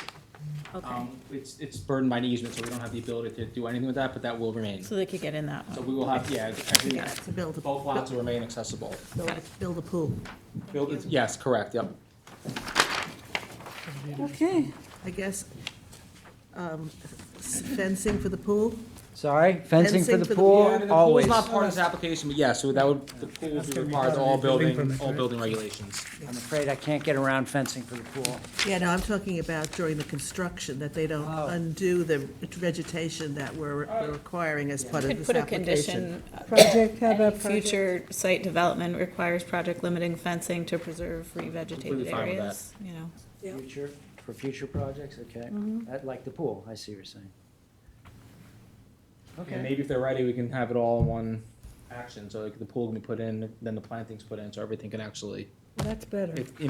Okay, It's burdened by an easement, so we don't have the ability to do anything with that, but that will remain. so they could get in that So one. we will have, yeah, every, Yeah, to build a- both lots will remain accessible. Build a pool. Yes, correct, yep. Okay. I guess, fencing for the pool? Sorry, fencing for Fencing the for the pool, pool. Yeah, the pool's always. not part of this application, but yes, so that would, the pool would be required to all Building building, permit, all right? building regulations. I'm afraid I can't get around fencing for the pool. Yeah, no, I'm talking about during the construction, that they don't Oh. undo the vegetation that we're requiring as part of Could this put a application. condition. Project, how Any about project? future site development requires project limiting fencing to preserve revegetated Completely fine with areas, you know. Yeah. Future, for future projects, okay. Like the pool, I see what you're saying. And Okay. maybe if they're ready, we can have it all in one action, so like the pool can be put in, then the plantings put in, so everything can actually, That's better. if the Yeah.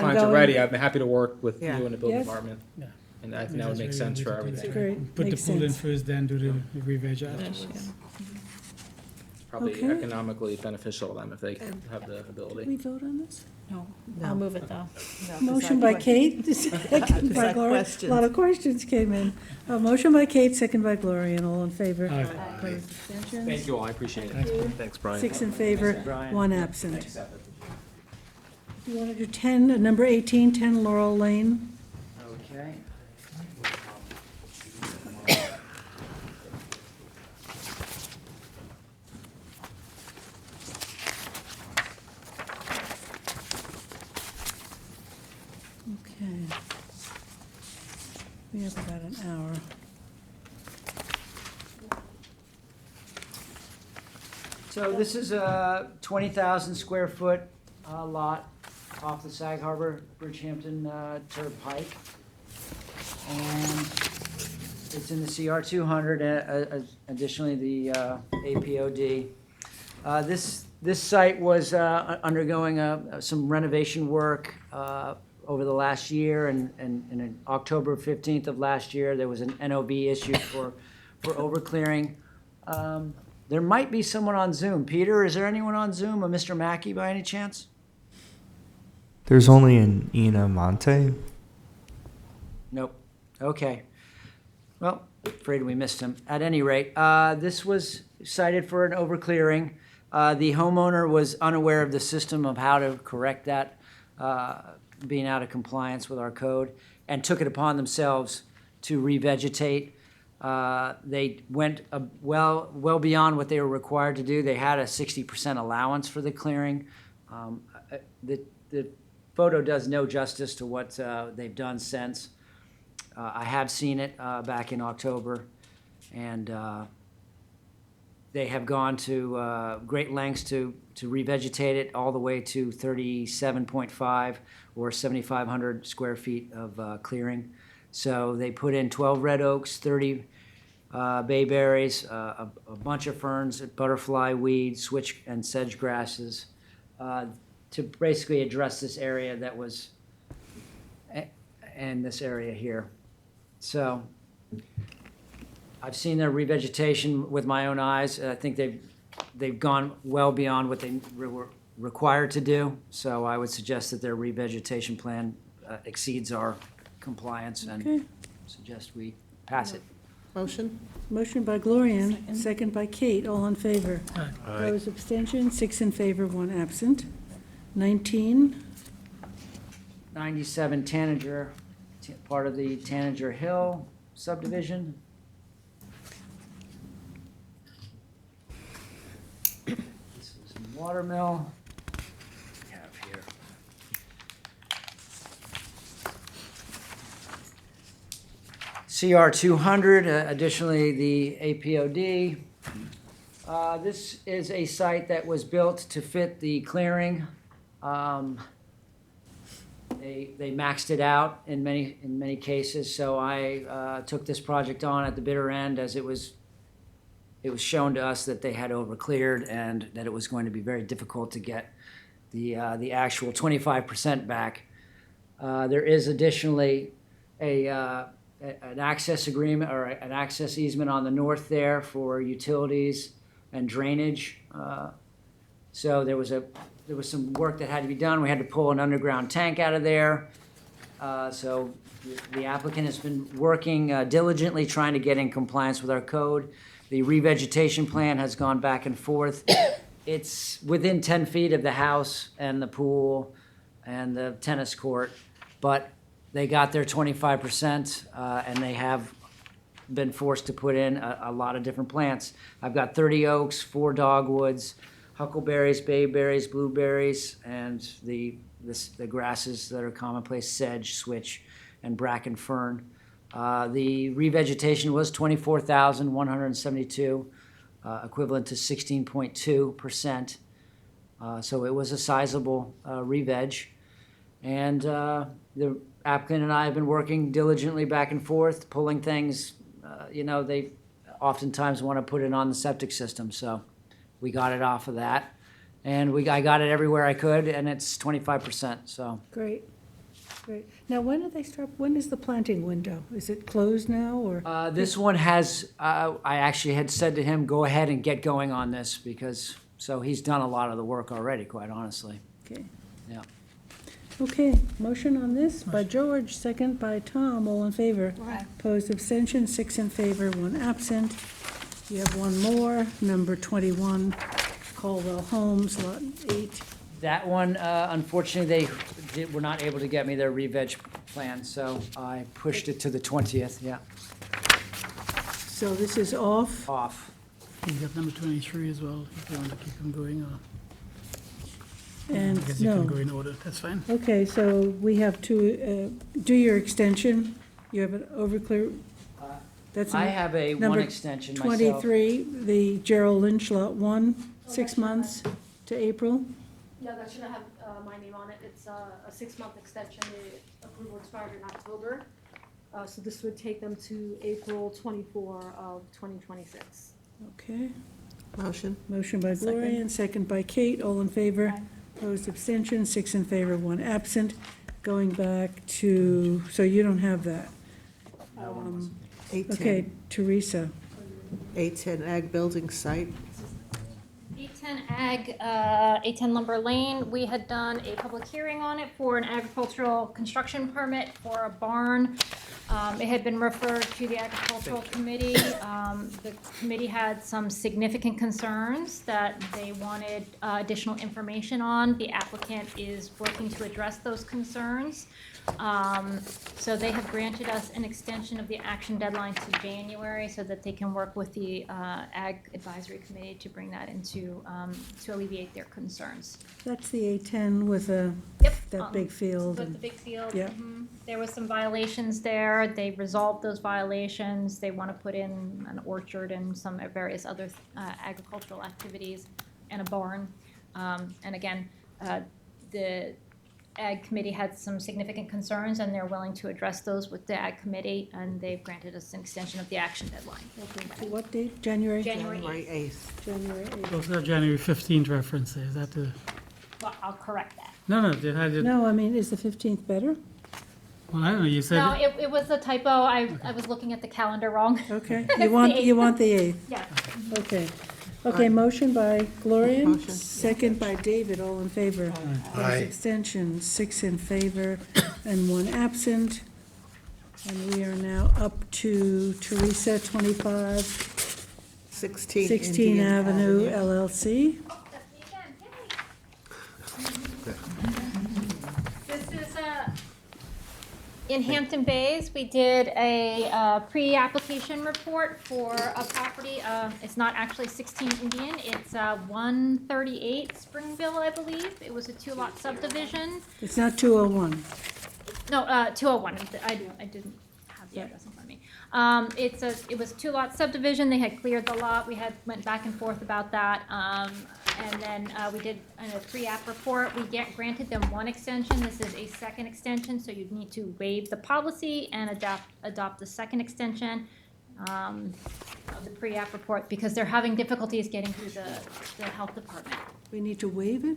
clients are Going- ready, I'd be happy to work with you Yeah. and the building Yes. department. Yeah. And I think that would make sense for everything. Great, Put the makes pool in sense. first, then do the re-veg Yeah. afterwards. It's probably Okay. economically beneficial to them if they have the Did we ability. vote on this? No, No. I'll move it though. No, 'cause Motion by Kate, second by like Gloria. A questions. lot of questions came in. Motion by Kate, second by Gloria, and all in favor. Aye. Opposed, abstentions? Thank you all, I appreciate it. Thanks, Brian. 6 in favor, Brian. 1 absent. Do you want to do 10, number 18, 10 Laurel Lane? Okay. Okay. We have about an hour. So this is a 20,000 square foot lot off the Sag Harbor Bridgehampton Turnpike. And it's in the CR 200, additionally the APOD. This site was undergoing some renovation work over the last year, and in October 15th of last year, there was an NOV issued for overclearing. There might be someone on Zoom. Peter, is there anyone on Zoom, a Mr. Mackey by any chance? There's only an Ina Monte. Nope. Okay. Well, afraid we missed him. At any rate, this was cited for an overclearing. The homeowner was unaware of the system of how to correct that, being out of compliance with our code, and took it upon themselves to revegetate. They went well beyond what they were required to do. They had a 60% allowance for the clearing. The photo does no justice to what they've done since. I have seen it back in October, and they have gone to great lengths to revegetate it all the way to 37.5 or 7,500 square feet of clearing. So they put in 12 red oaks, 30 bayberries, a bunch of ferns, butterfly weed, switch and sedge grasses, to basically address this area that was, and this area here. So I've seen their revegetation with my own eyes. I think they've gone well beyond what they were required to do. So I would suggest that their revegetation plan exceeds our compliance Okay. and suggest we pass it. Motion? Motion by Gloria, second by Kate, all in favor. Aye. Opposed, abstention, 6 in favor, 1 absent. 19, 97 Tanager, part of the Tanager Hill subdivision. This is Watermill. We have here. CR 200, additionally the APOD. This is a site that was built to fit the clearing. They maxed it out in many cases, so I took this project on at the bitter end as it was shown to us that they had overcleared and that it was going to be very difficult to get the actual 25% back. There is additionally an access agreement or an access easement on the north there for utilities and drainage. So there was some work that had to be done. We had to pull an underground tank out of there. So the applicant has been working diligently trying to get in compliance with our code. The revegetation plan has gone back and forth. It's within 10 feet of the house and the pool and the tennis court, but they got their 25%, and they have been forced to put in a lot of different plants. I've got 30 oaks, 4 dogwoods, huckleberries, bayberries, blueberries, and the grasses that are commonplace, sedge, switch, and bracken fern. The revegetation was 24,172, equivalent to 16.2%. So it was a sizable re-veg. And the applicant and I have been working diligently back and forth, pulling things. They oftentimes want to put it on the septic system, so we got it off of that. And I got it everywhere I could, and it's 25%, so. great, great. Now, when is the planting window? Is it closed now, or? This one has, I actually had said to him, go ahead and get going on this, so he's done a lot of the work already, quite honestly. Okay. Yeah. Okay, motion on this by George, second by Tom, all in favor. Aye. Opposed, abstention, 6 in favor, 1 absent. You have one more, number 21, Caldwell Homes, lot 8. That one, unfortunately, they were not able to get me their re-veg plan, so I pushed it to the 20th, yeah. So this is off. Off. You have number 23 as well, if you want to keep them going, or And I guess you no. can go in order, that's fine. Okay, so we have to do your extension. You have an overclear. That's I have a one number extension myself. 23, the Gerald Lynch lot 1, 6 months to April. Yeah, that should have my name on it. It's a 6-month extension. The approval expired in October. So this would take them to April 24 of 2026. Okay. Motion? Motion by Gloria and second by Kate. All in favor? Opposed, abstention, 6 in favor, 1 absent. Going back to, so you don't have that. 810. Okay, Teresa. 810 Ag Building Site. 810 Ag, 810 Lumber Lane, we had done a public hearing on it for an agricultural construction permit for a barn. It had been referred to the agricultural committee. The committee had some significant concerns that they wanted additional information on. The applicant is working to address those concerns. So they have granted us an extension of the action deadline to January so that they can work with the Ag Advisory Committee to bring that into, to alleviate their concerns. That's the 810 with that big field. With and- the big field. Yeah. Mhm. There was some violations there. They resolved those violations. They want to put in an orchard and some various other agricultural activities and a barn. And again, the Ag Committee had some significant concerns, and they're willing to address those with the Ag Committee, and they've granted us an extension of the action deadline. Okay, to what date? January? January January 8th. January 8th. Also have January 15th reference there, is that the, Well, I'll correct that. no, they had it, No, I mean, is the 15th better? well, I don't know, you said. No, it was a typo. I was looking at the calendar wrong. Okay, It's you want, the you 8th. want the 8th? Yeah. Okay. Okay, motion by Gloria, Motion. second by David, all in favor. Opposed, abstentions, 6 in favor and 1 absent. And we are now up to Teresa, 25 16 16 Indian Avenue LLC. This is in Hampton Bays. We did a pre-application report for a property. It's not actually 16 Indian. It's 138 Springville, I believe. It was a 2-lot subdivision. It's not 201. No, 201. I didn't have the address in front of me. It was a 2-lot subdivision. They had cleared the lot. We went back and forth about that. And then we did a pre-app report. We granted them 1 extension. This is a second extension, so you'd need to waive the policy and adopt the second extension of the pre-app report because they're having difficulties getting through the health department. We need to waive it?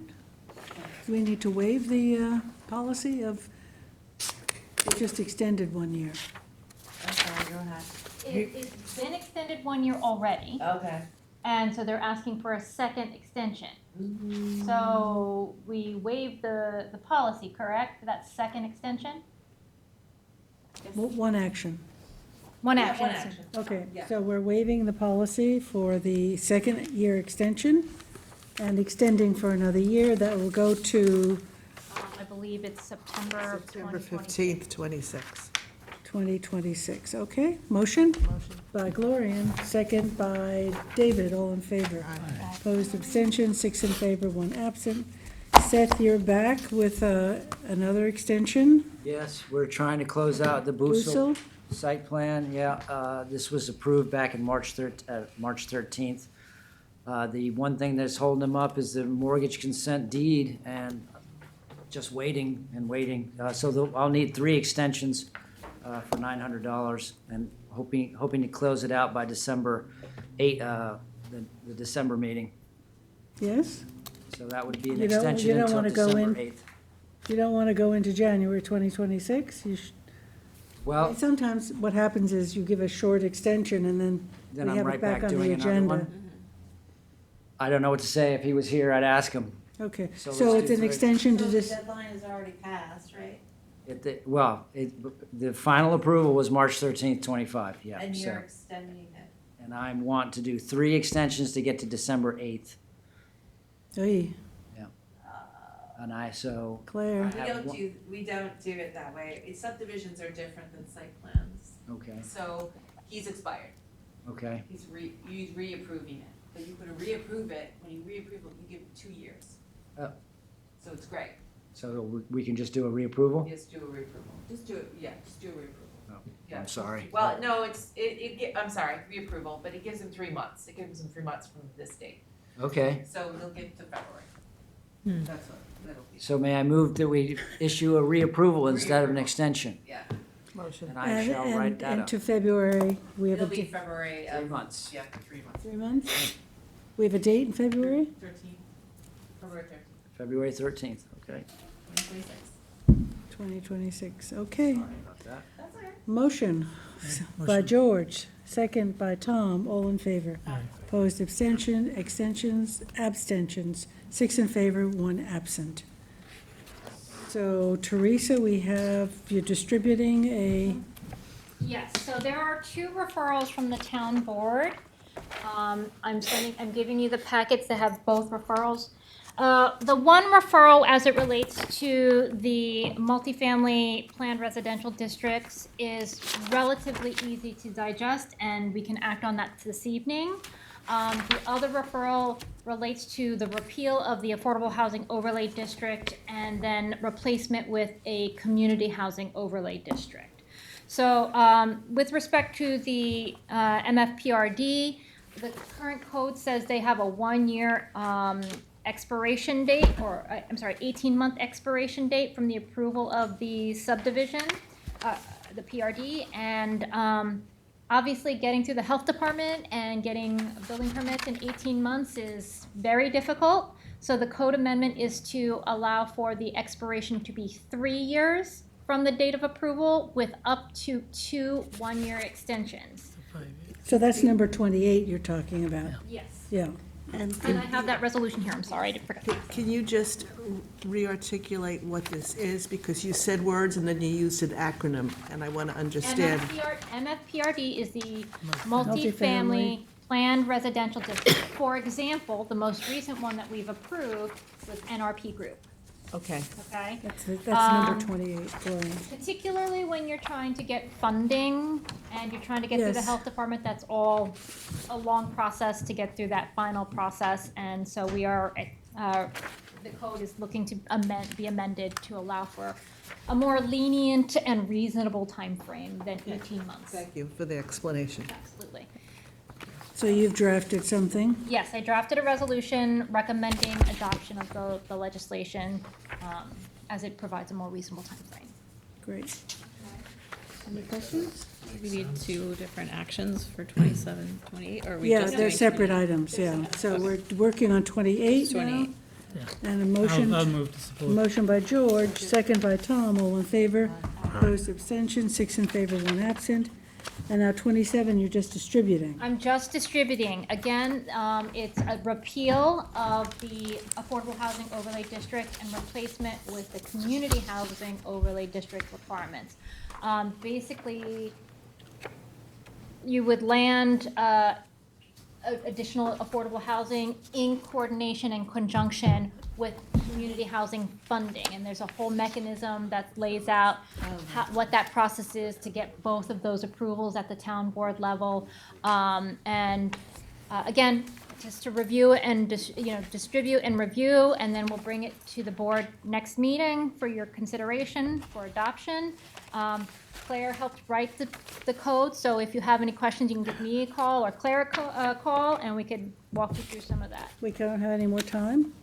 Do we need to waive the policy of, it just extended 1 year? Okay, go ahead. It's been extended 1 year already. Okay. And so they're asking for a second extension. So we waived the policy, correct, for that second extension? One action. One Yeah, action. one action. Okay, Yeah. so we're waiving the policy for the second year extension and extending for another year. That will go to I believe it's September of September 2020. 15th, 26. 2026. Okay, motion? By Gloria, second by David, all in favor. Opposed, abstention, 6 in favor, 1 absent. Seth, you're back with another extension. Yes, we're trying to close out the Boosel Boosel? site plan, yeah. This was approved back in March 13th. The one thing that's holding them up is the mortgage consent deed, and just waiting and waiting. I'll need 3 extensions for $900, and hoping to close it out by December 8, the December meeting. Yes? So that would be an You don't- extension you don't until wanna go December in- 8th. You don't want to go into January 2026? Well, Sometimes what happens is you give a short extension and then then we I'm have right it back back on the doing another agenda. one. I don't know what to say. If he was here, I'd ask him. Okay, So so let's it's do an 3. extension to So the this, deadline is already passed, right? The final approval was March 13th, 25, yeah. And so- you're extending it. And I want to do 3 extensions to get to December 8th. Oy, And Claire. We don't do it that way. Subdivisions are different than site plans. Okay, So he's expired. okay, He's reapproving it. But you could reapprove it, when you reapprove it, you give it 2 years. Oh. So it's great. so we can just do a reapproval? Just do a reapproval. Just do it, yeah, just do a reapproval. Oh, Yeah. I'm sorry. Well, no, I'm sorry, reapproval, but it gives him 3 months. It gives him 3 months from this date. Okay, So they'll get to February. That's what that'll be. so may I move that we issue a reapproval instead of an extension? Yeah, Motion. And I shall write that And up. to February, we have a it'll be date, February 3 months. Yeah, 3 months. 3 months? We have a date in February? 13, February 13th, February 13th, okay. 2026. 2026, okay. Sorry about that. That's all right. Motion by George, second by Tom, all in favor. Opposed, abstention, extensions, abstentions, 6 in favor, 1 absent. So Teresa, you're distributing a, Yes, so there are 2 referrals from the town board. I'm giving you the packets that have both referrals. The one referral, as it relates to the multifamily planned residential districts, is relatively easy to digest, and we can act on that this evening. The other referral relates to the repeal of the Affordable Housing Overlay District and then replacement with a Community Housing Overlay District. So with respect to the MFPRD, the current code says they have a 1-year expiration date, or 18-month expiration date from the approval of the subdivision, the PRD, and obviously getting through the health department and getting building permits in 18 months is very difficult. So the code amendment is to allow for the expiration to be 3 years from the date of approval with up to 2 1-year extensions. so that's number 28 you're talking about? Yes. Yeah, And And I have that resolution here, I'm sorry, I did forget. can you just re-articulate what this is? Because you said words and then you used an acronym, and I want to understand. MFPRD is the Multifamily. multifamily planned residential district. For example, the most recent one that we've approved was NRP Group, Okay. okay? That's Um, number 28, Gloria. Particularly when you're trying to get funding and you're trying to get through the Yes. health department, that's all a long process to get through that final process. And so we are, the code is looking to be amended to allow for a more lenient and reasonable timeframe than 18 months. Thank you for the explanation. Absolutely. So you've drafted something? Yes, I drafted a resolution recommending adoption of the legislation as it provides a more reasonable timeframe. Great. Any questions? We need two different actions for 27, 28, or are we Yeah, just they're doing separate 28? items, yeah. So we're working on 28 now. 28. And a motion. I'll move to support. Motion by George, second by Tom, all in favor. Opposed, abstention, 6 in favor, 1 absent. And now 27, you're just distributing. I'm just distributing. Again, it's a repeal of the Affordable Housing Overlay District and replacement with the Community Housing Overlay District requirements. Basically, you would land additional affordable housing in coordination and conjunction with community housing funding. And there's a whole mechanism that lays out what that process is to get both of those approvals at the town board level. Again, just to review and distribute and review, and then we'll bring it to the board next meeting for your consideration for adoption. Claire helped write the code, so if you have any questions, you can give me a call or Claire a call, and we could walk you through some of that. We don't have any more time?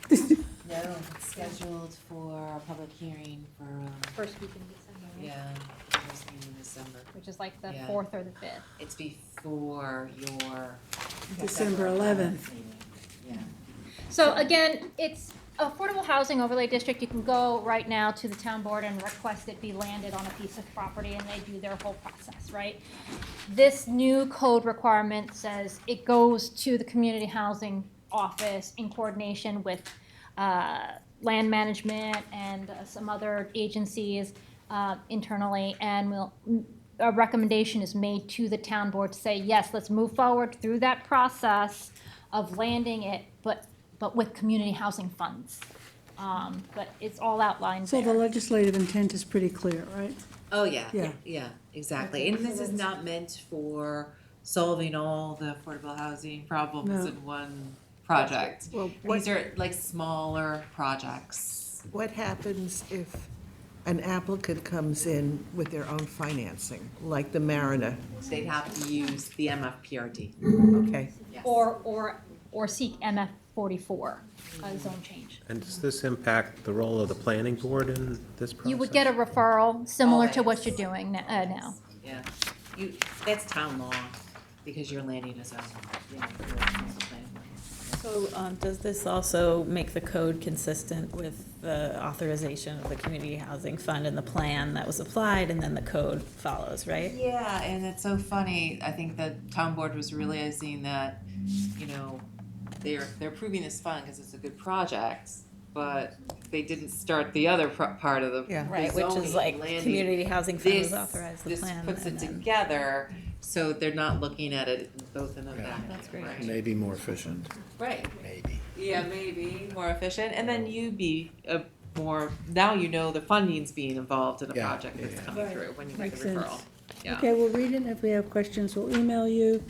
No, it's scheduled for a public hearing for, First week in December, right? yeah, first meeting in December. Which is like the Yeah. 4th or the 5th. It's before your. December 11th. Yeah. So again, it's Affordable Housing Overlay District. You can go right now to the town board and request it be landed on a piece of property, and they do their whole process, right? This new code requirement says it goes to the community housing office in coordination with land management and some other agencies internally, and a recommendation is made to the town board to say, yes, let's move forward through that process of landing it, but with community housing funds. But it's all outlined So the there. legislative intent is pretty clear, right? Oh, yeah, Yeah. yeah, exactly. Okay, And so this is that's- not meant for solving all the affordable housing problems No. in one project. Well, These are like smaller projects. What happens if an applicant comes in with their own financing, like the Mariner? They'd have to use the MFPRD. Okay. Yes. Or seek MF 44, zone change. And does this impact the role of the planning board in this process? You would get a referral similar to what Always. you're doing now. Yeah, that's town law, because you're landing a zone, you know, for the council plan. So does this also make the code consistent with the authorization of the community housing fund and the plan that was applied, and then the code follows, right? Yeah, and it's so funny, I think the town board was realizing that, you know, they're approving this fund because it's a good project, but they didn't start the other part of the Yeah. Right, which is zoning, like landing. community housing fund This- was authorized the plan. This puts and it then- together, so they're not looking at it both in a vacuum. That's great. right? Maybe more efficient. Right. Maybe. Yeah, maybe more efficient, and then you be more, now you know the funding's being involved in a Yeah, project that's yeah. coming Right. through when you get Makes the sense. referral. Yeah. Okay, we'll read it, and if we have questions, we'll email you,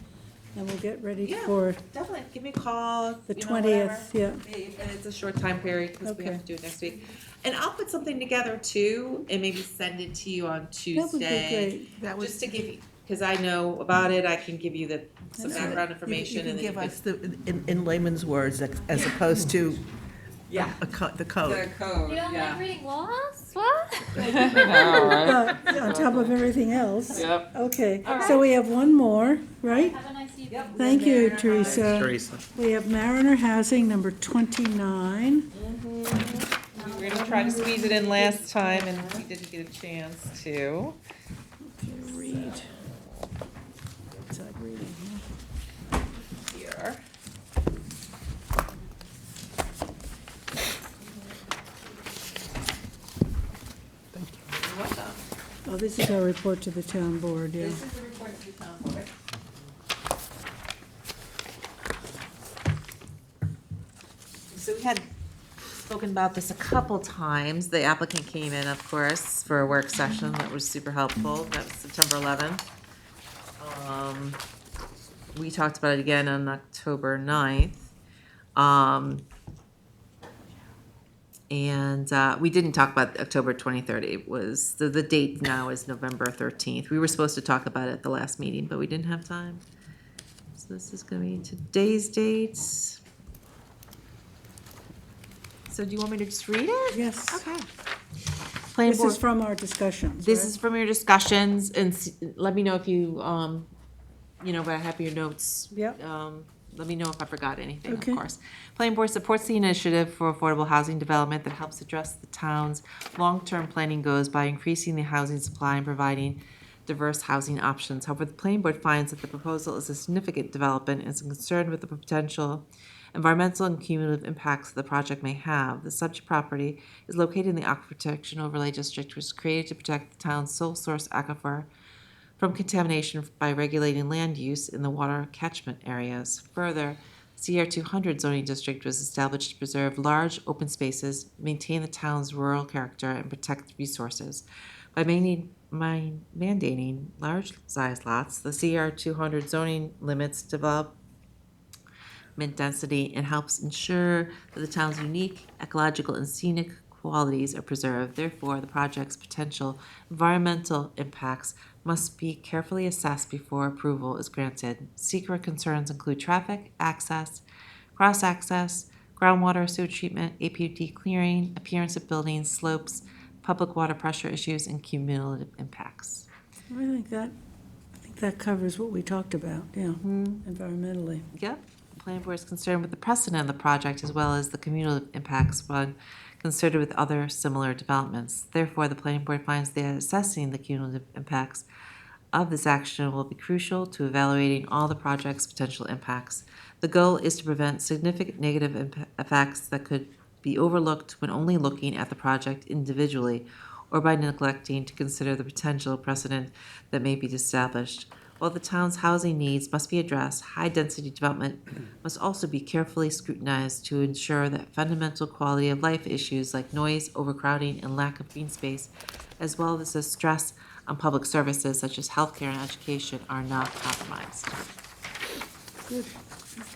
and we'll get ready Yeah. for Definitely, give me a call. the you know, 20th, yeah. And it's a short time period, because we have Okay. to do it next week. And I'll put something together too, and maybe send it to you on Tuesday. That would be great. That would- Just to give you, because I know about it, I can give you some That's background You information, can and then you give can. us in layman's words, as opposed to Yeah. the The code. code, You don't yeah. like reading laws? What? But on top of everything else. Yep. Okay, All so we have one more, right? Have a nice evening. Thank you, Teresa. Teresa. We have Mariner Housing, number 29. We were gonna try to squeeze it in last time, and we didn't get a chance to. Read. Outside reading, huh? Here. Oh, this is our report to the town board, yeah. This is the report to the town board. So we had spoken about this a couple times. The applicant came in, of course, for a work session that was super helpful. That was September 11th. We talked about it again on October 9th. And we didn't talk about October 23rd. It was, the date now is November 13th. We were supposed to talk about it at the last meeting, but we didn't have time. So this is going to be today's dates. So do you want me to just read it? Yes. Okay. Planning This board- is from our discussions, This right? is from your discussions, and let me know if you, if I have your notes. Yep. Let me know if I forgot anything, of Okay. course. Planning board supports the initiative for affordable housing development that helps address the town's long-term planning goals by increasing the housing supply and providing diverse housing options. However, the planning board finds that the proposal is a significant development and is concerned with the potential environmental and cumulative impacts the project may have. The subject property is located in the Aquifer Protection Overlay District, which was created to protect the town's sole source aquifer from contamination by regulating land use in the water catchment areas. Further, CR 200 zoning district was established to preserve large open spaces, maintain the town's rural character, and protect resources. By mandating large size lots, the CR 200 zoning limits development density and helps ensure that the town's unique ecological and scenic qualities are preserved. Therefore, the project's potential environmental impacts must be carefully assessed before approval is granted. Secret concerns include traffic, access, cross-access, groundwater sewage treatment, APUD clearing, appearance of buildings, slopes, public water pressure issues, and cumulative impacts. I think that covers what we talked about, yeah, environmentally. Yep. The planning board is concerned with the precedent of the project as well as the cumulative impacts when considered with other similar developments. Therefore, the planning board finds that assessing the cumulative impacts of this action will be crucial to evaluating all the project's potential impacts. The goal is to prevent significant negative effects that could be overlooked when only looking at the project individually or by neglecting to consider the potential precedent that may be established. While the town's housing needs must be addressed, high-density development must also be carefully scrutinized to ensure that fundamental quality of life issues like noise, overcrowding, and lack of green space, as well as the stress on public services such as healthcare and education, are not compromised. Good.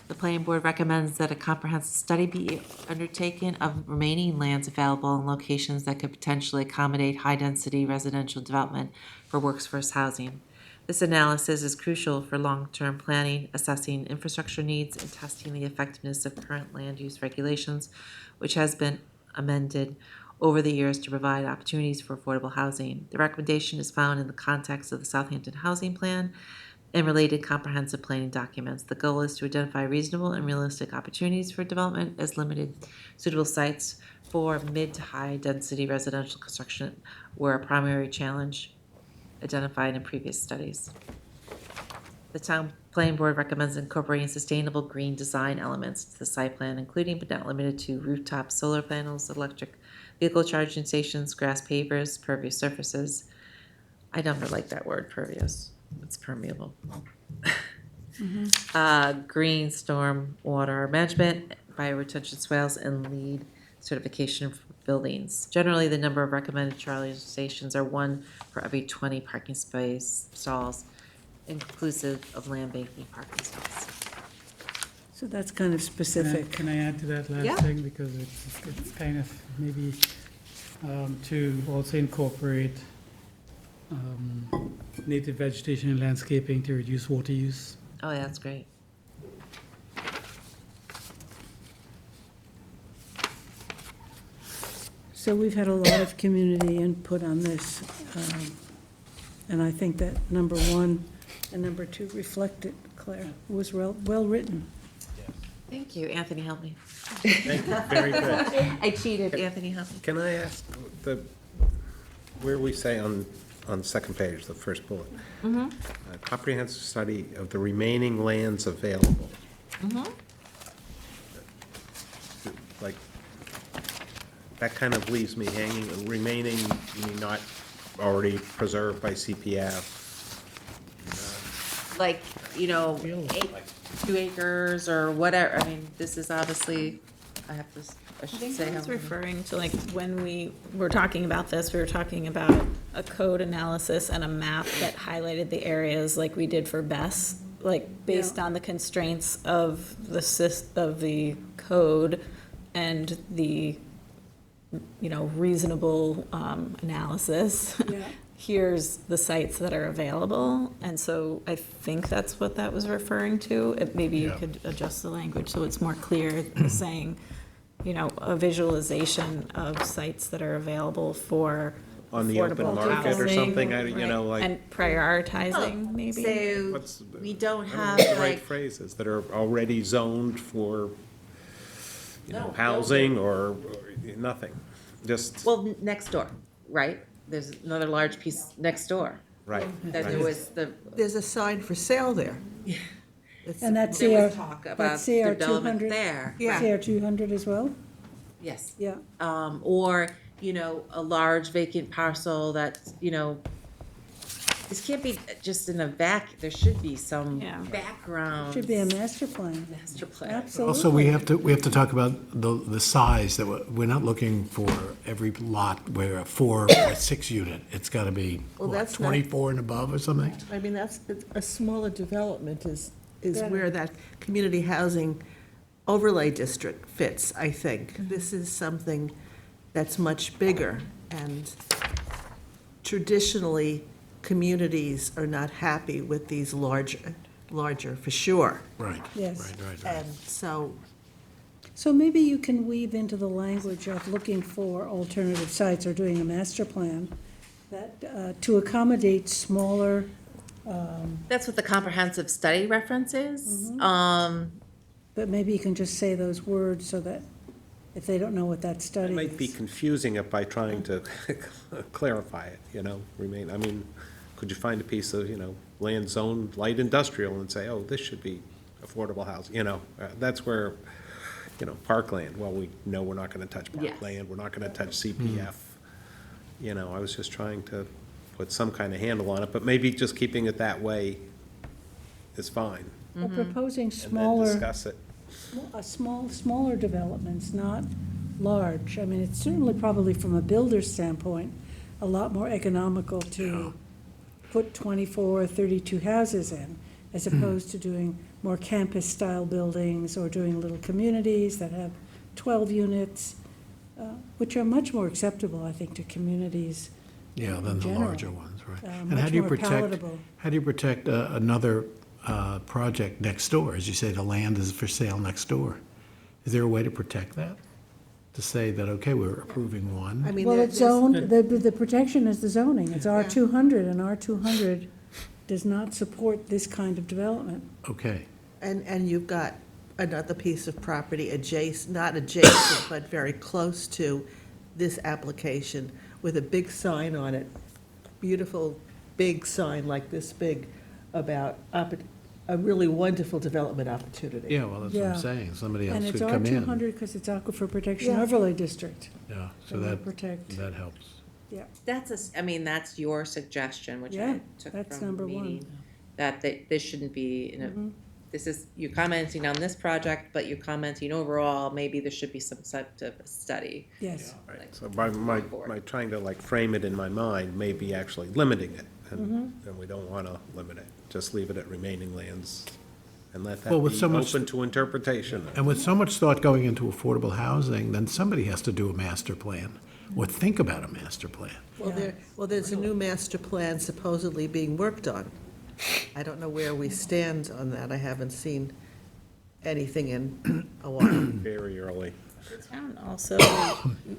The planning board recommends that a comprehensive study be undertaken of remaining lands available in locations that could potentially accommodate high-density residential development for workforce housing. This analysis is crucial for long-term planning, assessing infrastructure needs, and testing the effectiveness of current land use regulations, which has been amended over the years to provide opportunities for affordable housing. The recommendation is found in the context of the Southampton Housing Plan and related comprehensive planning documents. The goal is to identify reasonable and realistic opportunities for development as limited suitable sites for mid to high density residential construction were a primary challenge identified in previous studies. The town planning board recommends incorporating sustainable green design elements to the site plan, including but not limited to rooftop solar panels, electric vehicle charging stations, grass pavers, pervious surfaces. I never like that word, pervious. It's permeable. Green storm water management, bioretention swales, and LEED certification for buildings. Generally, the number of recommended charging stations are 1 for every 20 parking space stalls, inclusive of land banking parking stalls. So that's kind of specific. Can I add to that last Yeah. thing, because it's kind of maybe to also incorporate native vegetation and landscaping to reduce water use. Oh, yeah, that's great. So we've had a lot of community input on this, and I think that number 1 and number 2 reflect it, Claire. It was well written. Thank you. Anthony, help me. Thank you. Very good. I cheated. Anthony, help me. Can I ask, where we say on the second page, the first bullet, a comprehensive study of the remaining lands available. Like, that kind of leaves me hanging, remaining, you mean not already preserved by CPF. Like, you know, 2 acres or whatever, I mean, this is obviously, I have to, I I should think say. I was how many. referring to, like, when we were talking about this, we were talking about a code analysis and a map that highlighted the areas like we did for Bess, like, based on the constraints of the code and the, reasonable analysis. Yeah. Here's the sites that are available, and so I think that's what that was referring to. Maybe you could adjust the language so it's more clear, saying, a visualization of sites that are available for On the open affordable market or housing, something, right, like. and prioritizing, maybe. So, What's- we don't I don't know have what the right like, phrase is, that are already zoned for, No, housing or nothing, just. well, next door, right? There's another large piece next door. Right. That there was the, There's a sign for sale there. And that's there was CR, talk about that's CR development 200. there. CR 200 as well? Yes. Yeah. Or, a large vacant parcel that, this can't be just in a there should be some Yeah. background. Should be a master plan. Master plan. Absolutely. Also, we have to talk about the size, that we're not looking for every lot where a 4 or 6 unit. It's got to be, Well, what, that's not- 24 and above or something? I mean, that's, a smaller development is Better. where that community housing overlay district fits, I think. This is something that's much bigger, and traditionally, communities are not happy with these larger, for sure. Right. Yes. Right. And so, So maybe you can weave into the language of looking for alternative sites or doing a master plan that, to accommodate smaller, That's what the comprehensive study reference is. but maybe you can just say those words so that if they don't know what that It study might be is. confusing it by trying to clarify it, could you find a piece of, land zoned light industrial and say, oh, this should be affordable housing, that's where, parkland, well, we know we're not gonna touch Yes. parkland, we're not gonna touch CPF. I was just trying to put some kind of handle on it, but maybe just keeping it that way is fine. Or proposing And then smaller, discuss it. smaller developments, not large. I mean, it's certainly probably from a builder's standpoint, a lot more economical to put 24 or 32 houses in, as opposed to doing more campus-style buildings or doing little communities that have 12 units, which are much more acceptable, I think, to communities. Yeah, than the general. larger ones, right. And Much how do you more protect? palatable. How do you protect another project next door? As you say, the land is for sale next door. Is there a way to protect that? To say that, okay, we're approving one? I mean, Well, it's there's- zoned, the protection is the zoning. It's R200, and R200 does not support this kind of development. Okay. And you've got another piece of property not adjacent, but very close to this application, with a big sign on it, beautiful, big sign like this big, about a really wonderful development opportunity. Yeah, well, that's what Yeah. I'm saying. Somebody And else it's could come in. R200 because it's Aquifer Protection Yeah. Overlay District. Yeah, so That will that, protect. that helps. Yeah, That's that's your suggestion, which Yeah, I took that's from the number one. meeting. That this shouldn't be, this is, you're commenting on this project, but you're commenting overall, maybe there should be some type of study. yes. Right, so by my trying to frame it in my mind, maybe actually limiting it, and we don't wanna limit it, just leave it at remaining lands, and let that Well, with be so much- open to interpretation. And with so much thought going into affordable housing, then somebody has to do a master plan, or think about a master plan. Well, there's a new master plan supposedly being worked on. I don't know where we stand on that. I haven't seen anything in a while. Very early. The town also,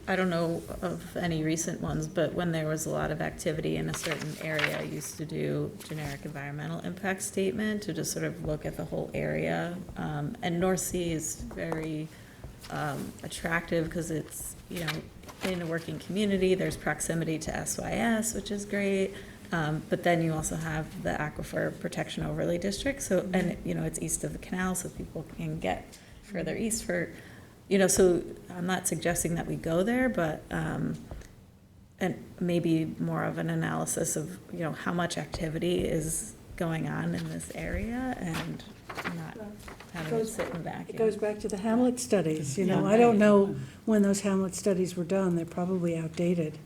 I don't know of any recent ones, but when there was a lot of activity in a certain area, I used to do generic environmental impact statement to just sort of look at the whole area. And North Sea is very attractive because it's, in a working community, there's proximity to SYS, which is great. But then you also have the Aquifer Protection Overlay District, so, and, it's east of the canal, so people can get further east for, so I'm not suggesting that we go there, but and maybe more of an analysis of, you know, how much activity is going on in this area and not having it sit in a It vacuum. goes back to the Hamlet studies, you know, I don't know when those Hamlet studies were done, they're probably outdated.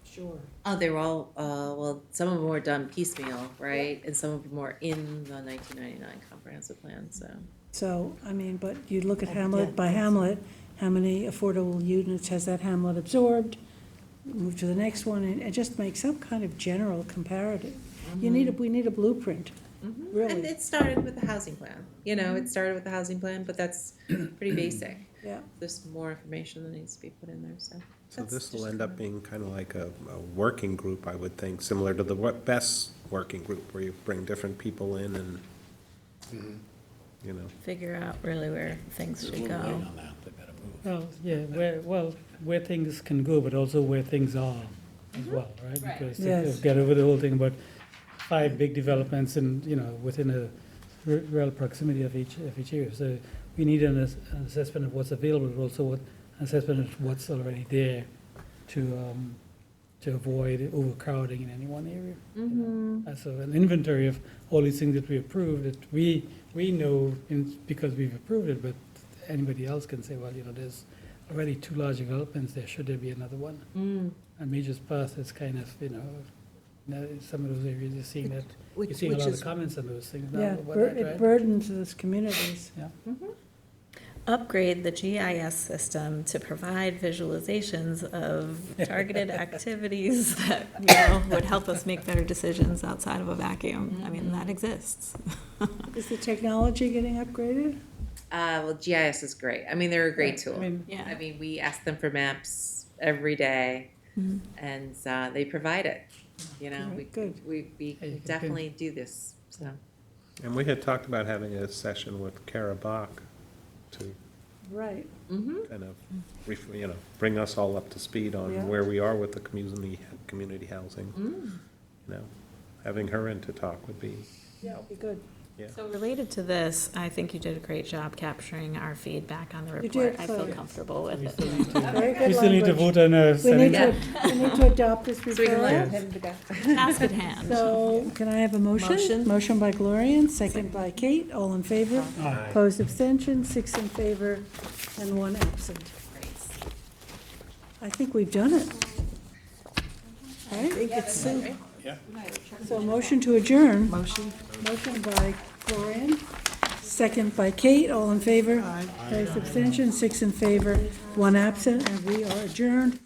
Sure. Oh, they were all, well, some of them were done piecemeal, right? And some of them were in the 1999 comprehensive plan, so. So, I mean, but you look at Hamlet by Hamlet, how many affordable units has that Hamlet absorbed? Move to the next one, and just make some kind of general comparative. We need a blueprint, And really. it started with the housing plan, you know, it started with the housing plan, but that's pretty basic. Yeah. There's more information that needs to be put in there, so. So that's this will just end up being kind of like a working group, I would think, similar to the BESS working group, where you bring different people in and, you know. Figure out really where things should go. Well, yeah, where things can go, but also where things are as well, right? Because Yes. to get over the whole thing about 5 big developments and, you know, within a real proximity of each area. So we need an assessment of what's available, but also an assessment of what's already there to avoid overcrowding in any one area. You know? And so an inventory of all these things that we approved, that we know because we've approved it, but anybody else can say, well, you know, there's already 2 large developments there, should there be another one? And Major's Path is kind of, you know, some of those areas you're seeing that, you're seeing a lot of comments on those things now. Yeah, about that, it right? burdens those communities. Yeah. Upgrade the GIS system to provide visualizations of targeted activities that, you know, would help us make better decisions outside of a vacuum. I mean, that exists. Is the technology getting upgraded? Well, GIS is great. I mean, they're a great tool. Yeah. I mean, we ask them for maps every day, and they provide it. You know, we definitely do this, so. And we had talked about having a session with Kara Bach to Right. kind of, you know, bring us all up to speed on Yeah. where we are with the community housing. You know, having her in to talk would be, Yeah, it'll be good. yeah. So related to this, I think you did a great job capturing our feedback on the You report. did, I feel Chloe. comfortable with it. Very good We still need to language. vote on We setting. need to adopt this So we can let referral. him to go. Task at hand. So, can I have a motion? Motion by Gloria, second by Kate, all in favor? Aye. Opposed, abstention, 6 in favor, and 1 absent. I think we've done it. Right? So motion to adjourn. Motion by Gloria, second by Kate, all in favor? Opposed, abstention, 6 in favor, 1 absent, and we are adjourned.